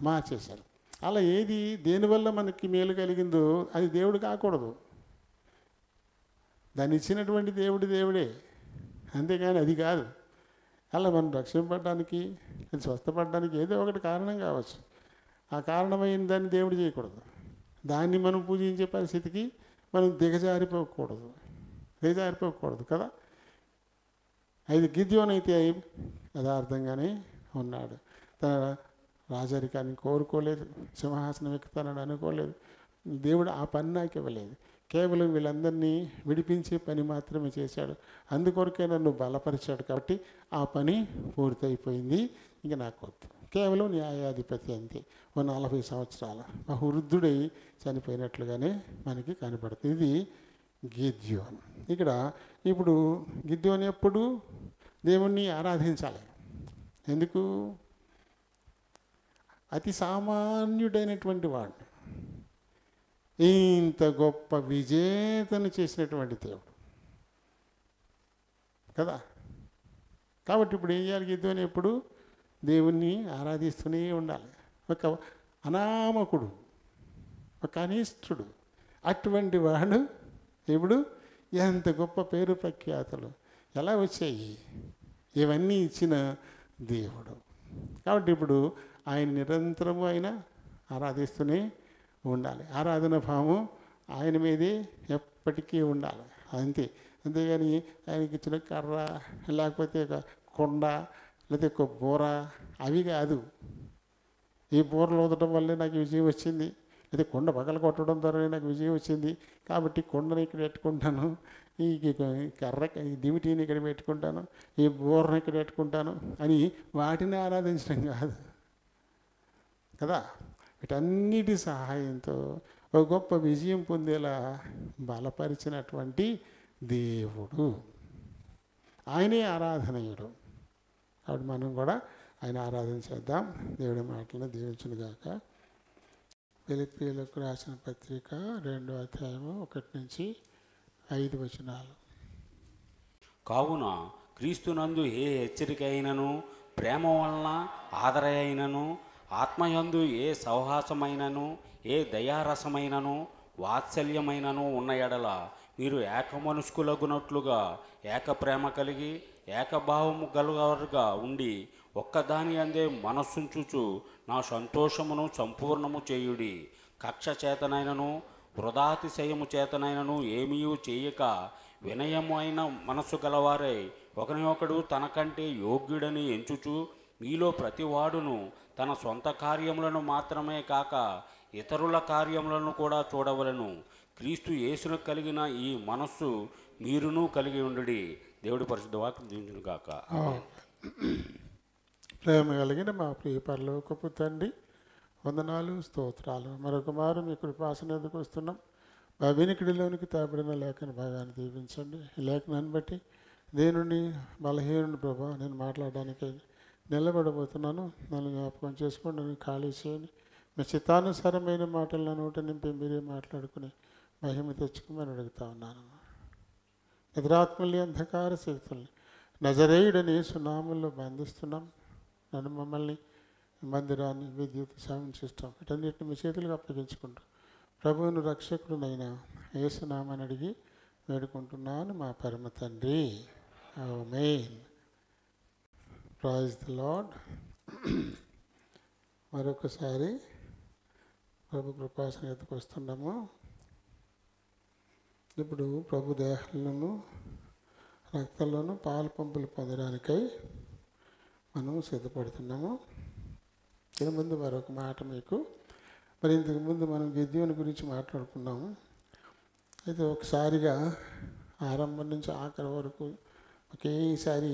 మార్చేశారు. అలా ఏది దేనివల్ల మనకి మేలు కలిగిందో అది దేవుడు కాకూడదు. దాన్ని ఇచ్చినటువంటి దేవుడే, అంతేగాని అది కాదు. అలా మనం రక్షింపడడానికి, అది స్వస్థపడడానికి ఏదో ఒకటి కారణం కావచ్చు. ఆ కారణమైన దాన్ని దేవుడు చేయకూడదు. దాన్ని మనం పూజించే పరిస్థితికి మనం దిగజారిపోకూడదు కదా. అయితే గిద్యోను అయితే యథార్థంగానే ఉన్నాడు. తన రాజరికాన్ని కోరుకోలేదు, సింహాసనం ఎక్కుతానని అనుకోలేదు. దేవుడు ఆ పని నాకు ఇవ్వలేదు. కేవలం వీళ్ళందరినీ విడిపించే పని మాత్రమే చేశాడు. అందుకొరకే నన్ను బలపరిచాడు. కాబట్టి ఆ పని పూర్తయిపోయింది. ఇంక నాకు వద్దు. కేవలం న్యాయాధిపతి అంతే. ఓ 40 సంవత్సరాల వృద్ధుడై చనిపోయినట్లుగానే మనకి కనపడుతుంది. ఇది గిద్యోను. ఇప్పుడు గిద్యోను ఎప్పుడు దేవుణ్ణి ఆరాధించాలి. ఎందుకు? అతి సామాన్యుడైనటువంటి వాడు ఇంత గొప్ప విజేతను చేసినటువంటి దేవుడు కదా. కాబట్టి ఇప్పుడు ఏం చేయాలి? గిద్యోను ఎప్పుడు దేవుణ్ణి ఆరాధిస్తూనే ఉండాలి. ఒక అనామకుడు, ఒక కనిష్ఠుడు, అటువంటి వాడు ఇప్పుడు ఎంత గొప్ప పేరు ప్రఖ్యాతలు ఎలా వచ్చాయి? ఇవన్నీ ఇచ్చిన దేవుడు. కాబట్టి ఇప్పుడు ఆయన నిరంతరము ఆయన ఆరాధిస్తూనే ఉండాలి. ఆరాధన భావం ఆయన మీదే ఎప్పటికీ ఉండాలి. అంతేగాని ఆయనకి ఇచ్చిన కర్ర, లేకపోతే ఒక కొండ, లేకపోతే ఒక బూర, అవి కాదు. ఈ బూరలు ఊదటం వల్లే నాకు విజయం వచ్చింది, లేదా కొండ పగల కొట్టడం ద్వారా నాకు విజయం వచ్చింది, కాబట్టి కొండని ఇక్కడ పెట్టుకుంటాను, ఈ కర్ర ఈ దివిటీని ఇక్కడ పెట్టుకుంటాను, ఈ బూరని ఇక్కడ పెట్టుకుంటాను అని వాటిని ఆరాధించడం కాదు కదా. వీటన్నిటి సహాయంతో ఒక గొప్ప విజయం పొందేలా బలపరిచినటువంటి దేవుడు, ఆయనే ఆరాధనీయుడు. కాబట్టి మనం కూడా ఆయన ఆరాధన చేద్దాం. దేవుడి మాటలను దీవించునుగాక. ఫిలిప్పీయులకు రాసిన పత్రిక 2వ అధ్యాయము 1 నుంచి 5 వచనాలు. కావున క్రీస్తునందు ఏ హెచ్చరిక అయినను, ప్రేమ వలన ఆదర అయినను, ఆత్మయందు ఏ సౌహాసమైనను, ఏ దయారసమైనను, వాత్సల్యమైనను ఉన్న ఎడల మీరు ఏకమనుష్కులగునట్లుగా ఏకప్రేమ కలిగి ఏకభావము గలవారుగా ఉండి ఒక్కదాని అందే మనస్సుంచుచు నా సంతోషమును సంపూర్ణము చేయుడి. కక్ష చేతనైనను వృధాతిశయము చేతనైనను ఏమీ చేయక వినయము అయిన మనస్సు గలవారై ఒకరినొకడు తనకంటే యోగ్యుడని ఎంచుచు మీలో ప్రతివాడును తన సొంత కార్యములను మాత్రమే కాక ఇతరుల కార్యములను కూడా చూడవలెను. క్రీస్తు యేసును కలిగిన ఈ మనస్సు మీరును కలిగి ఉండుడి. దేవుడి పరిశుద్ధ వాక్యం దీవించును గాక. ప్రేమ కలిగిన మా ప్రియ పరలోకపు తండ్రి, వందనాలు, స్తోత్రాలు. మరొక మారు మీ కృపాసన ఎదుకు వస్తున్నాం. ఆ వినికిడిలోనికి తాపడిన లేఖన భాగాన్ని దీవించండి. ఈ లేఖనాన్ని బట్టి దేనుని బలహీనుని ప్రభా నేను మాట్లాడడానికి నిలబడబోతున్నాను. నన్ను జ్ఞాపకం చేసుకోండి, నన్ను ఖాళీ చేయండి. మీ చిత్తానుసారమైన మాటలు నా నోట నింపి మీరే మాట్లాడుకుని మహిమ తెచ్చుకోమని అడుగుతా ఉన్నాను. నిద్రాత్మల్ని అంధకార శక్తుల్ని నజరేయుడని సునాముల్లో బంధిస్తున్నాం. నన్ను మమ్మల్ని మందిరాన్ని విద్యుత్ సౌండ్ సిస్టమ్ వీటన్నిటిని మీ చేతులకు అప్పగించుకుంటూ ప్రభువును రక్షకుడునైనా యేసునామని అడిగి వేడుకుంటున్నాను మా పరమ తండ్రి. ఆమేన్. Praise the lord. మరొకసారి ప్రభు కృపాసనకు వస్తున్నాము. ఇప్పుడు ప్రభు దేహంలోను రక్తంలోనూ పాలు పంపులు పొందడానికై మనం సిద్ధపడుతున్నాము. దీని ముందు మరొక మాట మీకు, మరి ఇంతకుముందు మనం గిద్యోని గురించి మాట్లాడుకున్నాము. అయితే ఒకసారిగా ఆరంభం నుంచి ఆఖరి వరకు ఒకేసారి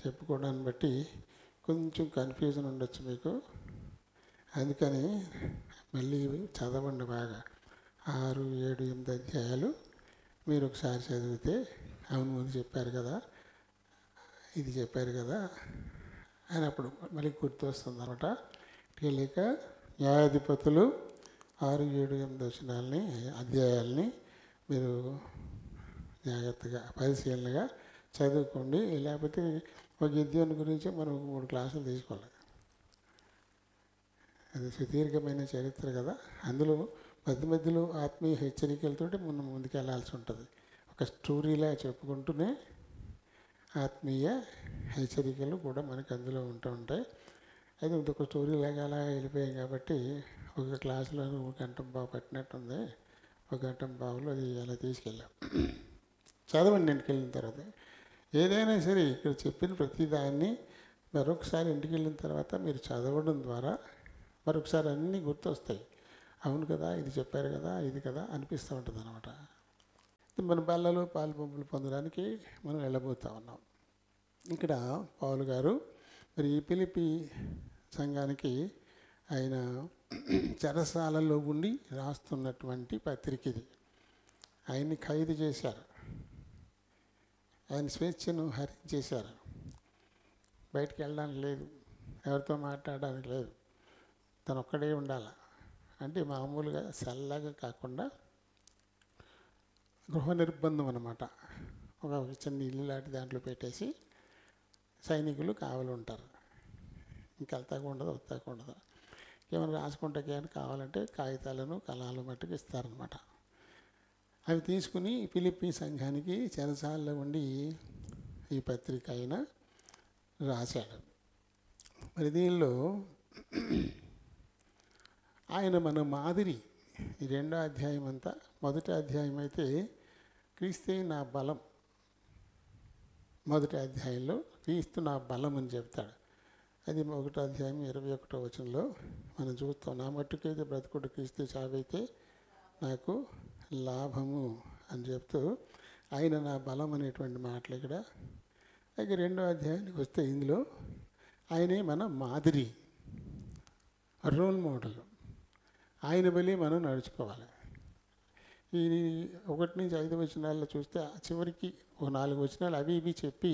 చెప్పుకోవడాన్ని బట్టి కొంచెం కన్ఫ్యూజన్ ఉండొచ్చు మీకు. అందుకని మళ్ళీ చదవండి బాగా. 6, 7, 8 అధ్యాయాలు మీరు ఒకసారి చదివితే అవును ముందు చెప్పారు కదా, ఇది చెప్పారు కదా అని అప్పుడు మళ్ళీ గుర్తు వస్తుంది అనమాట. లేక న్యాయాధిపతులు 6, 7, 8 వచనాలని అధ్యాయాల్ని మీరు జాగ్రత్తగా పరిశీలనగా చదువుకోండి. లేకపోతే ఒక గిద్యోని గురించి మనం 3 క్లాసులు తీసుకోవాలి. అది సుదీర్ఘమైన చరిత్ర కదా. అందులో మధ్య మధ్యలో ఆత్మీయ హెచ్చరికలతోటి మనం ముందుకు వెళ్ళాల్సి ఉంటుంది. ఒక స్టోరీలా చెప్పుకుంటూనే ఆత్మీయ హెచ్చరికలు కూడా మనకు అందులో ఉంటూ ఉంటాయి. అయితే ఒక స్టోరీలాగా అలా వెళ్ళిపోయాం కాబట్టి ఒక క్లాసులో 1 గంట బాగా పట్టినట్టుంది. 1 గంట బావులో అది అలా తీసుకెళ్ళాం. చదవండి ఇంటికి వెళ్ళిన తర్వాత. ఏదైనా సరే ఇక్కడ చెప్పిన ప్రతిదాన్ని మరొకసారి ఇంటికి వెళ్ళిన తర్వాత మీరు చదవడం ద్వారా మరొకసారి అన్నీ గుర్తొస్తాయి. అవును కదా, ఇది చెప్పారు కదా, ఇది కదా అనిపిస్తూ ఉంటుంది అనమాట. మన బల్లలో పాలు పంపులు పొందడానికి మనం వెళ్ళబోతూ ఉన్నాం. ఇక్కడ పౌలు గారు మరి ఈ ఫిలిప్పీ సంఘానికి ఆయన చెరసాలలో ఉండి రాస్తున్నటువంటి పత్రిక ఇది. ఆయన్ని ఖైదు చేశారు, ఆయన స్వేచ్ఛను హరించేశారు. బయటికి వెళ్ళడానికి లేదు, ఎవరితో మాట్లాడడానికి లేదు, తను ఒక్కడే ఉండాలి. అంటే మామూలుగా చల్లగా కాకుండా గృహ నిర్బంధం అన్నమాట. ఒక చిన్న ఇల్లు లాంటి దాంట్లో పెట్టేసి సైనికులు కావలు ఉంటారు. ఇంకెళ్తాకు ఉండదు, వస్తాకు ఉండదు. ఏమైనా రాసుకుంటే కానీ కావాలంటే కాగితాలను కళాలు మట్టుకు ఇస్తారనమాట. అవి తీసుకుని ఫిలిప్పీ సంఘానికి చెరసాలలో ఉండి ఈ పత్రిక ఆయన రాశాడు. మరి దీనిలో ఆయన మన మాదిరి. ఈ 2వ అధ్యాయం అంతా, మొదటి అధ్యాయం అయితే క్రీస్తే నా బలం, మొదటి అధ్యాయంలో క్రీస్తు నా బలం అని చెప్తాడు. అది 1వ అధ్యాయం 21వ వచనంలో మనం చూస్తాం. నా మట్టుకైతే బ్రతుకుడు క్రీస్తు, చావైతే నాకు లాభము అని చెప్తూ ఆయన నా బలం అనేటువంటి మాటలు ఇక్కడ. అయితే 2వ అధ్యాయానికి వస్తే ఇందులో ఆయనే మన మాదిరి, రోల్ మోడల్. ఆయన బలి మనం నడుచుకోవాలి. ఈ 1 నుంచి 5 వచనాల్లో చూస్తే చివరికి ఒక 4 వచనాలు అవి ఇవి చెప్పి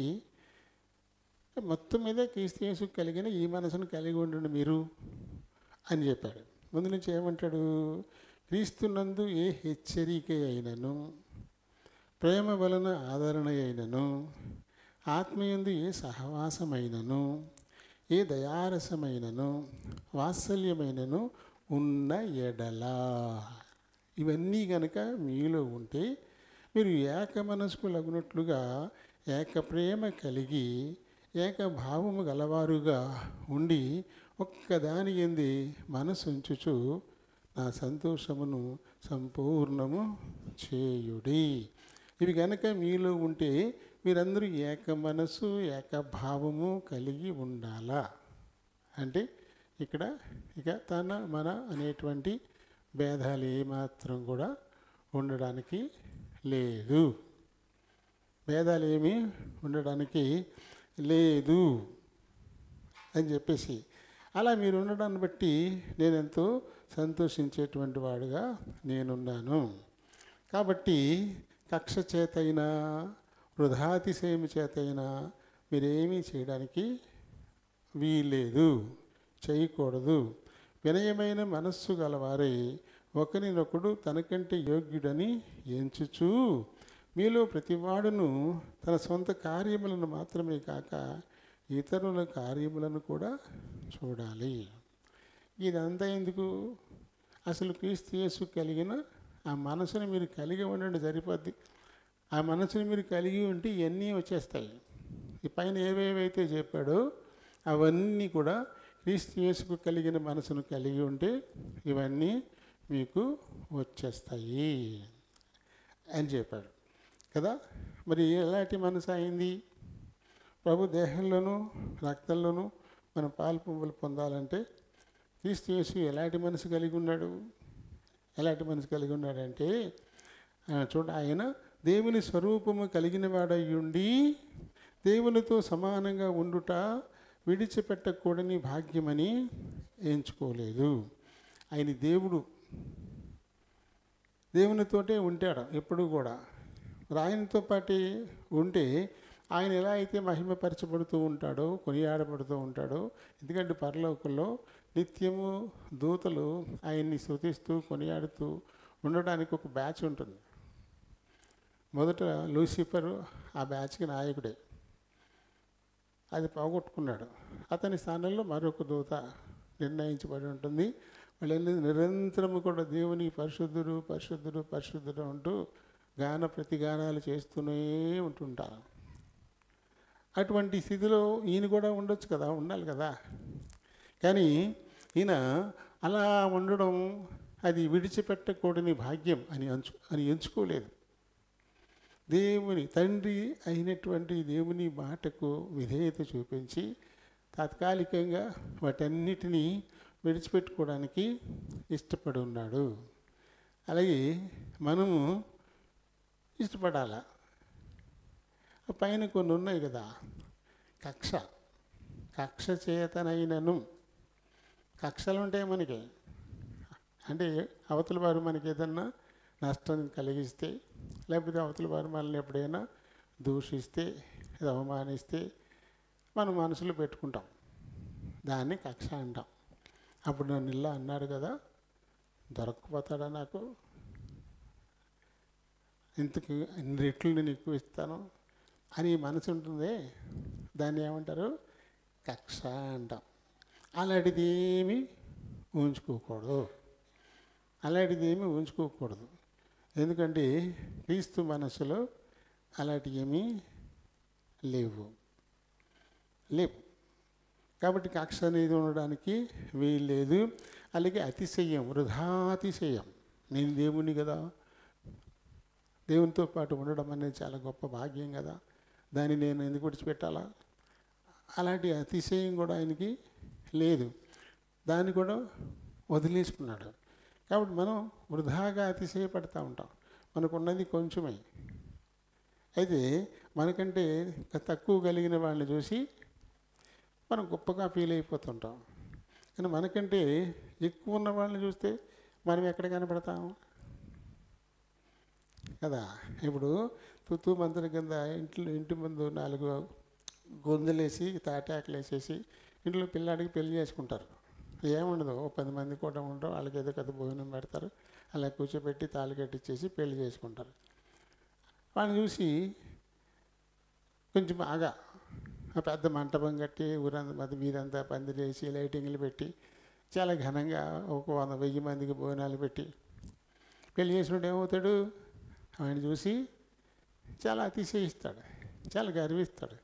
మొత్తం మీద క్రీస్తు యేసుకు కలిగిన ఈ మనసును కలిగి ఉండండి మీరు అని చెప్పాడు. ముందు నుంచి ఏమంటాడు? క్రీస్తునందు ఏ హెచ్చరిక అయినను, ప్రేమ వలన ఆదరణ అయినను, ఆత్మయందు ఏ సహవాసమైనను, ఏ దయారసమైనను, వాత్సల్యమైనను ఉన్న ఎడలా, ఇవన్నీ కనుక మీలో ఉంటే మీరు ఏక మనస్కులగునట్లుగా ఏక ప్రేమ కలిగి ఏకభావము గలవారుగా ఉండి ఒక్కదాని యందు మనసు ఉంచుచు నా సంతోషమును సంపూర్ణము చేయుడి. ఇవి కనుక మీలో ఉంటే మీరందరూ ఏక మనసు ఏకభావము కలిగి ఉండాలా. అంటే ఇక్కడ ఇక తన మన అనేటువంటి భేదాలు ఏమాత్రం కూడా ఉండడానికి లేదు. భేదాలు ఏమీ ఉండడానికి లేదు అని చెప్పేసి అలా మీరు ఉండడాన్ని బట్టి నేనెంతో సంతోషించేటువంటి వాడుగా నేనున్నాను. కాబట్టి కక్ష చేతైనా వృధాతిశయం చేతైనా మీరేమీ చేయడానికి వీలేదు, చేయకూడదు. వినయమైన మనస్సు గలవారై ఒకరినొకడు తనకంటే యోగ్యుడని ఎంచుచు మీలో ప్రతివాడును తన సొంత కార్యములను మాత్రమే కాక ఇతరుల కార్యములను కూడా చూడాలి. ఇదంతా ఎందుకు? అసలు క్రీస్తు యేసు కలిగిన ఆ మనసుని మీరు కలిగి ఉండండి సరిపోద్ది. ఆ మనసుని మీరు కలిగి ఉంటే ఇవన్నీ వచ్చేస్తాయి. ఈ పైన ఏవేవైతే చెప్పాడో అవన్నీ కూడా క్రీస్తు యేసుకు కలిగిన మనసును కలిగి ఉంటే ఇవన్నీ మీకు వచ్చేస్తాయి అని చెప్పాడు కదా. మరి ఎలాంటి మనసు అయింది? ప్రభు దేహంలోనూ రక్తంలోనూ మనం పాలు పువ్వులు పొందాలంటే క్రీస్తు యేసు ఎలాంటి మనసు కలిగి ఉన్నాడు? ఎలాంటి మనసు కలిగి ఉన్నాడంటే ఆయన దేవుని స్వరూపము కలిగిన వాడయ్యుండి దేవునితో సమానంగా ఉండుట విడిచిపెట్టకూడని భాగ్యమని ఎంచుకోలేదు. ఆయన దేవునితోటే ఉంటాడు ఎప్పుడు కూడా. ఆయనతో పాటు ఉంటే ఆయన ఎలా అయితే మహిమపరచబడుతూ ఉంటాడో, కొనియాడబడుతూ ఉంటాడో, ఎందుకంటే పరలోకంలో నిత్యము దూతలు ఆయన్ని స్తుతిస్తూ కొనియాడుతూ ఉండడానికి ఒక బ్యాచ్ ఉంటుంది. మొదట లూసిఫర్ ఆ బ్యాచ్కి నాయకుడే, అది పోగొట్టుకున్నాడు. అతని స్థానంలో మరొక దూత నిర్ణయించబడి ఉంటుంది. వాళ్ళు నిరంతరము కూడా దేవుని పరిశుద్ధుడు పరిశుద్ధుడు పరిశుద్ధుడు అంటూ గాన ప్రతిగానాలు చేస్తూనే ఉంటుంటారు. అటువంటి స్థితిలో ఈయన కూడా ఉండొచ్చు కదా, ఉండాలి కదా. కానీ ఈయన అలా ఉండడం అది విడిచిపెట్టకూడని భాగ్యం అని ఎంచుకోలేదు. దేవుని తండ్రి అయినటువంటి దేవుని మాటకు విధేయత చూపించి తాత్కాలికంగా వాటన్నిటినీ విడిచిపెట్టుకోవడానికి ఇష్టపడి ఉన్నాడు. అలాగే మనము ఇష్టపడాల. పైన కొన్ని ఉన్నాయి కదా, కక్ష చేతనైనను. కక్షలు ఉంటాయి మనకి, అంటే అవతల వారు మనకి ఏదన్నా నష్టం కలిగిస్తే, లేకపోతే అవతల వారు మనల్ని ఎప్పుడైనా దూషిస్తే, అవమానిస్తే మనం మనసులో పెట్టుకుంటాం. దాన్ని కక్ష అంటాం. అప్పుడు నన్ను ఇలా అన్నాడు కదా, దొరక్కపోతాడా నాకు, ఇంతకు ఇన్ని రెట్లు నేను ఎక్కువ ఇస్తాను అని మనసు ఉంటుందే, దాన్ని ఏమంటారు? కక్ష అంటాం. అలాంటిది ఏమీ ఉంచుకోకూడదు. ఎందుకంటే క్రీస్తు మనసులో అలాంటివి ఏమీ లేవు. కాబట్టి కక్ష అనేది ఉండడానికి వీల్లేదు. అలాగే అతిశయం, వృధాతిశయం. నేను దేవుని కదా, దేవునితో పాటు ఉండడం అనేది చాలా గొప్ప భాగ్యం కదా, దాన్ని నేను ఎందుకు విడిచిపెట్టాలా? అలాంటి అతిశయం కూడా ఆయనకి లేదు, దాన్ని కూడా వదిలేసుకున్నాడు. కాబట్టి మనం వృధాగా అతిశయపడుతూ ఉంటాం. మనకున్నది కొంచెమే, అయితే మనకంటే తక్కువ కలిగిన వాళ్ళని చూసి మనం గొప్పగా ఫీల్ అయిపోతుంటాం. కానీ మనకంటే ఎక్కువ ఉన్న వాళ్ళని చూస్తే మనం ఎక్కడ కనపడతాం కదా. ఇప్పుడు తుత్తు మంత్రుల కింద ఇంటి ముందు 4 గొంతులేసి తాటాకులు వేసేసి ఇంట్లో పిల్లాడికి పెళ్లి చేసుకుంటారు. ఏముండదు, 10 మంది కూడా ఉంటారు, వాళ్ళకి ఏదో కథ భోజనం పెడతారు, అలా కూర్చోబెట్టి తాళి కట్టించేసి పెళ్లి చేసుకుంటారు. వాళ్ళని చూసి కొంచెం బాగా పెద్ద మంటపం కట్టి ఊరంతా మీదంతా పందిరి వేసి లైటింగ్లు పెట్టి చాలా ఘనంగా ఒక 100-1000 మందికి భోజనాలు పెట్టి పెళ్లి చేసినట్టు ఏమవుతాడు? ఆయన చూసి చాలా అతిశయిస్తాడు, చాలా గర్విస్తాడు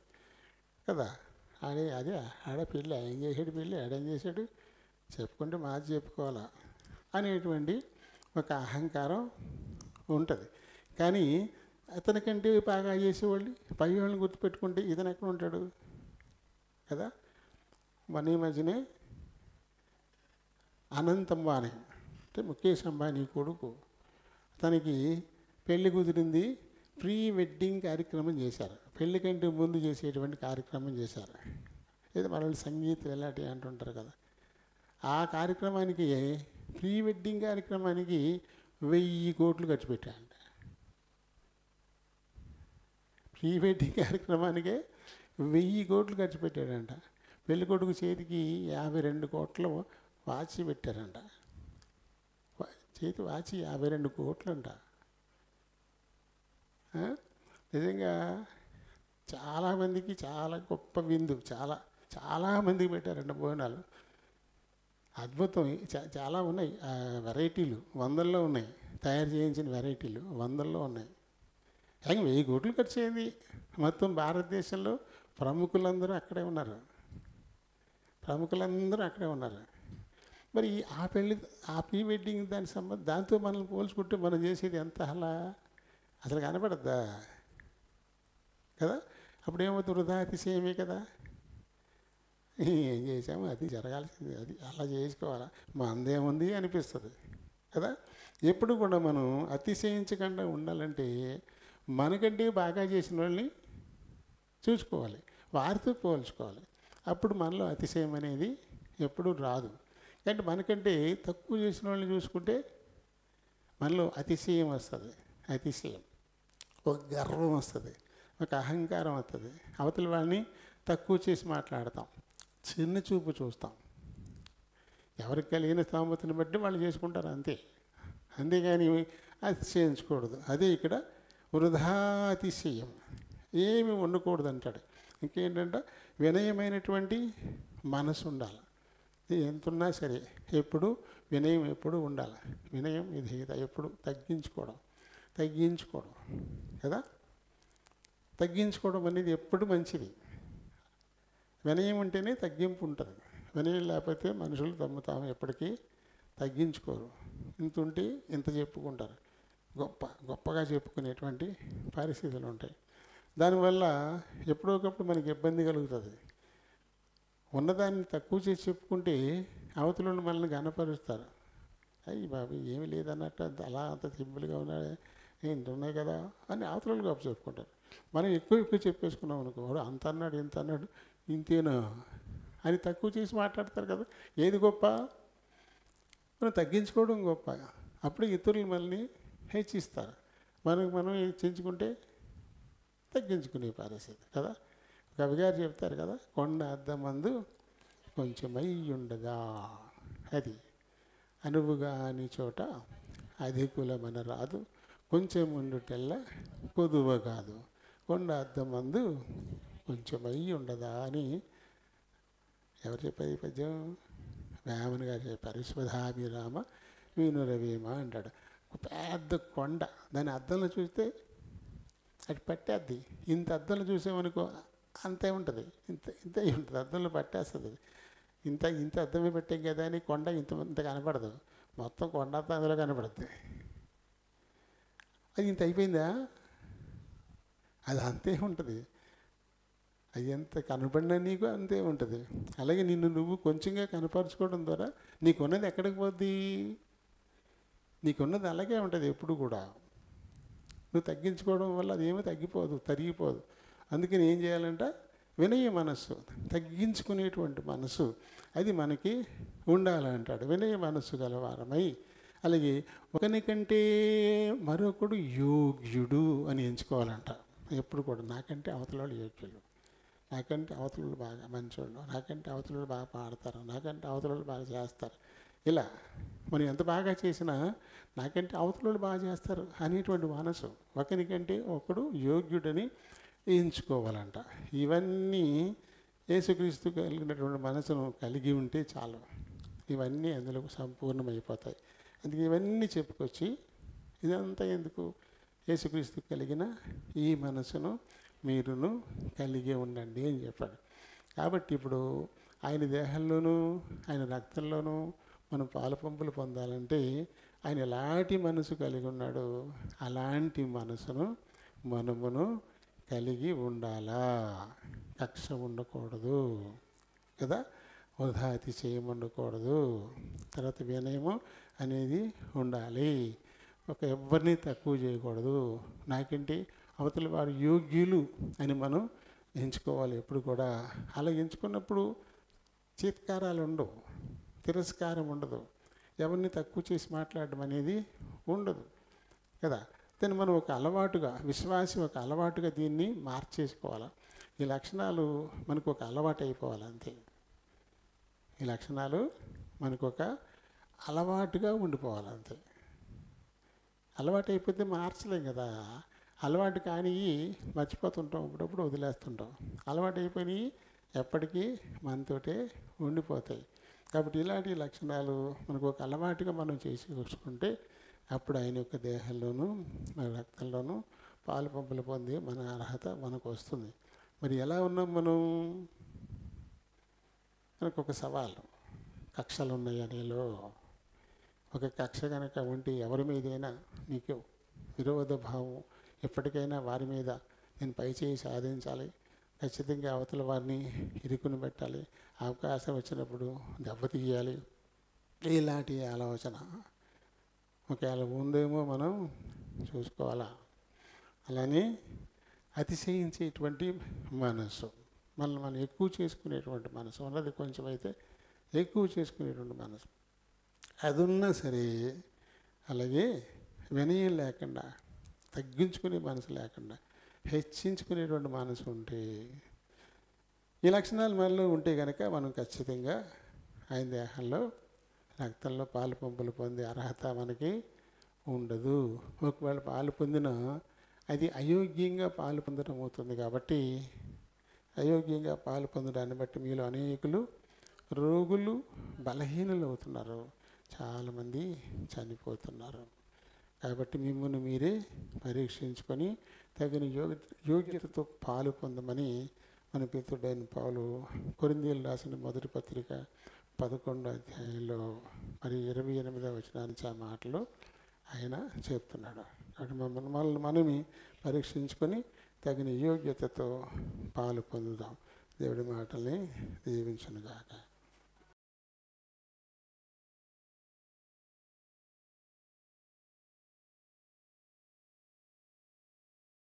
కదా. ఆడ పెళ్ళి ఆయన చేసాడు, పెళ్ళి ఆడేం చేశాడు, చెప్పుకుంటే మాది చెప్పుకోవాలా అనేటువంటి ఒక అహంకారం ఉంటుంది. కానీ అతనికంటే బాగా చేసేవాళ్ళు పై వాళ్ళని గుర్తుపెట్టుకుంటే ఇతను ఎక్కడ ఉంటాడు కదా. మన ఈ మధ్యనే అనంత్ అంబానీ అంటే ముఖేష్ అంబానీ కొడుకు, తనకి పెళ్లి కుదిరింది. ప్రీ వెడ్డింగ్ కార్యక్రమం చేశారు, పెళ్లి కంటే ముందు చేసేటువంటి కార్యక్రమం చేశారు. ఏదో మనల్ని సంగీతం ఇలాంటివి అంటుంటారు కదా. ఆ కార్యక్రమానికి, ప్రీ వెడ్డింగ్ కార్యక్రమానికి 1000 కోట్లు ఖర్చు పెట్టాడు. ప్రీ వెడ్డింగ్ కార్యక్రమానికే 1000 కోట్లు ఖర్చు పెట్టాడంట. పెళ్లి కొడుకు చేతికి 52 కోట్ల వాచి పెట్టారంట. చేతి వాచి 52 కోట్లంట. నిజంగా చాలామందికి చాలా గొప్ప విందు, చాలామందికి పెట్టారంట భోజనాలు. అద్భుతం. చాలా ఉన్నాయి వెరైటీలు, వందల్లో ఉన్నాయి. తయారు చేయించిన వెరైటీలు వందల్లో ఉన్నాయి. 1000 కోట్లు ఖర్చు అయింది. మొత్తం భారతదేశంలో ప్రముఖులందరూ అక్కడే ఉన్నారు. మరి ఆ ప్రీ వెడ్డింగ్ దాంతో మనల్ని పోల్చుకుంటే మనం చేసేది ఎంత అసలు కనపడద్దా కదా? అప్పుడేమవుతుంది? వృధా అతిశయమే కదా. ఏం చేసాము, అది జరగాల్సింది, అది అలా చేసుకోవాలా, మా అందేముంది అనిపిస్తుంది కదా. ఎప్పుడు కూడా మనం అతిశయించకుండా ఉండాలంటే మనకంటే బాగా చేసిన వాళ్ళని చూసుకోవాలి, వారితో పోల్చుకోవాలి. అప్పుడు మనలో అతిశయం అనేది ఎప్పుడు రాదు. అంటే మనకంటే తక్కువ చేసిన వాళ్ళని చూసుకుంటే మనలో అతిశయం వస్తుంది. అతిశయం, ఒక గర్వం వస్తుంది, ఒక అహంకారం వస్తుంది. అవతల వాళ్ళని తక్కువ చేసి మాట్లాడతాం, చిన్న చూపు చూస్తాం. ఎవరికి కలిగిన స్థామతను బట్టి వాళ్ళు చేసుకుంటారు అంతే. అంతేగాని అతిశయించకూడదు. అదే ఇక్కడ వృధా అతిశయం ఏమి ఉండకూడదు అంటాడు. ఇంకేంటంటే వినయమైనటువంటి మనసు ఉండాలి. ఎంతున్నా సరే ఎప్పుడు వినయం ఎప్పుడు ఉండాలి. వినయం ఇది ఎప్పుడు తగ్గించుకోవడం కదా. తగ్గించుకోవడం అనేది ఎప్పుడు మంచిది. వినయం ఉంటేనే తగ్గింపు ఉంటుంది. వినయం లేకపోతే మనుషులు తాము ఎప్పటికీ తగ్గించుకోరు. ఇంత ఉంటే ఇంత చెప్పుకుంటారు, గొప్పగా చెప్పుకునేటువంటి పరిస్థితులు ఉంటాయి. దానివల్ల ఎప్పుడోకప్పుడు మనకి ఇబ్బంది కలుగుతుంది. ఉన్నదాన్ని తక్కువ చేసి చెప్పుకుంటే అవతల మనల్ని గనపరుస్తారు. అయ్యి బాబు ఏమీ లేదన్నట్టు అలా అంత సింపుల్గా ఉన్నాడే, ఇంత ఉన్నాయి కదా అని అవతల గొప్ప చెప్పుకుంటారు. మనం ఎక్కువ చెప్పేసుకున్నాం అనుకో, అంత అన్నాడు ఇంత అన్నాడు ఇంతేనా అని తక్కువ చేసి మాట్లాడతారు కదా. ఏది గొప్ప? మనం తగ్గించుకోవడం గొప్ప. అప్పుడు ఇతరులు మనల్ని హెచ్చిస్తారు. మనం హెచ్చించుకుంటే తగ్గించుకునే పరిస్థితి కదా. కవిగారు చెప్తారు కదా, కొండ అద్దమందు కొంచెమై ఉండదా, అది అనువుగా అని చోట అధికులమన రాదు, కొంచెం ఉండుటెల్ల కొదువ కాదు, కొండ అద్దమందు కొంచెమై ఉండదా అని ఎవరు చెప్పారు ఈ పద్యం? వేమన గారు చెప్పారు. విశ్వధాభిరామ వీనురవేమ అంటాడు. పెద్ద కొండ, దాని అద్దంలో చూస్తే అది పట్టేద్ది. ఇంత అద్దంలో చూసామనుకో అంతే ఉంటుంది, ఇంతే ఉంటుంది, అద్దంలో పట్టేస్తుంది. ఇంత అద్దమే పెట్టాం కదా అని కొండ ఇంత కనపడదు, మొత్తం కొండ అందులో కనపడుద్ది. అది ఇంత అయిపోయిందా? అది అంతే ఉంటుంది. అది ఎంత కనపడినా నీకు అంతే ఉంటుంది. అలాగే నిన్ను నువ్వు కొంచెంగా కనపరుచుకోవడం ద్వారా నీకున్నది ఎక్కడికి పోద్ది? నీకున్నది అలాగే ఉంటుంది ఎప్పుడు కూడా. నువ్వు తగ్గించుకోవడం వల్ల అదేమీ తగ్గిపోదు, తరిగిపోదు. అందుకని ఏం చేయాలంటే వినయ మనస్సు, తగ్గించుకునేటువంటి మనసు అది మనకి ఉండాలంటాడు. వినయ మనస్సు గలవారమై, అలాగే ఒకనికంటే మరొకడు యోగ్యుడు అని ఎంచుకోవాలంట. ఎప్పుడు కూడా నాకంటే అవతల వాళ్ళు యోగ్యులు, నాకంటే అవతల వాళ్ళు బాగా మంచోళ్ళు, నాకంటే అవతల వాళ్ళు బాగా పాడతారు, నాకంటే అవతల వాళ్ళు బాగా చేస్తారు. ఇలా మనం ఎంత బాగా చేసినా నాకంటే అవతల వాళ్ళు బాగా చేస్తారు అనేటువంటి మనసు, ఒకరికంటే ఒకడు యోగ్యుడని ఎంచుకోవాలంట. ఇవన్నీ యేసుక్రీస్తు కలిగినటువంటి మనసును కలిగి ఉంటే చాలు, ఇవన్నీ అందులో సంపూర్ణమైపోతాయి. అందుకే ఇవన్నీ చెప్పుకొచ్చి ఇదంతా ఎందుకు? యేసుక్రీస్తు కలిగిన ఈ మనసును మీరును కలిగి ఉండండి అని చెప్పాడు. కాబట్టి ఇప్పుడు ఆయన దేహంలోనూ ఆయన రక్తంలోనూ మనం పాలు పంపులు పొందాలంటే ఆయన ఎలాంటి మనసు కలిగి ఉన్నాడో అలాంటి మనసును మనమును కలిగి ఉండాలా. కక్ష ఉండకూడదు కదా, వృధా అతిశయం ఉండకూడదు. తర్వాత వినయము అనేది ఉండాలి. ఎవరిని తక్కువ చేయకూడదు. నాకంటే అవతల వారు యోగ్యులు అని మనం ఎంచుకోవాలి ఎప్పుడు కూడా. అలా ఎంచుకున్నప్పుడు చీత్కారాలు ఉండవు, తిరస్కారం ఉండదు, ఎవరిని తక్కువ చేసి మాట్లాడడం అనేది ఉండదు కదా. దాన్ని మనం ఒక అలవాటుగా, విశ్వాసి ఒక అలవాటుగా దీన్ని మార్చేసుకోవాలి. ఈ లక్షణాలు మనకు ఒక అలవాటు అయిపోవాలి అంతే. ఈ లక్షణాలు మనకు ఒక అలవాటుగా ఉండిపోవాలి అంతే. అలవాటు అయిపోతే మార్చలేం కదా. అలవాటు కానీ మర్చిపోతుంటాం, అప్పుడప్పుడు వదిలేస్తుంటాం. అలవాటు అయిపోయి ఎప్పటికీ మనతోటే ఉండిపోతాయి. కాబట్టి ఇలాంటి లక్షణాలు మనకు ఒక అలవాటుగా మనం చేసి వచ్చుకుంటే అప్పుడు ఆయన యొక్క దేహంలోనూ మన రక్తంలోనూ పాలు పంపులు పొంది మన అర్హత మనకు వస్తుంది. మరి ఎలా ఉన్నాం మనం? మనకు ఒక సవాలు, కక్షలు ఉన్నాయి అనేలో. ఒక కక్ష కనుక ఉంటే ఎవరి మీదైనా నీకు విరోధ భావం, ఎప్పటికైనా వారి మీద నేను పైచేయి సాధించాలి, ఖచ్చితంగా అవతల వారిని ఇరుకుని పెట్టాలి, అవకాశం వచ్చినప్పుడు దెబ్బతీయాలి, ఇలాంటి ఆలోచన ఒకవేళ ఉందేమో మనం చూసుకోవాలా. అలానే అతిశయించేటువంటి మనసు, మనల్ని మనం ఎక్కువ చేసుకునేటువంటి మనసు, ఉన్నది కొంచెం అయితే ఎక్కువ చేసుకునేటువంటి మనసు అది ఉన్నా సరే, అలాగే వినయం లేకుండా, తగ్గించుకునే మనసు లేకుండా హెచ్చించుకునేటువంటి మనసు ఉంటే, ఈ లక్షణాలు మనలో ఉంటే కనుక మనం ఖచ్చితంగా ఆయన దేహంలో రక్తంలో పాలు పంపులు పొందే అర్హత మనకి ఉండదు. ఒకవేళ పాలు పొందినా అది అయోగ్యంగా పాలు పొందడం అవుతుంది. కాబట్టి అయోగ్యంగా పాలు పొందడాన్ని బట్టి మీలో అనేకులు రోగులు, బలహీనులు అవుతున్నారు, చాలామంది చనిపోతున్నారు. కాబట్టి మిమ్మల్ని మీరే పరీక్షించుకొని తగిన యోగ్యతతో పాలు పొందమని మన పితృడైన పౌలు కొరింథీయులకు రాసిన మొదటి పత్రిక 11వ అధ్యాయంలో మరి 28వ వచనానికి ఆ మాటలు ఆయన చెప్తున్నాడు. కాబట్టి మనల్ని మనమే పరీక్షించుకొని తగిన యోగ్యతతో పాలు పొందుదాం. దేవుడి మాటల్ని దీవించునుగాక.